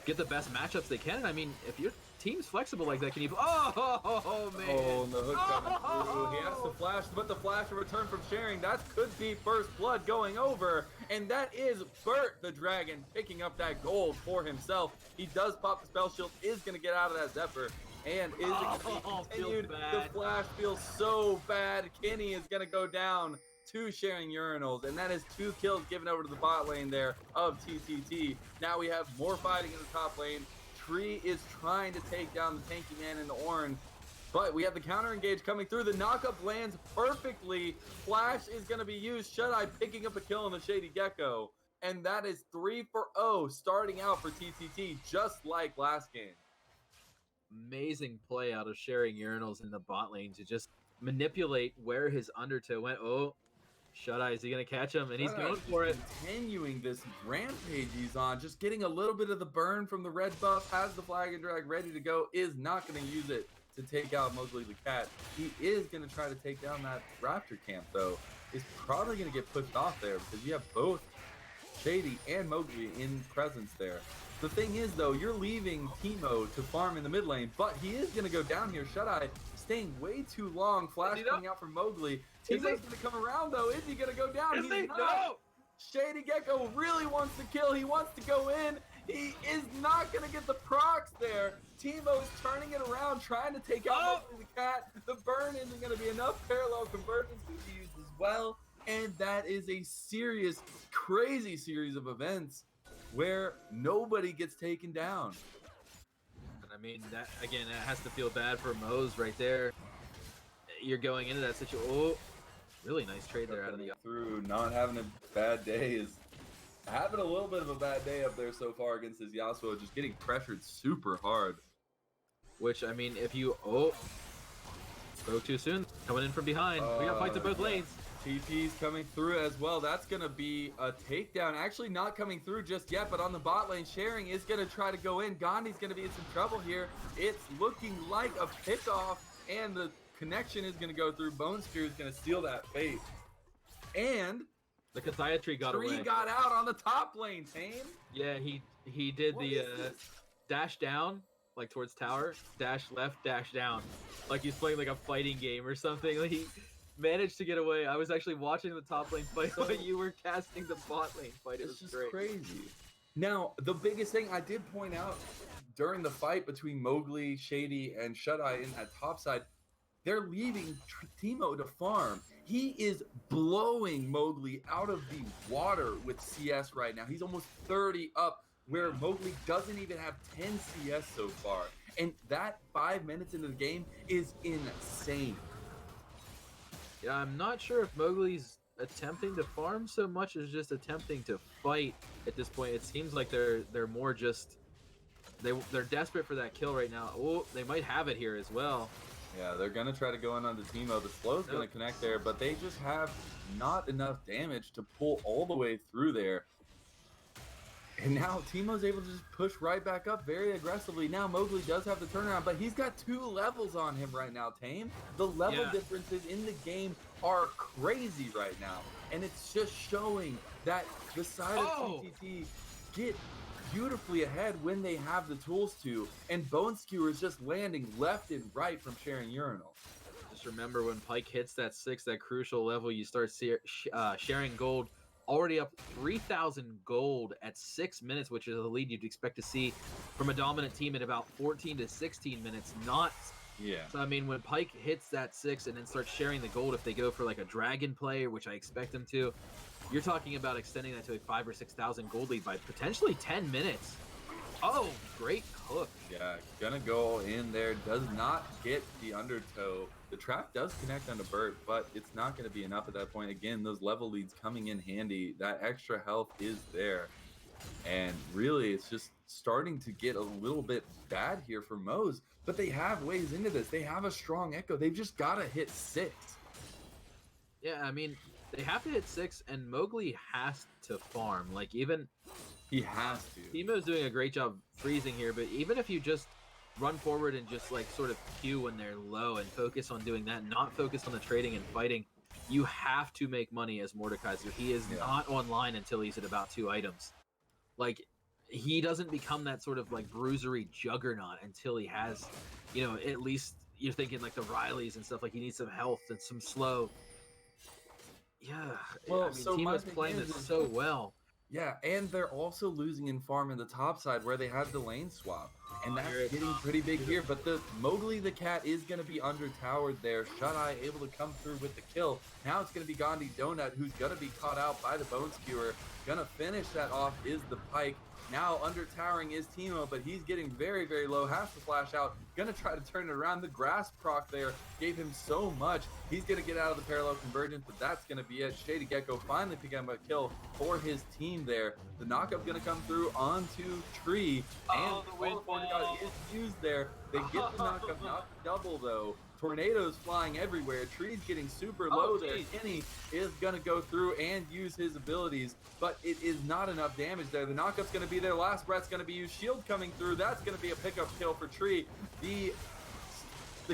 best matchups they can. I mean, if your team's flexible like that, can you? Oh man! Oh, and the hook coming through. He has to flash, but the flash in return from sharing. That could be first blood going over, and that is Bert the Dragon picking up that gold for himself. He does pop the spell shield. Is going to get out of that Zephyr. And is it going to be continued? The flash feels so bad. Kenny is going to go down to sharing urinals, and that is 2 kills given over to the bot lane there of TTT. Now we have more fighting in the top lane. Tree is trying to take down the tanky man in the orange, but we have the counter engage coming through. The knockup lands perfectly. Flash is going to be used. Shut-Eye picking up a kill on the Shady Gecko, and that is 3-0 starting out for TTT, just like last game. Amazing play out of sharing urinals in the bot lane to just manipulate where his undertow went. Oh, Shut-Eye, is he going to catch him? And he's going for it. Continuing this rampage he's on, just getting a little bit of the burn from the red buff, has the flag and drag ready to go, is not going to use it to take out Mowgli the Cat. He is going to try to take down that Raptor camp, though. Is probably going to get pushed off there because you have both Shady and Mowgli in presence there. The thing is, though, you're leaving Teemo to farm in the mid lane, but he is going to go down here. Shut-Eye staying way too long. Flash coming out from Mowgli. Teemo's going to come around, though. Is he going to go down? He's not. No! Shady Gecko really wants to kill. He wants to go in. He is not going to get the procs there. Teemo's turning it around, trying to take out Mowgli the Cat. The burn isn't going to be enough. Parallel convergence to be used as well. And that is a serious, crazy series of events where nobody gets taken down. And I mean, that again, that has to feel bad for Moe's right there. You're going into that situation. Oh, really nice trade there out of the through. Not having a bad day, is having a little bit of a bad day up there so far against his Yasuo, just getting pressured super hard. Which, I mean, if you spoke too soon, coming in from behind. We got fights at both lanes. TP's coming through as well. That's going to be a takedown. Actually not coming through just yet, but on the bot lane, Sharing is going to try to go in. Gandhi's going to be in some trouble here. It's looking like a pickoff, and the connection is going to go through. Bone Spear is going to steal that fate. And the Kathaya tree got away. Tree got out on the top lane, Tame. Yeah, he did the dash down, like towards tower, dash left, dash down. Like he's playing like a fighting game or something. Like he managed to get away. I was actually watching the top lane fight while you were casting the bot lane fight. It was just great. Crazy. Now, the biggest thing I did point out during the fight between Mowgli, Shady, and Shut Eye in that top side, they're leaving Timo to farm. He is blowing Mowgli out of the water with CS right now. He's almost 30 up, where Mowgli doesn't even have 10 CS so far. And that 5 minutes into the game is insane. Yeah, I'm not sure if Mowgli's attempting to farm so much as just attempting to fight at this point. It seems like they're more just they're desperate for that kill right now. Oh, they might have it here as well. Yeah, they're going to try to go in onto Timo. The slow's going to connect there, but they just have not enough damage to pull all the way through there. And now Timo's able to just push right back up very aggressively. Now Mowgli does have the turnaround, but he's got 2 levels on him right now, Tame. The level differences in the game are crazy right now. And it's just showing that the side of TTT get beautifully ahead when they have the tools to. And Bone Skewer is just landing left and right from sharing Urinal. Just remember when Pyke hits that 6, that crucial level, you start sharing gold. Already up 3,000 gold at 6 minutes, which is a lead you'd expect to see from a dominant team in about 14 to 16 minutes. So I mean, when Pyke hits that 6 and then starts sharing the gold, if they go for like a dragon play, which I expect them to, you're talking about extending that to a 5,000 or 6,000 gold lead by potentially 10 minutes. Oh, great hook. Yeah, gonna go in there, does not get the undertow. The trap does connect onto Bert, but it's not going to be enough at that point. Again, those level leads coming in handy. That extra health is there. And really, it's just starting to get a little bit bad here for Moze. But they have ways into this. They have a strong Echo. They've just got to hit 6. Yeah, I mean, they have to hit 6, and Mowgli has to farm. Like, even... He has to. Timo's doing a great job freezing here, but even if you just run forward and just like sort of queue when they're low and focus on doing that, not focus on the trading and fighting, you have to make money as Mordekaiser. He is not online until he's at about 2 items. Like, he doesn't become that sort of like bruisery juggernaut until he has, you know, at least you're thinking like the Rileys and stuff. Like, he needs some health and some slow. Yeah, well, I mean, so Timo's playing this so well. Yeah, and they're also losing in farm in the top side where they had the lane swap. And that's getting pretty big here. But the Mowgli the cat is going to be under-towered there. Shut Eye able to come through with the kill. Now it's going to be Gandhi Donut, who's going to be caught out by the Bone Skewer. Going to finish that off is the Pyke. Now under-towering is Timo, but he's getting very, very low. Has to flash out. Going to try to turn it around. The grass proc there gave him so much. He's going to get out of the parallel convergence, but that's going to be it. Shady Gecko finally picking up a kill for his team there. The knockup going to come through onto Tree. And the wind is used there. They get the knockup, not double though. Tornadoes flying everywhere. Tree's getting super low there. Kenny is going to go through and use his abilities, but it is not enough damage there. The knockup's going to be there. Last breath's going to be used. Shield coming through. That's going to be a pickup kill for Tree. The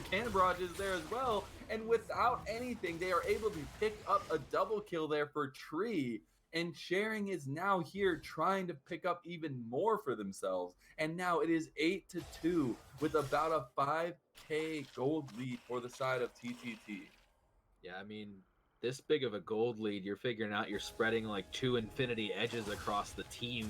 cannon barrage is there as well. And without anything, they are able to pick up a double kill there for Tree. And Sharing is now here trying to pick up even more for themselves. And now it is 8-2 with about a 5K gold lead for the side of TTT. Yeah, I mean, this big of a gold lead, you're figuring out you're spreading like 2 infinity edges across the team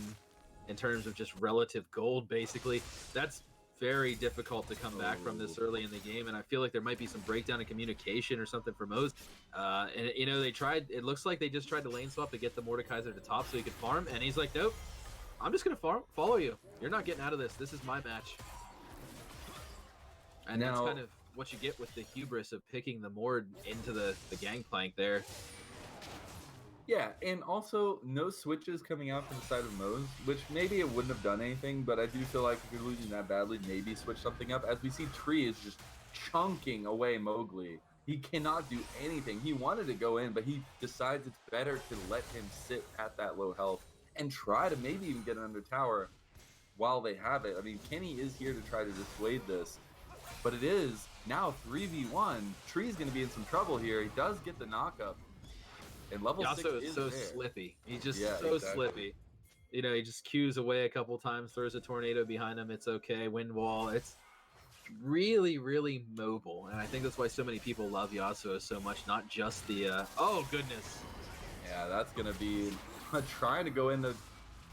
in terms of just relative gold, basically. That's very difficult to come back from this early in the game, and I feel like there might be some breakdown in communication or something for Moze. And you know, it looks like they just tried to lane swap to get the Mordekaiser to top so he could farm, and he's like, nope, I'm just gonna follow you. You're not getting out of this. This is my match. And now, that's kind of what you get with the hubris of picking the Mord into the gangplank there. Yeah, and also no switches coming out from the side of Moze, which maybe it wouldn't have done anything, but I do feel like if you're losing that badly, maybe switch something up. As we see, Tree is just chunking away Mowgli. He cannot do anything. He wanted to go in, but he decides it's better to let him sit at that low health and try to maybe even get an under tower while they have it. I mean, Kenny is here to try to dissuade this, but it is now 3v1. Tree's going to be in some trouble here. He does get the knockup. And level 6 is so there. slippy. He's just slippy. You know, he just cues away a couple times, throws a tornado behind him. It's okay. Wind wall. It's really, really mobile. And I think that's why so many people love Yasuo so much. Not just the... oh, goodness. Yeah, that's going to be trying to go in the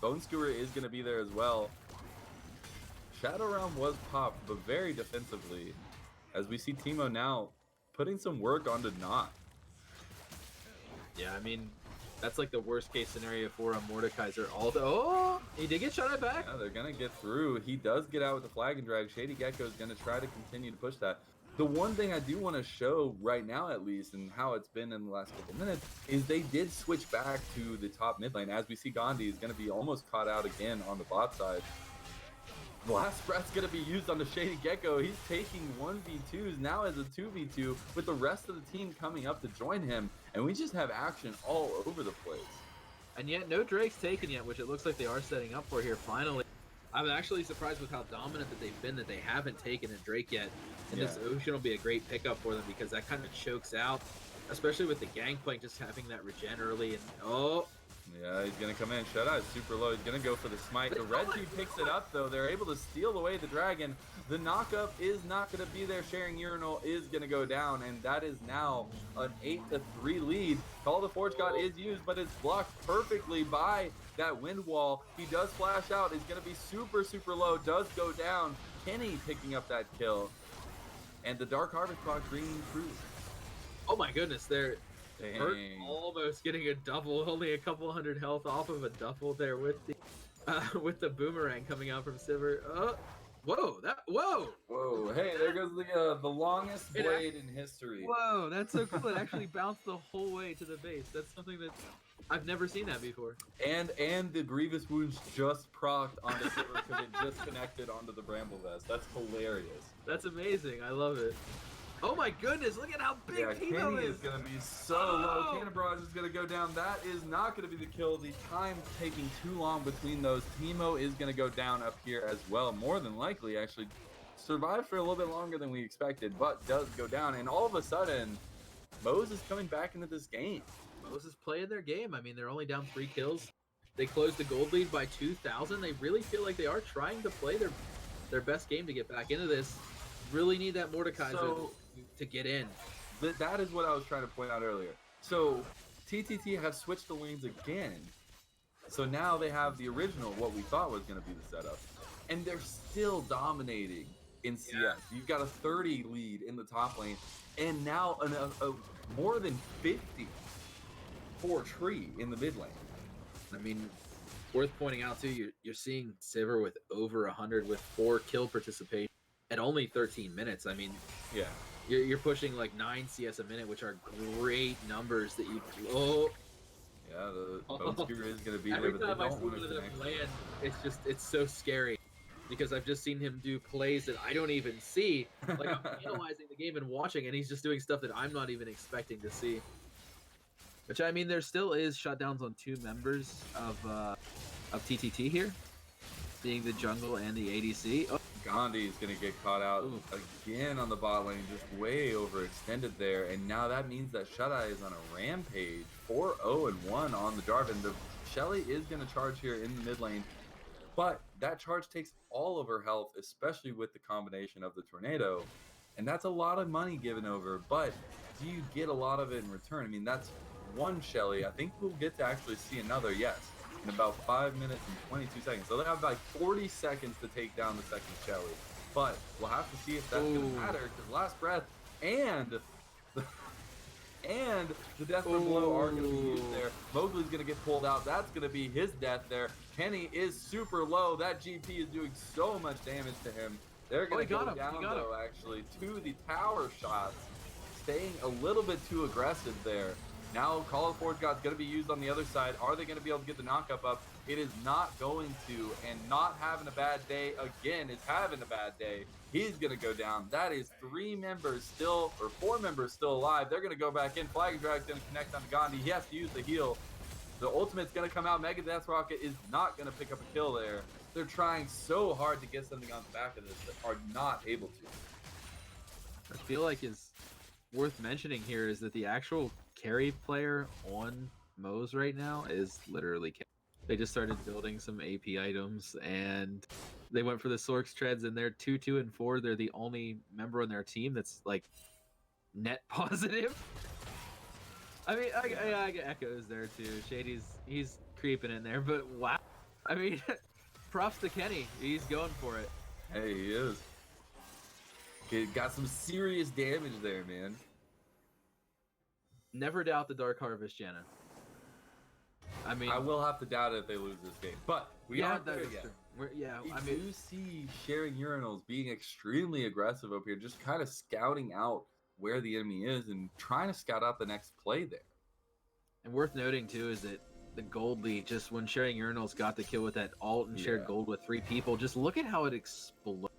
Bone Skewer is going to be there as well. Shadow Realm was popped, but very defensively. As we see Teemo now putting some work onto Not. Yeah, I mean, that's like the worst case scenario for a Mordekaiser. Although, he did get shot at back. Yeah, they're going to get through. He does get out with the flag and drag. Shady Gecko is going to try to continue to push that. The one thing I do want to show right now, at least, and how it's been in the last couple minutes, is they did switch back to the top mid lane. As we see, Gandhi is going to be almost caught out again on the bot side. Last Breath's going to be used on the Shady Gecko. He's taking 1v2s now as a 2v2 with the rest of the team coming up to join him. And we just have action all over the place. And yet no Drake's taken yet, which it looks like they are setting up for here finally. I'm actually surprised with how dominant that they've been that they haven't taken a Drake yet. And this Ocean will be a great pickup for them because that kind of chokes out, especially with the Gangplank just having that regen early. And yeah, he's going to come in. Shut-Eye is super low. He's going to go for the smite. The red team picks it up, though. They're able to steal away the dragon. The knockup is not going to be there. Sharing Urinal is going to go down, and that is now an 8-3 lead. Call the Forge God is used, but it's blocked perfectly by that wind wall. He does flash out. Is going to be super, super low. Does go down. Kenny picking up that kill. And the Dark Harvest box ringing true. oh my goodness, they're Hurt almost getting a double, only a couple hundred health off of a double there with the boomerang coming out from Sivir. Whoa! Whoa! Hey, there goes the longest blade in history. Whoa! That's so cool. It actually bounced the whole way to the base. That's something that I've never seen that before. And the Grievous Wounds just procced onto Sivir because it just connected onto the Bramble Vest. That's hilarious. That's amazing. I love it. Oh my goodness, look at how big Teemo is going to be so low. Cannon Barrage is going to go down. That is not going to be the kill. The time taking too long between those. Teemo is going to go down up here as well. More than likely, actually survived for a little bit longer than we expected, but does go down. And all of a sudden, Moze is coming back into this game. Moze is playing their game. I mean, they're only down 3 kills. They closed the gold lead by 2,000. They really feel like they are trying to play their best game to get back into this. Really need that Mordekaiser to get in. That is what I was trying to point out earlier. So TTT have switched the lanes again. So now they have the original, what we thought was going to be the setup. And they're still dominating in CS. Yeah. You've got a 30 lead in the top lane. And now a more than 50 for Tree in the mid lane. I mean, worth pointing out too, you're seeing Sivir with over 100 with 4 kill participation at only 13 minutes. I mean, yeah. You're pushing like 9 CS a minute, which are great numbers that you. Yeah, the Bone Skewer is going to be Every there, but time they I don't see want one to of them land, it's so scary because I've just seen him do plays that I don't even see. Like I'm analyzing the game and watching, and he's just doing stuff that I'm not even expecting to see. Which I mean, there still is shutdowns on 2 members of TTT here, being the jungle and the ADC. Oh. Gandhi is going to get caught out again on the bot lane, just way overextended there. And now that means that Shut-Eye is on a rampage, 4-0-1 on the Jarvan. The Shelly is going to charge here in the mid lane, but that charge takes all of her health, especially with the combination of the Tornado. And that's a lot of money given over, but do you get a lot of it in return? I mean, that's one Shelly. I think we'll get to actually see another, yes, in about 5 minutes and 22 seconds. So they have like 40 seconds to take down the second Shelly. But we'll have to see if that's going to matter, because Last Breath and the Death from Below are going to be used there. Mowgli's going to get pulled out. That's going to be his death there. Kenny is super low. That GP is doing so much damage to him. They're going to go down, though, actually, to the tower shots. Staying a little bit too aggressive there. Now, Call of Forge God's going to be used on the other side. Are they going to be able to get the knockup up? It is not going to, and Not having a bad day again is having a bad day. He's going to go down. That is 4 members still alive. They're going to go back in. Flag and Drag's going to connect on Gandhi. He has to use the heal. The ultimate's going to come out. Mega Death Rocket is not going to pick up a kill there. They're trying so hard to get something on the back of this, but are not able to. I feel like is worth mentioning here is that the actual carry player on Moze right now is literally Kenny. They just started building some AP items and they went for the Sorks treads, and they're 2-2 and 4. They're the only member on their team that's like net positive. I mean, I get Echoes there too. Shady's he's creeping in there, but wow. I mean, props to Kenny. He's going for it. Hey, he is. He got some serious damage there, man. Never doubt the Dark Harvest, Jenna. I mean, I will have to doubt it if they lose this game, but we aren't there yet. I We do see sharing urinals being extremely aggressive up here, just kind of scouting out where the enemy is and trying to scout out the next play there. and worth noting too is that the gold lead, just when sharing urinals got the kill with that ult and shared gold with 3 people, just look at how it exploded.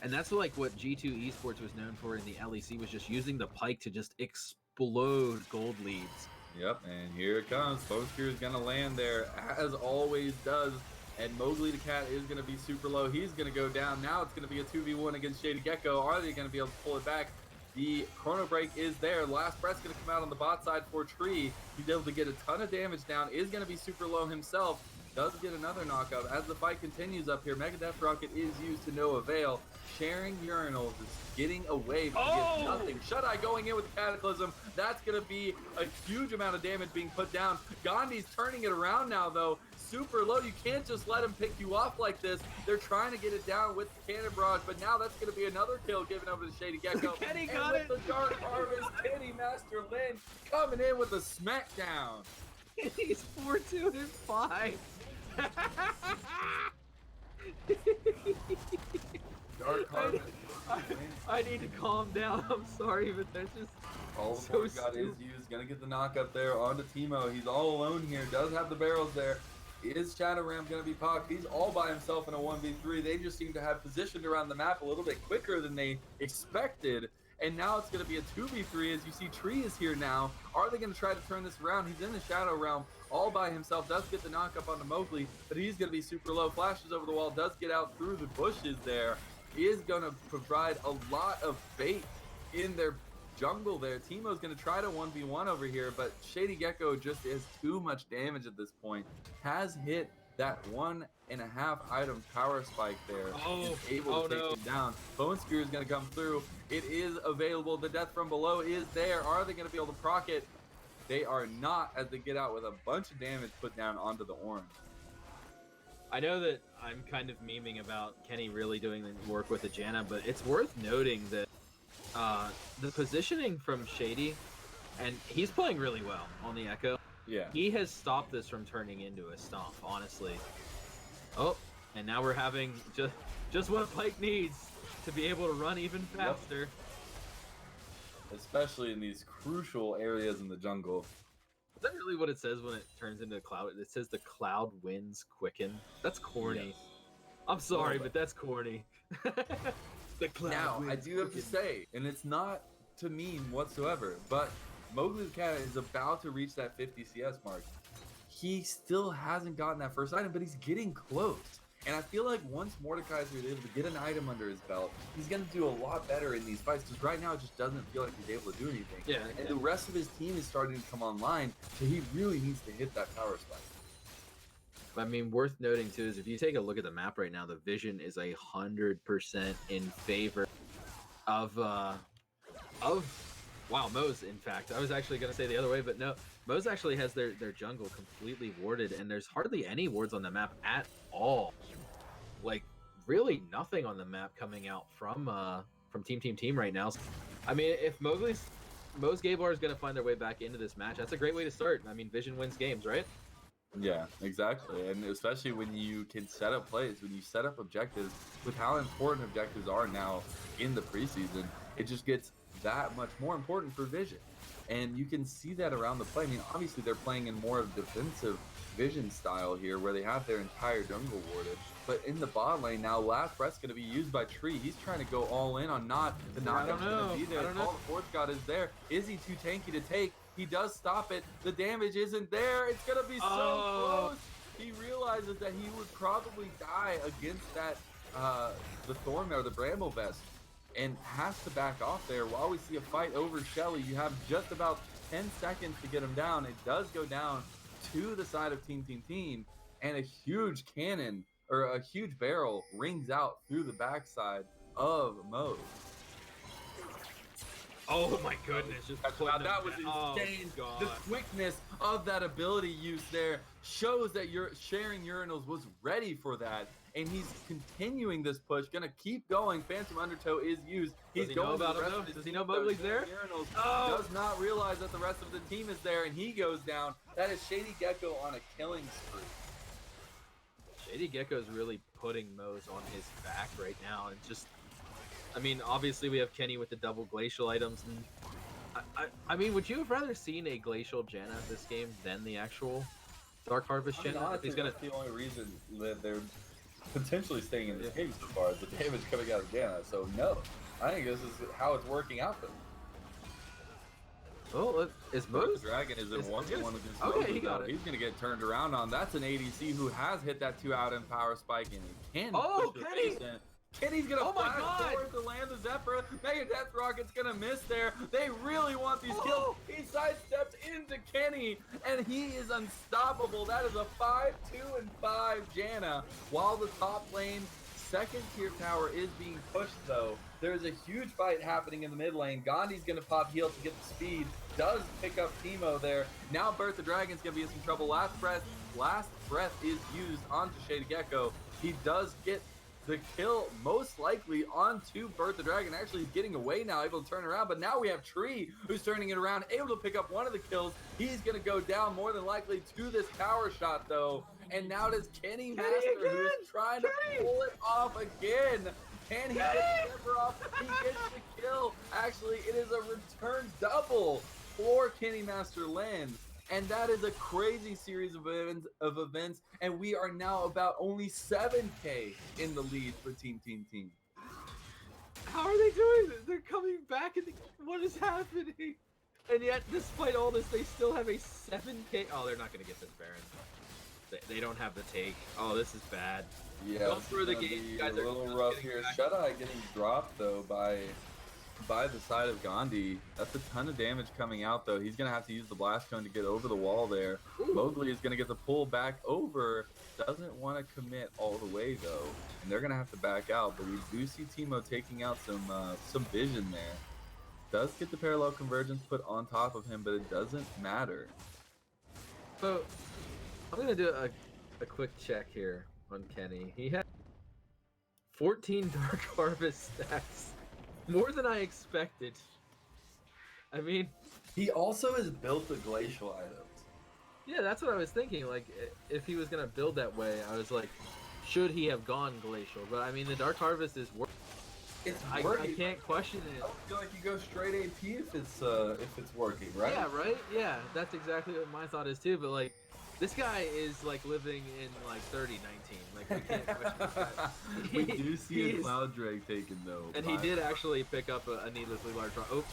And that's like what G2 Esports was known for in the LEC, was just using the pike to just explode gold leads. Yep, and here it comes. Foster is going to land there, as always does. And Mowgli the Cat is going to be super low. He's going to go down. Now it's going to be a 2v1 against Shady Gecko. Are they going to be able to pull it back? The chrono break is there. Last breath's going to come out on the bot side for Tree. He's able to get a ton of damage down. Is going to be super low himself. Does get another knockup. As the fight continues up here, Mega Death Rocket is used to no avail. Sharing urinals is getting away, but he gets nothing. Shut-Eye going in with the Cataclysm. That's going to be a huge amount of damage being put down. Gandhi's turning it around now, though. Super low. You can't just let him pick you off like this. They're trying to get it down with the Cannon Barrage, but now that's going to be another kill given over to Shady Gecko. Kenny and got with it. the Dark Harvest, Kenny Master Lin coming in with a smackdown. He's 4-2 and 5. Dark Harvest. I need to calm down. I'm sorry, but that's just All the so force god is stupid. used. Gonna get the knockup there onto Teemo. He's all alone here. Does have the barrels there. Is Shadowram gonna be pocked? He's all by himself in a 1v3. They just seem to have positioned around the map a little bit quicker than they expected. And now it's gonna be a 2v3 as you see Tree is here now. Are they gonna try to turn this around? He's in the Shadow Realm all by himself. Does get the knockup onto Mowgli, but he's gonna be super low. Flashes over the wall. Does get out through the bushes there. Is gonna provide a lot of bait in their jungle there. Teemo's going to try to 1v1 over here, but Shady Gecko just is too much damage at this point. Has hit that 1.5 item power spike there. Is able to take him down. Bone Spear is going to come through. It is available. The death from below is there. Are they going to be able to proc it? They are not, as they get out with a bunch of damage put down onto the orange. I know that I'm kind of memeing about Kenny really doing the work with the Janna, but it's worth noting that the positioning from Shady, and he's playing really well on the Echo. Yeah. He has stopped this from turning into a stomp, honestly. Oh, and now we're having just what Pike needs to be able to run even faster. Especially in these crucial areas in the jungle. Is that really what it says when it turns into a cloud? It says the cloud winds quicken. That's corny. Yes. I'm sorry, but that's corny. The cloud Now, I winds do have to quicken. say, and it's not to meme whatsoever, but Mowgli the Cat is about to reach that 50 CS mark. He still hasn't gotten that first item, but he's getting close. And I feel like once Mordekaiser is able to get an item under his belt, he's going to do a lot better in these fights, because right now it just doesn't feel like he's able to do anything. Yeah, And the rest of his team is starting to come online, so he really needs to hit that power spike. I mean, worth noting too is if you take a look at the map right now, the vision is 100% in favor of Moze. In fact, I was actually gonna say the other way, but no, Moze actually has their jungle completely warded, and there's hardly any wards on the map at all. Like really nothing on the map coming out from team right now. I mean, if Moze Gaybar is gonna find their way back into this match, that's a great way to start. I mean, vision wins games, right? Yeah, exactly. And especially when you can set up plays, when you set up objectives, with how important objectives are now in the preseason, it just gets that much more important for Vision. And you can see that around the play. I mean, obviously they're playing in more of a defensive Vision style here, where they have their entire jungle warded. But in the bot lane now, last breath's going to be used by Tree. He's trying to go all in on not. The knockup's going to be there. Call the Force God is there. Is he too tanky to take? He does stop it. The damage isn't there. It's going to be so close. He realizes that he would probably die against that, the Thorn or the Bramble Vest, and has to back off there. While we see a fight over Shelly, you have just about 10 seconds to get him down. It does go down to the side of Team, and a huge cannon, or a huge barrel, rings out through the backside of Moze. Oh my goodness! Just putting That was him down. insane. Oh, The God. quickness of that ability use there shows that your sharing urinals was ready for that, and he's continuing this push. Gonna keep going. Phantom Undertow is used. He's he know going to about the him, rest though? of his Does he team, know though. Mowgli's Sharing there? Urinals Oh! does not realize that the rest of the team is there, and he goes down. That is Shady Gecko on a killing spree. Shady Gecko's really putting Moze on his back right now, and just, I mean, obviously we have Kenny with the double glacial items, and I mean, would you have rather seen a glacial Janna this game than the actual Dark Harvest I mean, Janna? honestly, He's gonna, that's the only reason that they're potentially staying in this game so far is the damage coming out of Janna. So no, I think this is how it's working out for them. oh, is But Moze? the Dragon is in is- one-to-one against okay, Mowgli, he got though. it. He's going to get turned around on. That's an ADC who has hit that 2-out and power spike, and he can Oh, push the Kenny! face in. Kenny's going to Oh my flash God! forward to land the Zephyr. Mega Death Rocket's going to miss there. They really want these kills. Oh! He sidesteps into Kenny, and he is unstoppable. That is a 5-2-5 Janna, while the top lane second tier tower is being pushed, though. There's a huge fight happening in the mid lane. Gandhi's going to pop heal to get the speed. Does pick up Teemo there. Now Birth the Dragon's going to be in some trouble. Last breath is used onto Shady Gecko. He does get the kill, most likely onto Birth the Dragon. Actually getting away now, able to turn around. But now we have Tree, who's turning it around, able to pick up one of the kills. He's going to go down more than likely to this power shot, though. And now does Kenny Master, who is trying to pull it off again. Can he get the Zephyr off? He gets the kill. Actually, it is a return double for Kenny Master Lin. And that is a crazy series of events. And we are now about only 7K in the lead for Team. How are they doing this? They're coming back, and what is happening? And yet, despite all this, they still have a 7K. Oh, they're not gonna get this Baron. They don't have the take. Oh, this is bad. Yeah, Don't throw the game. You guys a are little just rough getting here. back. Shut-Eye getting dropped, though, by the side of Gandhi. That's a ton of damage coming out, though. He's going to have to use the Blast Cone to get over the wall there. Ooh. Mowgli is going to get the pull back over. Doesn't want to commit all the way, though. And they're going to have to back out. But we do see Teemo taking out some vision there. Does get the parallel convergence put on top of him, but it doesn't matter. So, I'm gonna do a quick check here on Kenny. He had 14 Dark Harvest stacks. More than I expected. I mean, He also has built the glacial items. yeah, that's what I was thinking. Like, if he was gonna build that way, I was like, should he have gone glacial? But I mean, the Dark Harvest is working. It's I working. can't question it. I feel like you go straight AP if it's working, right? Yeah, right? Yeah, that's exactly what my thought is too. But like, this guy is like living in like 3019. Like, we can't question that. We do see a He's- Cloud Drake taken though. And he did actually pick up a needlessly large drop. Oh,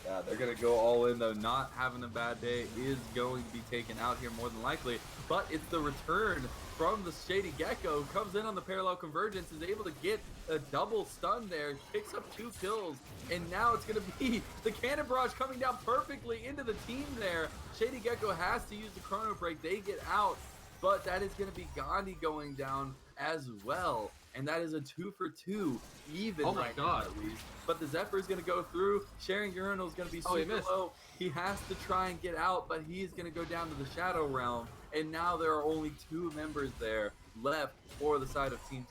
Yeah, they're gonna go all in though. Not having a bad day is going to be taken out here more than likely. But it's the return from the Shady Gecko. Comes in on the parallel convergence, is able to get a double stun there, picks up 2 kills, and now it's gonna be the cannon barrage coming down perfectly into the team there. Shady Gecko has to use the chrono break. They get out, but that is gonna be Gandhi going down as well. And that is a 2 for 2 even. Oh my right now, God. at least. But the Zephyr is going to go through. Sharing Urinal is going to be Oh, he super missed. low. He has to try and get out, but he's going to go down to the Shadow Realm. And now there are only 2 members there left for the side of Team.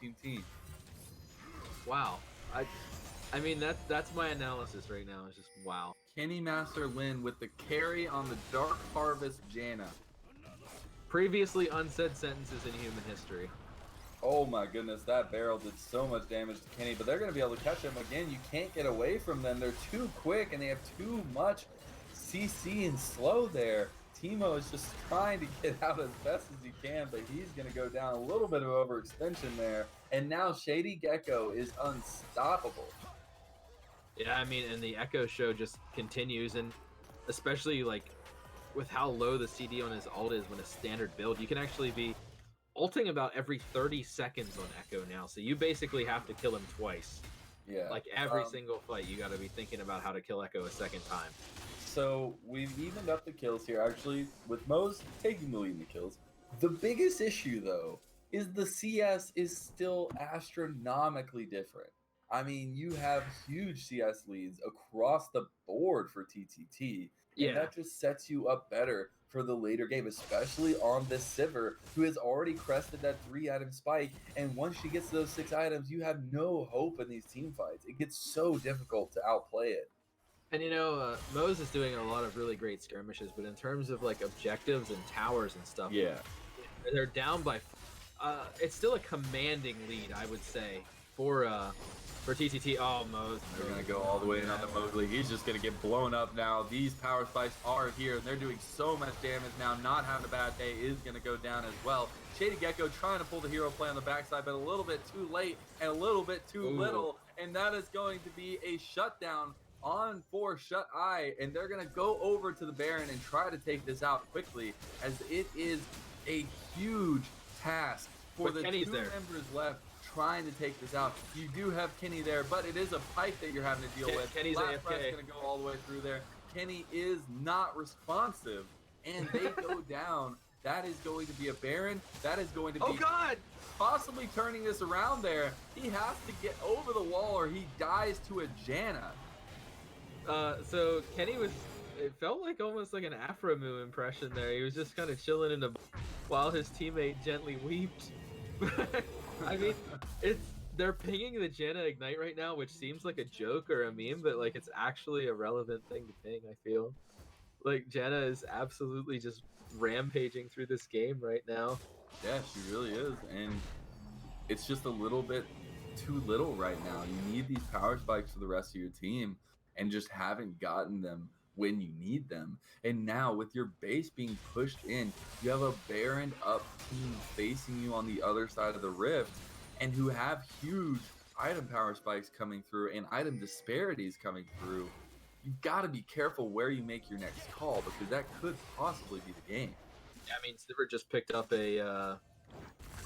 wow. I mean, that's my analysis right now. It's just wow. Kenny Master Lin with the carry on the Dark Harvest Janna. Previously unsaid sentences in human history. Oh my goodness, that barrel did so much damage to Kenny, but they're going to be able to catch him again. You can't get away from them. They're too quick, and they have too much CC and slow there. Teemo is just trying to get out as best as he can, but he's going to go down a little bit of overextension there. And now Shady Gecko is unstoppable. Yeah, I mean, and the Echo show just continues, and especially like with how low the CD on his ult is when a standard build, you can actually be ulting about every 30 seconds on Echo now. So you basically have to kill him twice. Yeah. Like every single fight, you got to be thinking about how to kill Echo a second time. So we've evened up the kills here, actually, with Moze taking the lead in the kills. The biggest issue, though, is the CS is still astronomically different. I mean, you have huge CS leads across the board for TTT, and Yeah. that just sets you up better for the later game, especially on this Sivir, who has already crested that 3-item spike, and once she gets to those 6 items, you have no hope in these team fights. It gets so difficult to outplay it. And Moze is doing a lot of really great skirmishes, but in terms of like objectives and towers and stuff, Yeah. they're down by. It's still a commanding lead, I would say, for TTT. Oh, Moze. They're going to go all the way in on the Mowgli. He's just going to get blown up now. These power spikes are here, and they're doing so much damage now. Not having a bad day is going to go down as well. Shady Gecko trying to pull the hero play on the backside, but a little bit too late and a little bit too little, and that is going to be a shutdown on for Shut Eye, and they're going to go over to the Baron and try to take this out quickly, as it is a huge task for the Kenny's two there. members left trying to take this out. You do have Kenny there, but it is a pipe that you're having to deal with. Kenny's Last AFK. going to go all the way through there. Kenny is not responsive, and they go down. That is going to be a Baron. That is going to be God! possibly turning this around there. He has to get over the wall or he dies to a Janna. So Kenny was. It felt like almost like an Afromoo impression there. He was just kind of chilling in the while his teammate gently wept. I mean, they're pinging the Janna Ignite right now, which seems like a joke or a meme, but like it's actually a relevant thing to ping. I feel like Janna is absolutely just rampaging through this game right now. Yeah, she really is, and it's just a little bit too little right now. You need these power spikes for the rest of your team, and just haven't gotten them when you need them. And now with your base being pushed in, you have a Baron up team facing you on the other side of the rift, and who have huge item power spikes coming through and item disparities coming through. You've got to be careful where you make your next call, because that could possibly be the game. Yeah, I mean, Sivir just picked up a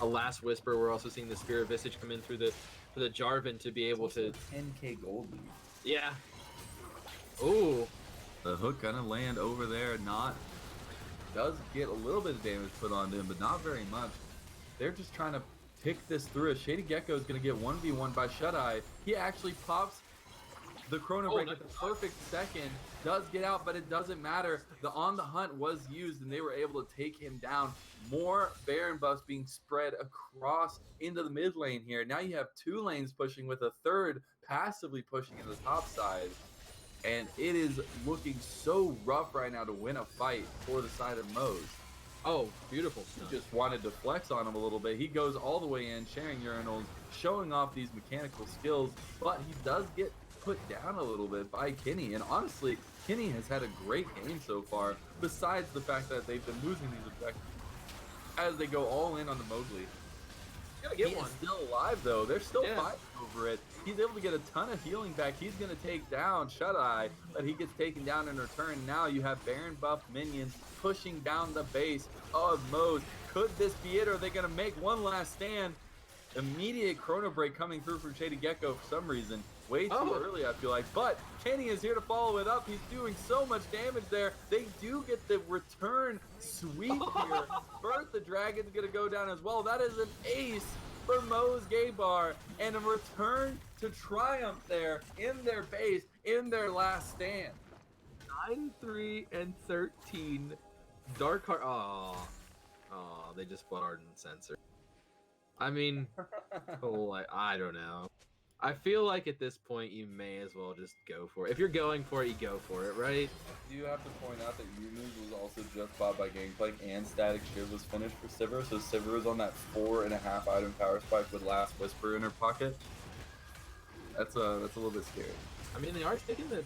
Last Whisper. We're also seeing the Spirit Visage come in through the Jarvan to be able to 10k gold lead. Yeah. Ooh. The hook gonna land over there, does get a little bit of damage put on him, but not very much. They're just trying to pick this through. Shady Gecko is gonna get 1v1 by Shut Eye. He actually pops the Chrono Break at the perfect second, does get out, but it doesn't matter. The On the Hunt was used, and they were able to take him down. More Baron buffs being spread across into the mid lane here. Now you have 2 lanes pushing, with a third passively pushing in the top side. And it is looking so rough right now to win a fight for the side of Moze. Oh, beautiful He stuff. just wanted to flex on him a little bit. He goes all the way in, sharing urinals, showing off these mechanical skills, but he does get put down a little bit by Kenny. And honestly, Kenny has had a great game so far, besides the fact that they've been losing these objectives as they go all in on the Mowgli. Gotta get He one. is still alive though. They're still Yeah. fighting over it. He's able to get a ton of healing back. He's going to take down Shut Eye, but he gets taken down in return. Now you have Baron buff minions pushing down the base of Moze. Could this be it, or are they going to make one last stand? Immediate Chrono Break coming through from Shady Gecko for some reason. Way too early, I feel like. But Kenny is here to follow it up. He's doing so much damage there. They do get the return sweep here. Bert the Dragon's going to go down as well. That is an ace for Moze Gaybar, and a return to triumph there in their base, in their last stand. 9-3-13. Dark Heart. Oh, they just put Ardent Sensor. I mean, I don't know. I feel like at this point you may as well just go for it. If you're going for it, you go for it, right? Do you have to point out that Unews was also just bought by Gangplank and Static Shield was finished for Sivir, so Sivir is on that 4.5 item power spike with Last Whisper in her pocket. That's a little bit scary. I mean, they are taking the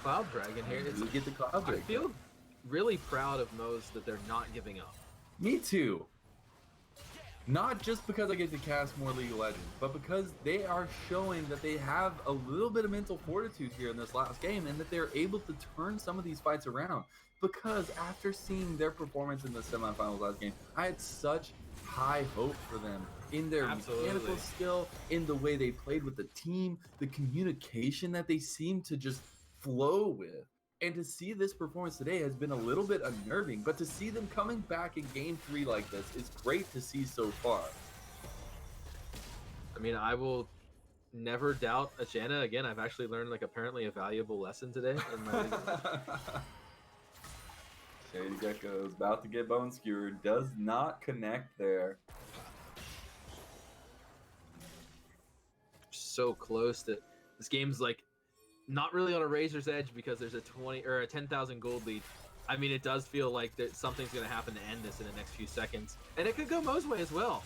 Cloud Dragon here. You get the Cloud I Dragon. feel really proud of Moze that they're not giving up. Me too. Not just because I get to cast more League of Legends, but because they are showing that they have a little bit of mental fortitude here in this last game, and that they're able to turn some of these fights around. Because after seeing their performance in the semifinals last game, I had such high hope for them in their mechanical skill, in the way they played with the team, the communication that they seem to just flow with. And to see this performance today has been a little bit unnerving, but to see them coming back in Game 3 like this is great to see so far. I mean, I will never doubt a Janna. Again, I've actually learned like apparently a valuable lesson today in my league. Shady Gecko is about to get bone skewered. Does not connect there. So close to this game's like not really on a razor's edge because there's a 20 or a 10,000 gold lead. I mean, it does feel like that something's going to happen to end this in the next few seconds, and it could go Mo's way as well.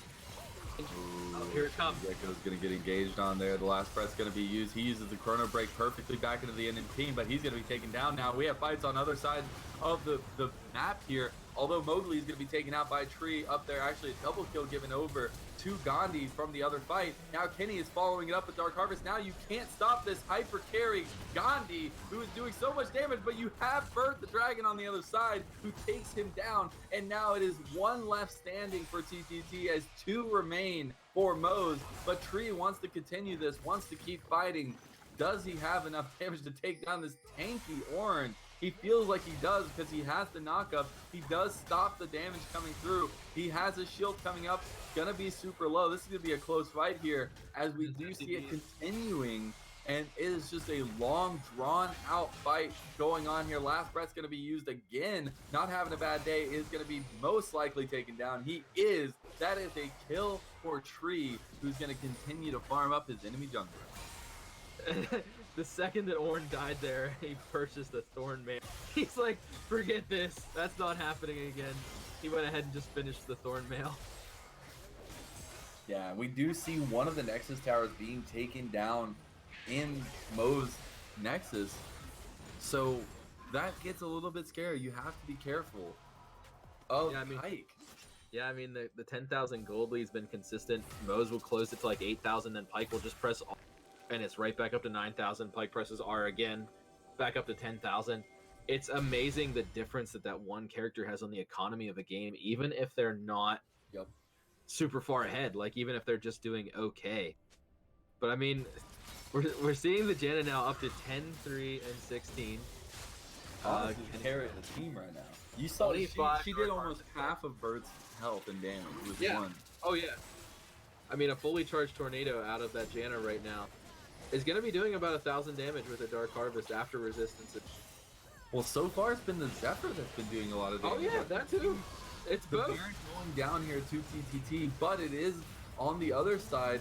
Oh, here it comes. Gecko's going to get engaged on there. The last press going to be used. He uses the chrono break perfectly back into the enemy team, but he's going to be taken down now. We have fights on other sides of the map here. Although Mowgli is going to be taken out by Tree up there. Actually, a double kill given over to Gandhi from the other fight. Now Kenny is following it up with Dark Harvest. Now you can't stop this hyper carry Gandhi, who is doing so much damage, but you have Bert the Dragon on the other side, who takes him down. And now it is one left standing for TTT as two remain for Moz. But Tree wants to continue this, wants to keep fighting. Does he have enough damage to take down this tanky orange? He feels like he does because he has the knockup. He does stop the damage coming through. He has a shield coming up. Gonna be super low. This is gonna be a close fight here as we do see it continuing. And it is just a long, drawn-out fight going on here. Last breath's gonna be used again. Not having a bad day is gonna be most likely taken down. He is. That is a kill for Tree, who's gonna continue to farm up his enemy jungler. The second that Ornn died there, he purchased a Thorn Mail. He's like, forget this. That's not happening again. He went ahead and just finished the Thorn Mail. Yeah, we do see one of the Nexus towers being taken down in Mo's Nexus. So that gets a little bit scary. You have to be careful of Pike. Yeah, I mean, the 10,000 gold lead's been consistent. Mo's will close it to like 8,000, then Pike will just press and it's right back up to 9,000. Pike presses R again, back up to 10,000. It's amazing the difference that one character has on the economy of a game, even if they're not super far ahead, like even if they're just doing okay. But I mean, we're seeing the Janna now up to 10, 3, and 16. Honestly, carrying the team right now. You saw she did almost half of Bert's health and damage with one. Oh yeah. I mean, a fully charged tornado out of that Janna right now is going to be doing about 1,000 damage with a Dark Harvest after resistance. Well, so far it's been the Zephyr that's been doing a lot of damage. Oh yeah, that too. It's the both. Baron going down here to TTT, but it is on the other side,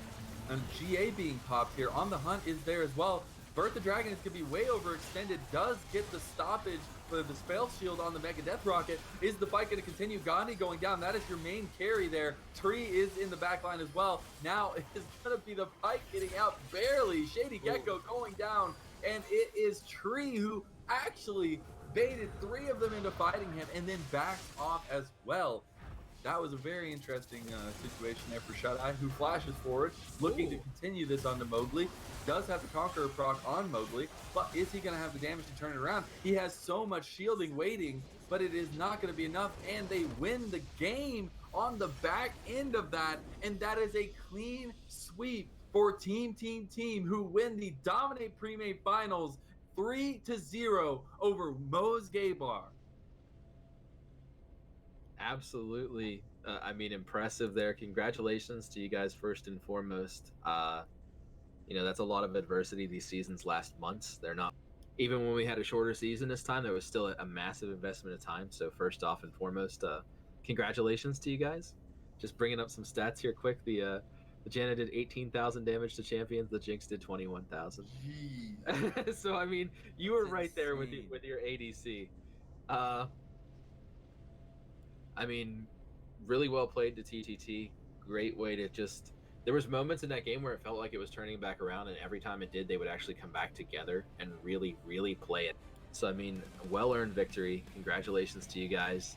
and GA being popped here. On the hunt is there as well. Bert the Dragon is going to be way overextended, does get the stoppage for the spell shield on the Mega Death Rocket. Is the fight going to continue? Gandhi going down. That is your main carry there. Tree is in the back line as well. Now it is going to be the Pike getting out barely. Shady Gecko going down. And it is Tree who actually baited 3 of them into fighting him and then backed off as well. That was a very interesting situation there for Shut-Eye, who flashes forward, looking to continue this onto Mowgli. Does have the Conqueror proc on Mowgli, but is he going to have the damage to turn it around? He has so much shielding waiting, but it is not going to be enough, and they win the game on the back end of that, and that is a clean sweep for Team, who win the Dominate Premade Finals 3-0 over Mo's Gay Bar. Absolutely. I mean, impressive there. Congratulations to you guys first and foremost. You know, that's a lot of adversity. These seasons last months. They're not, even when we had a shorter season this time, there was still a massive investment of time. So first off and foremost, congratulations to you guys. Just bringing up some stats here quick. The Janna did 18,000 damage to champions. The Jinx did 21,000. So I mean, you were right there with your ADC. I mean, really well played to TTT. Great way to just... There was moments in that game where it felt like it was turning back around, and every time it did, they would actually come back together and really, really play it. So, I mean, well-earned victory. Congratulations to you guys.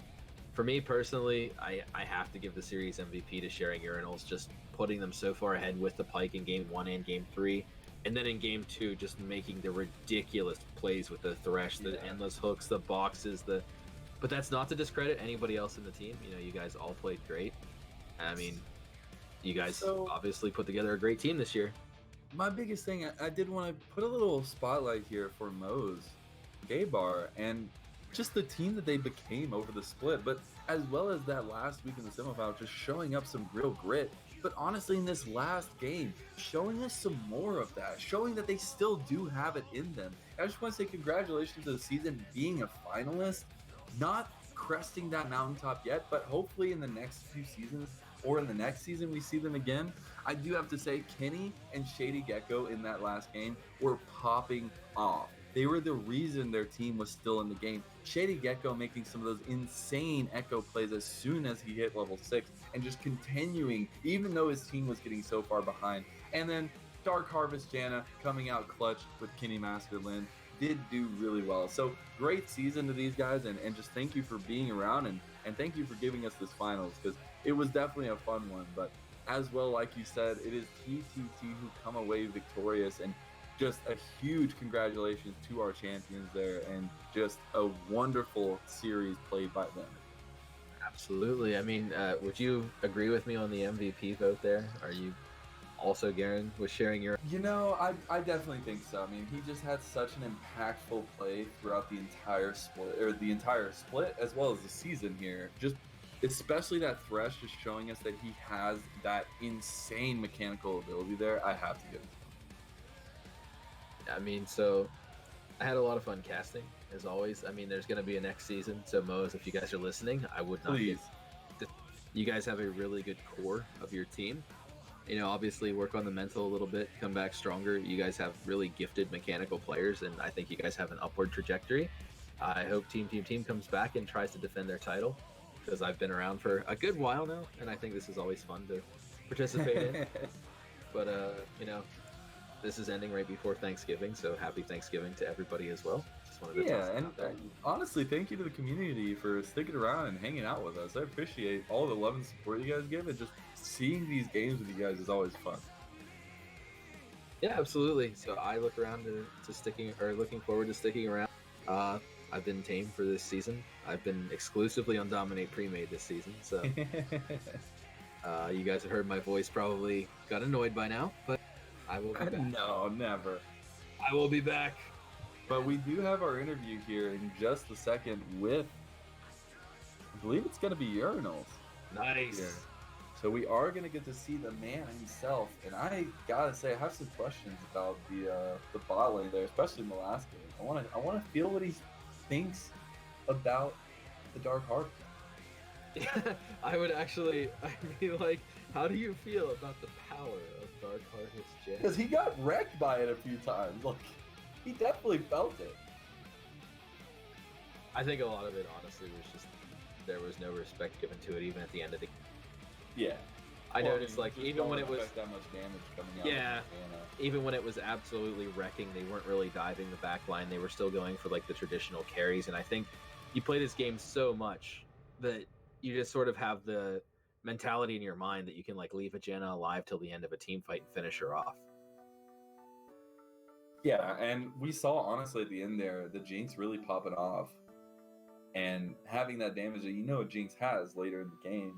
For me, personally, I have to give the series MVP to Sharing Urinals, just putting them so far ahead with the Pike in Game 1 and Game 3. And then in Game 2, just making the ridiculous plays with the Thresh, the endless hooks, the boxes, But that's not to discredit anybody else in the team. You know, you guys all played great. I mean, you guys obviously put together a great team this year. My biggest thing, I did want to put a little spotlight here for Mo's Gay Bar and just the team that they became over the split, but as well as that last week in the semifinal, just showing up some real grit But honestly, in this last game, showing us some more of that, showing that they still do have it in them. I just want to say congratulations to the season being a finalist, not cresting that mountaintop yet, but hopefully in the next few seasons or in the next season we see them again. I do have to say Kenny and Shady Gecko in that last game were popping off. They were the reason their team was still in the game. Shady Gecko making some of those insane echo plays as soon as he hit level 6 and just continuing even though his team was getting so far behind. And then Dark Harvest Janna coming out clutch with Kenny Master Lin did do really well. So great season to these guys, and just thank you for being around, and thank you for giving us this finals, because it was definitely a fun one. But as well, like you said, it is TTT who come away victorious, and just a huge congratulations to our champions there, and just a wonderful series played by them. Absolutely. I mean, would you agree with me on the MVP vote there? Are you also, Garen, was sharing your... You know, I definitely think so. I mean, he just had such an impactful play throughout the entire split, as well as the season here. Just especially that Thresh just showing us that he has that insane mechanical ability there. I have to give it to him. I mean, so I had a lot of fun casting, as always. I mean, there's going to be a next season, so Moes, if you guys are listening, I would not Please. You guys have a really good core of your team. You know, obviously work on the mental a little bit, come back stronger. You guys have really gifted mechanical players, and I think you guys have an upward trajectory. I hope Team comes back and tries to defend their title, because I've been around for a good while now, and I think this is always fun to participate in. But, you know, this is ending right before Thanksgiving, so happy Thanksgiving to everybody as well. Just wanted to toss it out there. Honestly, thank you to the community for sticking around and hanging out with us. I appreciate all the love and support you guys give, and just seeing these games with you guys is always fun. Yeah, absolutely. So I look around looking forward to sticking around. I've been tame for this season. I've been exclusively on Dominate Premade this season, so you guys have heard my voice, probably got annoyed by now, but I will be back. No, never. I will be back. But we do have our interview here in just a second with, I believe it's going to be Urinals. Nice. Here. So we are going to get to see the man himself, and I gotta say I have some questions about the bot lane there, especially in the last game. I want to feel what he thinks about the Dark Harvest. Yeah, I mean, like, how do you feel about the power of Dark Harvest Jan? Because he got wrecked by it a few times. Like, he definitely felt it. I think a lot of it, honestly, was just there was no respect given to it, even at the end of the game. Yeah. I noticed, like, even when it was that much damage coming out. Yeah, even when it was absolutely wrecking, they weren't really diving the back line. They were still going for, like, the traditional carries. And I think you play this game so much that you just sort of have the mentality in your mind that you can, like, leave a Janna alive till the end of a team fight and finish her off. Yeah, and we saw, honestly, at the end there, the Jinx really popping off and having that damage that you know Jinx has later in the game.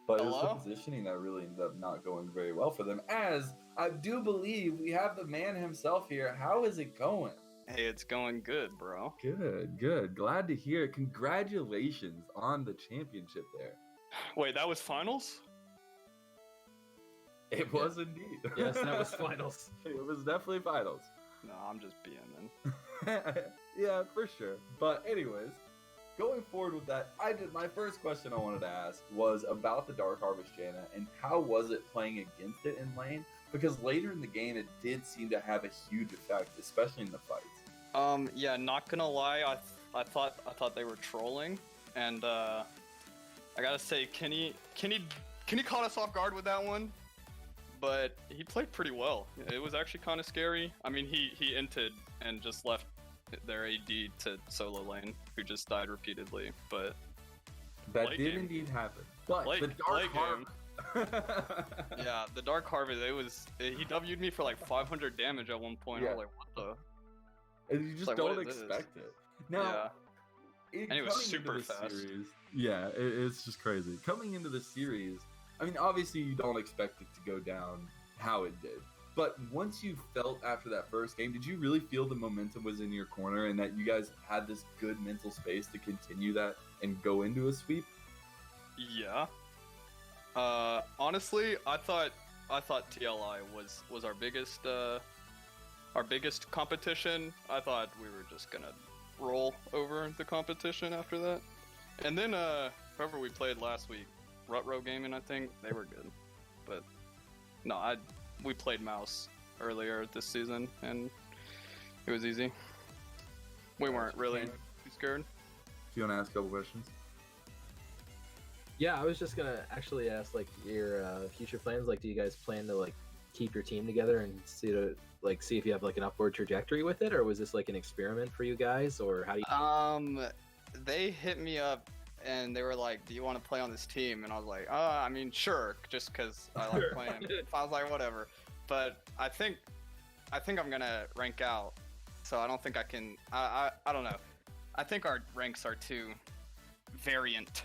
But it was the positioning that really ended up not going very well for them. As I do believe we have the man himself here. How is it going? Hey, it's going good, bro. Good, good. Glad to hear it. Congratulations on the championship there. Wait, that was finals? It was indeed. Yes, that was finals. It was definitely finals. No, I'm just being then. Yeah, for sure. But anyways, going forward with that, my first question I wanted to ask was about the Dark Harvest Janna and how was it playing against it in lane? Because later in the game, it did seem to have a huge effect, especially in the fights. Yeah, not gonna lie, I thought they were trolling, and I gotta say, Kenny caught us off guard with that one, but he played pretty well. It was actually kind of scary. I mean, he inted and just left their AD to solo lane, who just died repeatedly, but that did indeed happen. But the Dark Harvest. Yeah, the Dark Harvest, he W'd me for like 500 damage at one point. Yeah. I was like, what the? And you just don't expect it. Now, and it was super fast. Series, yeah, it's just crazy. Coming into the series, I mean, obviously you don't expect it to go down how it did. But once you felt after that first game, did you really feel the momentum was in your corner and that you guys had this good mental space to continue that and go into a sweep? Yeah. Honestly, I thought TLI was our biggest competition. I thought we were just gonna roll over the competition after that. And then whoever we played last week, Rutro Gaming, I think they were good. But no, we played Mouse earlier this season and it was easy. We weren't really too scared. Do you want to ask a couple questions? Yeah, I was just gonna actually ask like your future plans. Like, do you guys plan to like keep your team together and see if you have like an upward trajectory with it, or was this like an experiment for you guys, or how do you? They hit me up and they were like, "Do you want to play on this team?" And I was like, I mean, sure, just because I like playing." So I was like, "Whatever." But I think I'm gonna rank out, so I don't think I can. I don't know. I think our ranks are too variant.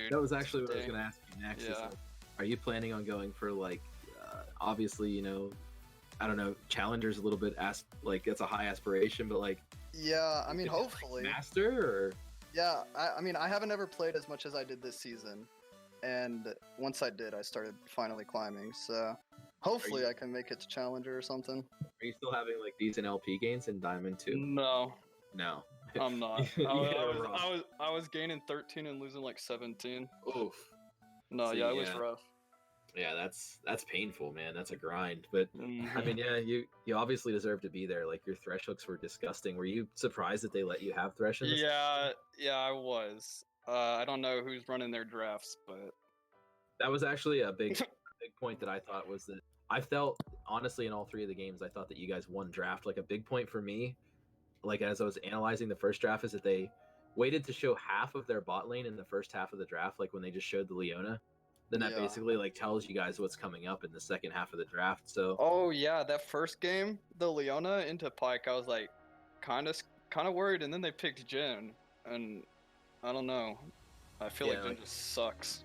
That was actually what I was gonna ask you next. Yeah. Is, like, are you planning on going for like, obviously, you know, I don't know, challengers a little bit like it's a high aspiration, but like. Yeah, I mean, like, hopefully. Master or. Yeah, I mean, I haven't ever played as much as I did this season, and once I did, I started finally climbing. So hopefully, I can make it to challenger or something. Are you still having like decent LP gains in Diamond 2? No, No. I'm not. Yeah, I was gaining 13 and losing like 17. Oof. No, See, yeah, it was yeah. rough. Yeah, that's painful, man. That's a grind. But Mhm. I mean, yeah, you obviously deserve to be there. Like your thresh hooks were disgusting. Were you surprised that they let you have thresh in this? Yeah, I was. I don't know who's running their drafts, but That was actually a big point that I thought was that I felt honestly in all three of the games I thought that you guys won draft. Like a big point for me, like as I was analyzing the first draft, is that they waited to show half of their bot lane in the first half of the draft, like when they just showed the Leona. Then that Yeah. basically like tells you guys what's coming up in the second half of the draft. So oh yeah, that first game, the Leona into Pyke, I was like kind of worried, and then they picked Jhin, and I don't know. I feel like Jhin just sucks.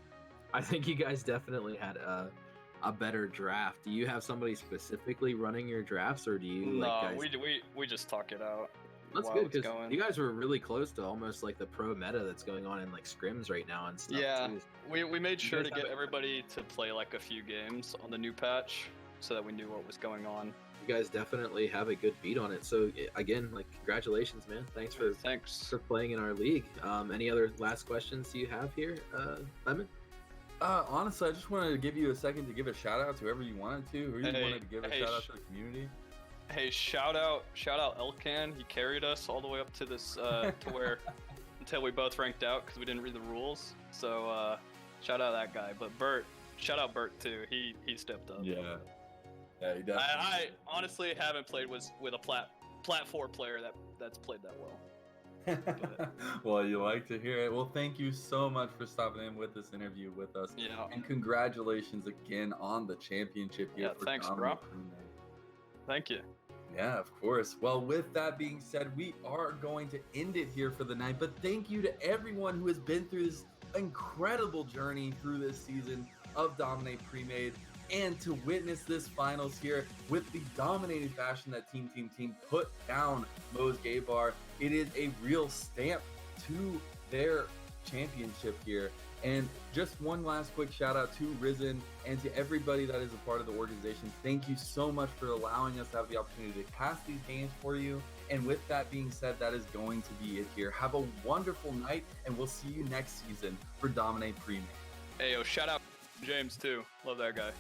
I think you guys definitely had a better draft. Do you have somebody specifically running your drafts, or do you? No, like, guys... we just talk it out. That's while good it's because going. you guys were really close to almost like the pro meta that's going on in like scrims right now and stuff. Yeah, too. we made sure guys to have get a- everybody to play like a few games on the new patch, so that we knew what was going on. You guys definitely have a good beat on it. So again, like congratulations, man. Thanks for playing in our league. Any other last questions you have here, Lemon? Honestly, I just wanted to give you a second to give a shout out to whoever you wanted to. Who you Hey, wanted to give a hey, shout out to the community. Hey, shout out Elkan. He carried us all the way up to this to where until we both ranked out because we didn't read the rules. So shout out that guy. But shout out Bert too. He stepped up. Yeah, he definitely. I honestly haven't played with a plat 4 player that's played that well. Well, you like to hear it. Well, thank you so much for stopping in with this interview with us. Yeah. And congratulations again on the championship here. Yeah, for thanks, Dominant bro. Premade. Thank you. Yeah, of course. Well, with that being said, we are going to end it here for the night. But thank you to everyone who has been through this incredible journey through this season of Dominate Premade, and to witness this finals here with the dominating fashion that Team put down Moe's Gay Bar. It is a real stamp to their championship here. And just one last quick shout out to Risen and to everybody that is a part of the organization. Thank you so much for allowing us to have the opportunity to cast these games for you. And with that being said, that is going to be it here. Have a wonderful night, and we'll see you next season for Dominate Premade. Hey, yo, shout out James too. Love that guy.